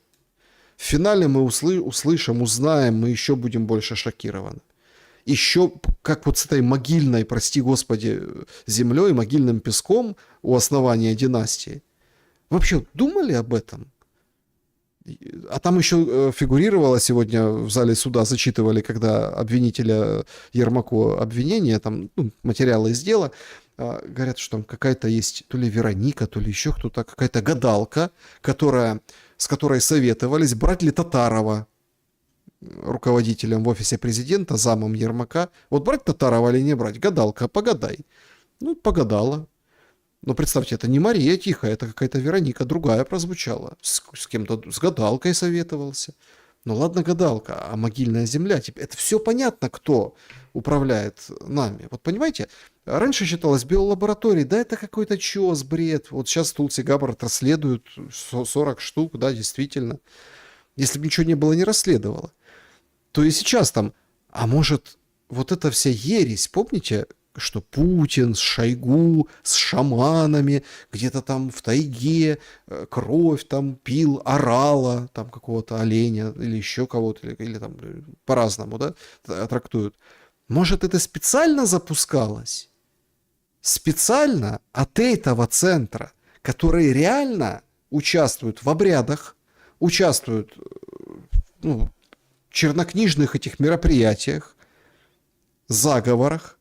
В финале мы услышим, узнаем, мы еще будем больше шокированы. Еще, как вот с этой могильной, прости господи, землей, могильным песком у основания династии. Вообще думали об этом? А там еще фигурировало сегодня в зале суда, зачитывали, когда обвинителя Ермаку обвинения, там материалы из дела, говорят, что там какая-то есть то ли Вероника, то ли еще кто-то, какая-то гадалка, с которой советовались, брать ли Татарова руководителем в офисе президента, замом Ермака. Вот брать Татарова или не брать? Гадалка, погадай. Ну, погадала. Но представьте, это не Мария Тихая, это какая-то Вероника, другая прозвучала. С кем-то, с гадалкой советовался. Ну ладно, гадалка, а могильная земля, это все понятно, кто управляет нами. Вот понимаете, раньше считалось биолаборатории, да это какой-то чёс, бред. Вот сейчас Тулси Габбард расследуют 40 штук, да, действительно. Если бы ничего не было, не расследовало. То и сейчас там, а может, вот эта вся ересь, помните, что Путин с Шойгу, с шаманами, где-то там в тайге кровь там пил, орала, там какого-то оленя или еще кого-то, или там по-разному, да, трактуют. Может, это специально запускалось? Специально от этого центра, который реально участвует в обрядах, участвуют в чернокнижных этих мероприятиях, заговорах,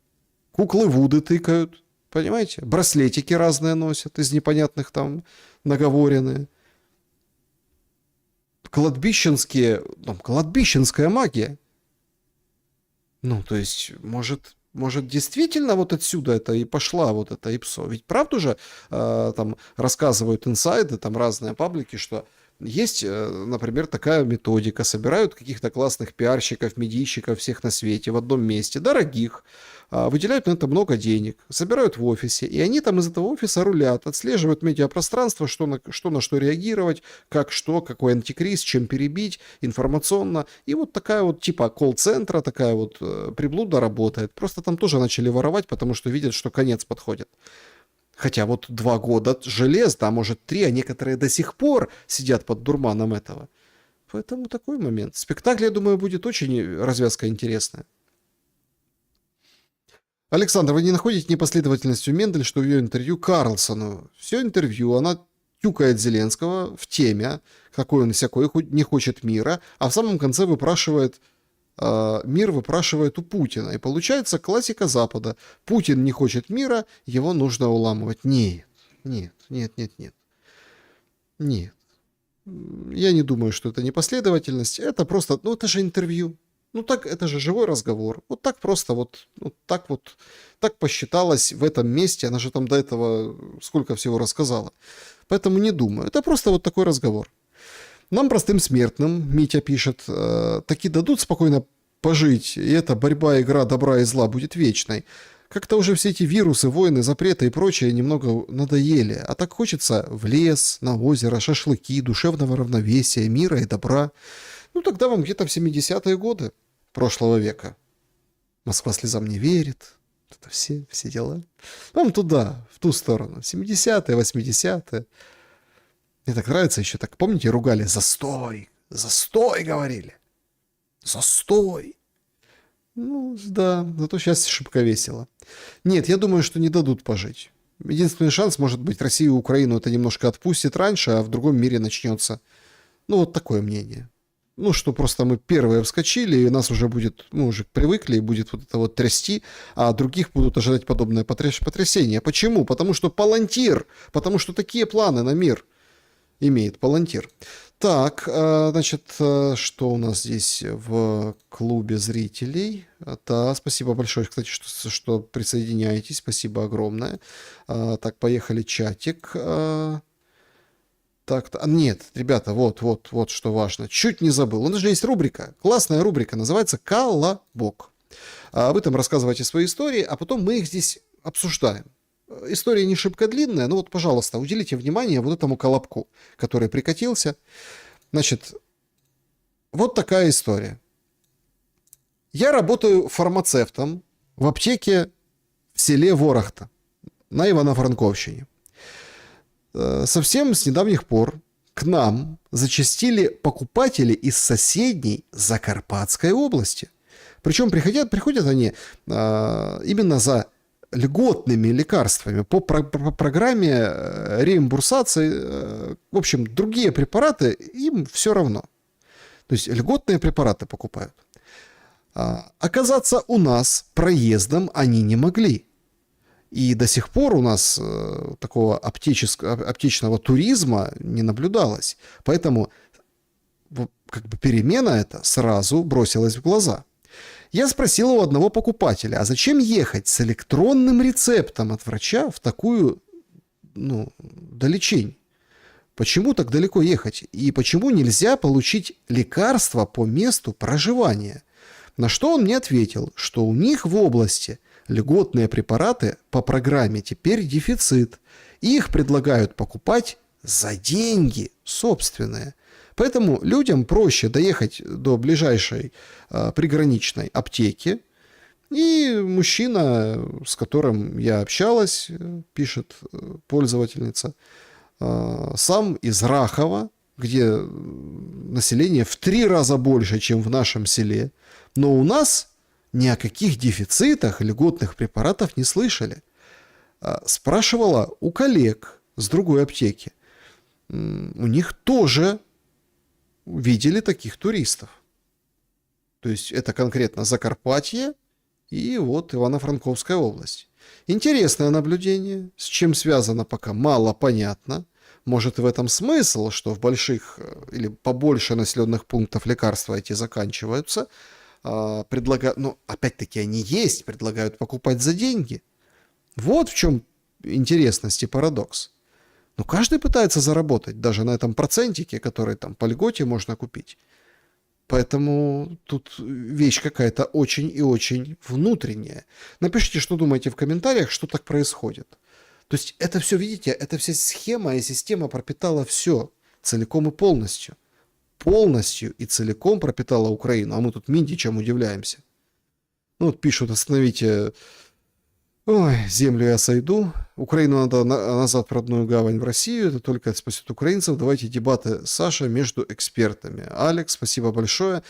куклы Вуды тыкают, понимаете? Браслетики разные носят из непонятных там наговоренные. Кладбищенская магия. Ну, то есть, может действительно вот отсюда это и пошла вот эта ИПСО. Ведь правду же там рассказывают инсайды, там разные паблики, что есть, например, такая методика. Собирают каких-то классных пиарщиков, медийщиков всех на свете в одном месте, дорогих, выделяют на это много денег, собирают в офисе, и они там из этого офиса рулят, отслеживают медиапространство, что на что реагировать, какой антикриз, чем перебить информационно. И вот такая вот типа колл-центра, такая вот приблуда работает. Просто там тоже начали воровать, потому что видят, что конец подходит. Хотя вот 2 года железно, а может 3, а некоторые до сих пор сидят под дурманом этого. Поэтому такой момент. Спектакль, я думаю, будет очень развязка интересная. Александр, вы не находите непоследовательностью Мендель, что в ее интервью Карлсону? Все интервью она тюкает Зеленского в теме, какой он всякой не хочет мира, а в самом конце мир выпрашивает у Путина. И получается классика Запада. Путин не хочет мира, его нужно уламывать. Нет. Я не думаю, что это непоследовательность. Это просто, это же интервью. Так, это же живой разговор. Вот так просто, так посчиталось в этом месте. Она же там до этого сколько всего рассказала. Поэтому не думаю. Это просто вот такой разговор. Нам, простым смертным, Митя пишет, таки дадут спокойно пожить, и эта борьба, игра добра и зла будет вечной. Как-то уже все эти вирусы, войны, запреты и прочее немного надоели, а так хочется в лес, на озеро, шашлыки, душевного равновесия, мира и добра. Ну, тогда вам где-то в 70-е годы прошлого века. Москва слезам не верит. Это все дела. Вам туда, в ту сторону. 70-е, 80-е. Мне так нравится еще так. Помните, ругали «застой». «Застой» говорили. «Застой». Ну, да, зато сейчас шибко весело. Нет, я думаю, что не дадут пожить. Единственный шанс, может быть, Россию и Украину это немножко отпустит раньше, а в другом мире начнется. Ну, вот такое мнение. Ну, что просто мы первые вскочили, и нас уже будет, мы уже привыкли, и будет вот это вот трясти, а других будут ожидать подобное потрясение. Почему? Потому что Палантир, потому что такие планы на мир имеет Палантир. Так, значит, что у нас здесь в клубе зрителей? Да, спасибо большое, кстати, что присоединяетесь, спасибо огромное. Так, поехали, чатик. Так, нет, ребята, вот что важно. Чуть не забыл. У нас же есть рубрика, классная рубрика, называется «Колобок». Вы там рассказываете свои истории, а потом мы их здесь обсуждаем. История не шибко длинная, но вот, пожалуйста, уделите внимание вот этому колобку, который прикатился. Значит, вот такая история. Я работаю фармацевтом в аптеке в селе Ворохта на Ивано-Франковщине. Совсем с недавних пор к нам зачастили покупатели из соседней Закарпатской области. Причем приходят они именно за льготными лекарствами по программе реимбурсации. В общем, другие препараты им все равно. То есть льготные препараты покупают. Оказаться у нас проездом они не могли. И до сих пор у нас такого аптечного туризма не наблюдалось. Поэтому как бы перемена эта сразу бросилась в глаза. Я спросил у одного покупателя, а зачем ехать с электронным рецептом от врача в такую, далечень? Почему так далеко ехать? И почему нельзя получить лекарство по месту проживания? На что он мне ответил, что у них в области льготные препараты по программе теперь дефицит. И их предлагают покупать за деньги собственные. Поэтому людям проще доехать до ближайшей приграничной аптеки. И мужчина, с которым я общалась, пишет пользовательница, сам из Рахова, где население в 3 раза больше, чем в нашем селе. Но у нас ни о каких дефицитах льготных препаратов не слышали. Спрашивала у коллег с другой аптеки. У них тоже видели таких туристов. То есть это конкретно Закарпатье и вот Ивано-Франковская область. Интересное наблюдение. С чем связано, пока мало понятно. Может, в этом смысл, что в больших или побольше населенных пунктов лекарства эти заканчиваются. Предлагают, опять-таки они есть, предлагают покупать за деньги. Вот в чем интересность и парадокс. Каждый пытается заработать, даже на этом процентике, который там по льготе можно купить. Поэтому тут вещь какая-то очень и очень внутренняя. Напишите, что думаете в комментариях, что так происходит. То есть это все, видите, эта вся схема и система пропитала все целиком и полностью. Полностью и целиком пропитала Украину. А мы тут Минтичам удивляемся. Пишут, остановите... землю я сойду. Украину надо назад в родную гавань в Россию. Это только спасет украинцев. Давайте дебаты, Саша, между экспертами. Алекс, спасибо большое.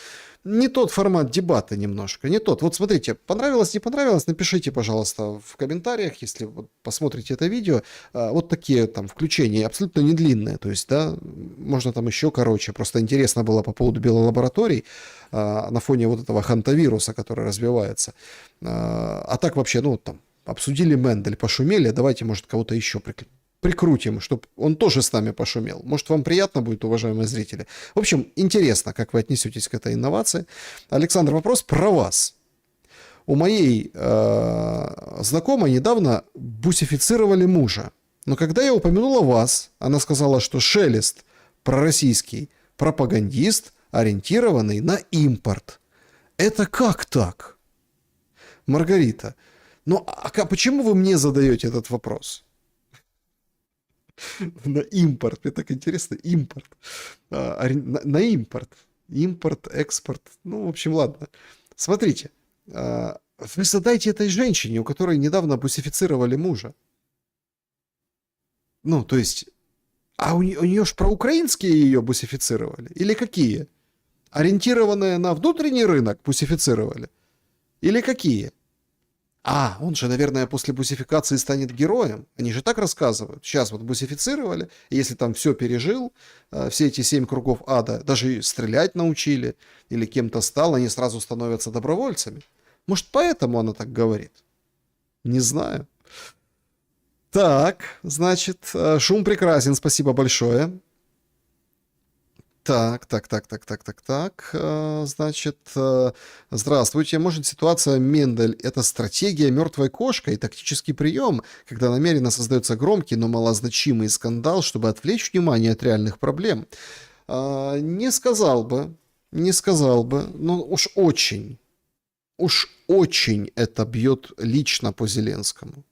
Не тот формат дебата немножко. Не тот. Вот смотрите, понравилось, не понравилось, напишите, пожалуйста, в комментариях, если посмотрите это видео. Вот такие там включения, абсолютно не длинные. То есть, да, можно там еще короче. Просто интересно было по поводу биолабораторий на фоне вот этого хантавируса, который развивается. А так вообще, обсудили Мендель, пошумели, давайте, может, кого-то еще прикрутим, чтобы он тоже с нами пошумел. Может, вам приятно будет, уважаемые зрители? В общем, интересно, как вы отнесетесь к этой инновации. Александр, вопрос про вас. У моей знакомой недавно бусифицировали мужа. Но когда я упомянула вас, она сказала, что Шелест пророссийский пропагандист, ориентированный на импорт. Это как так? Маргарита, ну а почему вы мне задаете этот вопрос? На импорт. Мне так интересно. Импорт. На импорт. Импорт, экспорт. Ну, в общем, ладно. Смотрите. Вы задайте этой женщине, у которой недавно бусифицировали мужа. Ну, то есть... А у нее ж проукраинские ее бусифицировали? Или какие? Ориентированные на внутренний рынок бусифицировали? Или какие? А, он же, наверное, после бусификации станет героем. Они же так рассказывают. Сейчас вот бусифицировали, и если там все пережил, все эти 7 кругов ада, даже стрелять научили, или кем-то стал, они сразу становятся добровольцами. Может, поэтому она так говорит? Не знаю. Так, значит, шум прекрасен, спасибо большое. Так, значит, здравствуйте. Может, ситуация Мендель – это стратегия мертвой кошкой, тактический прием, когда намеренно создается громкий, но малозначимый скандал, чтобы отвлечь внимание от реальных проблем? Не сказал бы, но уж очень это бьет лично по Зеленскому.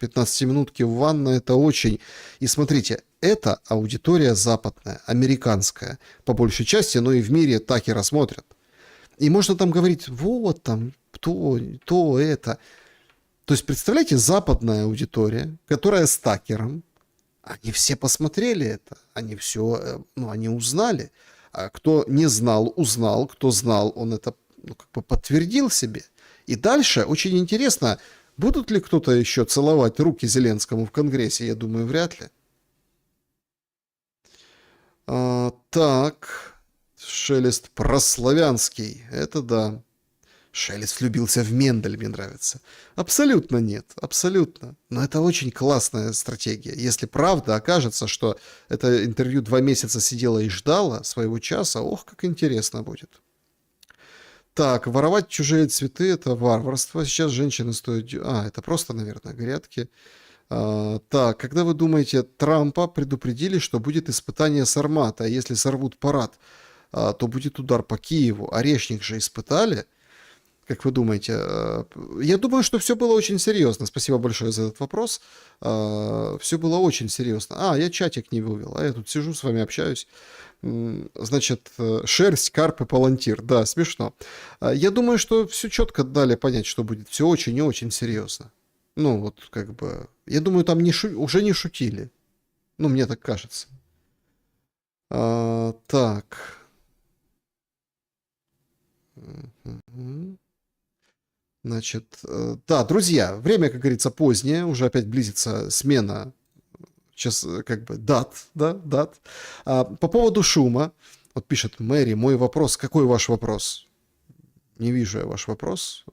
15-минутки в ванной – это очень... И смотрите, это аудитория западная, американская, по большей части, но и в мире Такера смотрят. И можно там говорить, вот там, то, это. То есть, представляете, западная аудитория, которая с Такером, они все посмотрели это, они все, они узнали. А кто не знал, узнал, кто знал, он это подтвердил себе. И дальше очень интересно, будут ли кто-то еще целовать руки Зеленскому в Конгрессе? Я думаю, вряд ли. Так, Шелест прославянский, это да. Шелест влюбился в Мендель, мне нравится. Абсолютно нет, абсолютно. Но это очень классная стратегия. Если правда окажется, что это интервью 2 месяца сидела и ждала своего часа, ох, как интересно будет. Так, воровать чужие цветы – это варварство. Сейчас женщины стоят... это просто, наверное, грядки. Так, когда вы думаете, Трампа предупредили, что будет испытание Сармата, а если сорвут парад, то будет удар по Киеву. Орешник же испытали. Как вы думаете? Я думаю, что все было очень серьезно. Спасибо большое за этот вопрос. Все было очень серьезно. Я чатик не вывел, я тут сижу с вами общаюсь. Значит, шерсть, карп и палантир. Да, смешно. Я думаю, что все четко дали понять, что будет все очень и очень серьезно. Ну, вот как бы... Я думаю, там уже не шутили. Ну, мне так кажется. Так. Значит, да, друзья, время, как говорится, позднее. Уже опять близится смена сейчас как бы дат. По поводу шума. Вот пишет Мэри, мой вопрос. Какой ваш вопрос? Не вижу я ваш вопрос.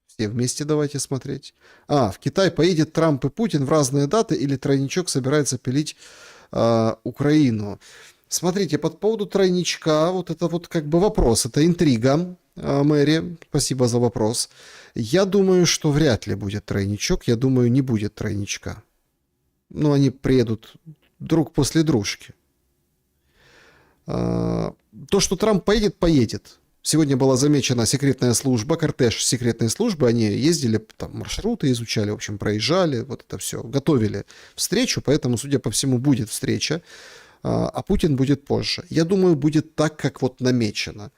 Все вместе давайте смотреть. В Китай поедет Трамп и Путин в разные даты или тройничок собирается пилить Украину? Смотрите, по поводу тройничка, вот это вот как бы вопрос, это интрига, Мэри, спасибо за вопрос. Я думаю, что вряд ли будет тройничок, я думаю, не будет тройничка. Ну, они приедут друг после дружки. То, что Трамп поедет, поедет. Сегодня была замечена секретная служба, кортеж секретной службы, они ездили, там маршруты изучали, в общем, проезжали, вот это все, готовили встречу, поэтому, судя по всему, будет встреча, а Путин будет позже. Я думаю, будет так, как вот намечено.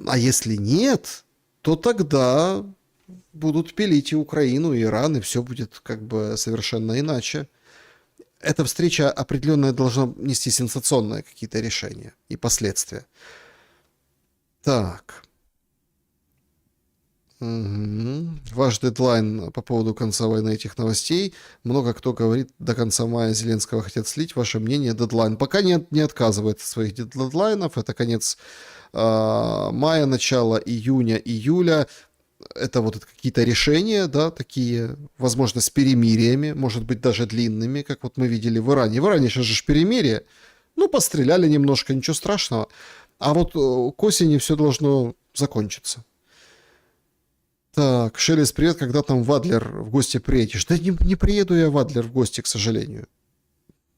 А если нет, то тогда будут пилить и Украину, и Иран, и все будет как бы совершенно иначе. Эта встреча определенно должна нести сенсационные какие-то решения и последствия. Так. Ваш дедлайн по поводу конца войны этих новостей. Много кто говорит, до конца мая Зеленского хотят слить. Ваше мнение, дедлайн? Пока не отказывает от своих дедлайнов. Это конец мая, начало июня, июля. Это вот какие-то решения, да, такие, возможно, с перемириями, может быть, даже длинными, как вот мы видели в Иране. В Иране сейчас же перемирие. Ну, постреляли немножко, ничего страшного. А вот к осени все должно закончиться. Так, Шелест, привет, когда там в Адлер в гости приедешь? Да не приеду я в Адлер в гости, к сожалению.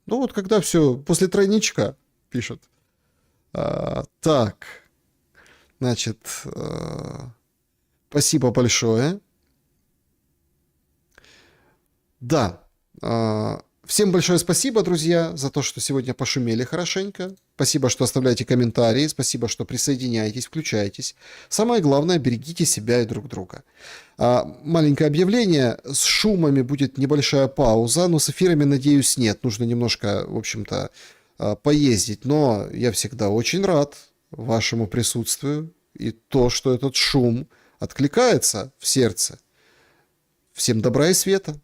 Ну вот когда все, после тройничка, пишет. Так, значит, спасибо большое. Да, всем большое спасибо, друзья, за то, что сегодня пошумели хорошенько. Спасибо, что оставляете комментарии, спасибо, что присоединяетесь, включаетесь. Самое главное, берегите себя и друг друга. Маленькое объявление, с шумами будет небольшая пауза, но с эфирами, надеюсь, нет. Нужно немножко, в общем-то, поездить, но я всегда очень рад вашему присутствию и то, что этот шум откликается в сердце. Всем добра и света.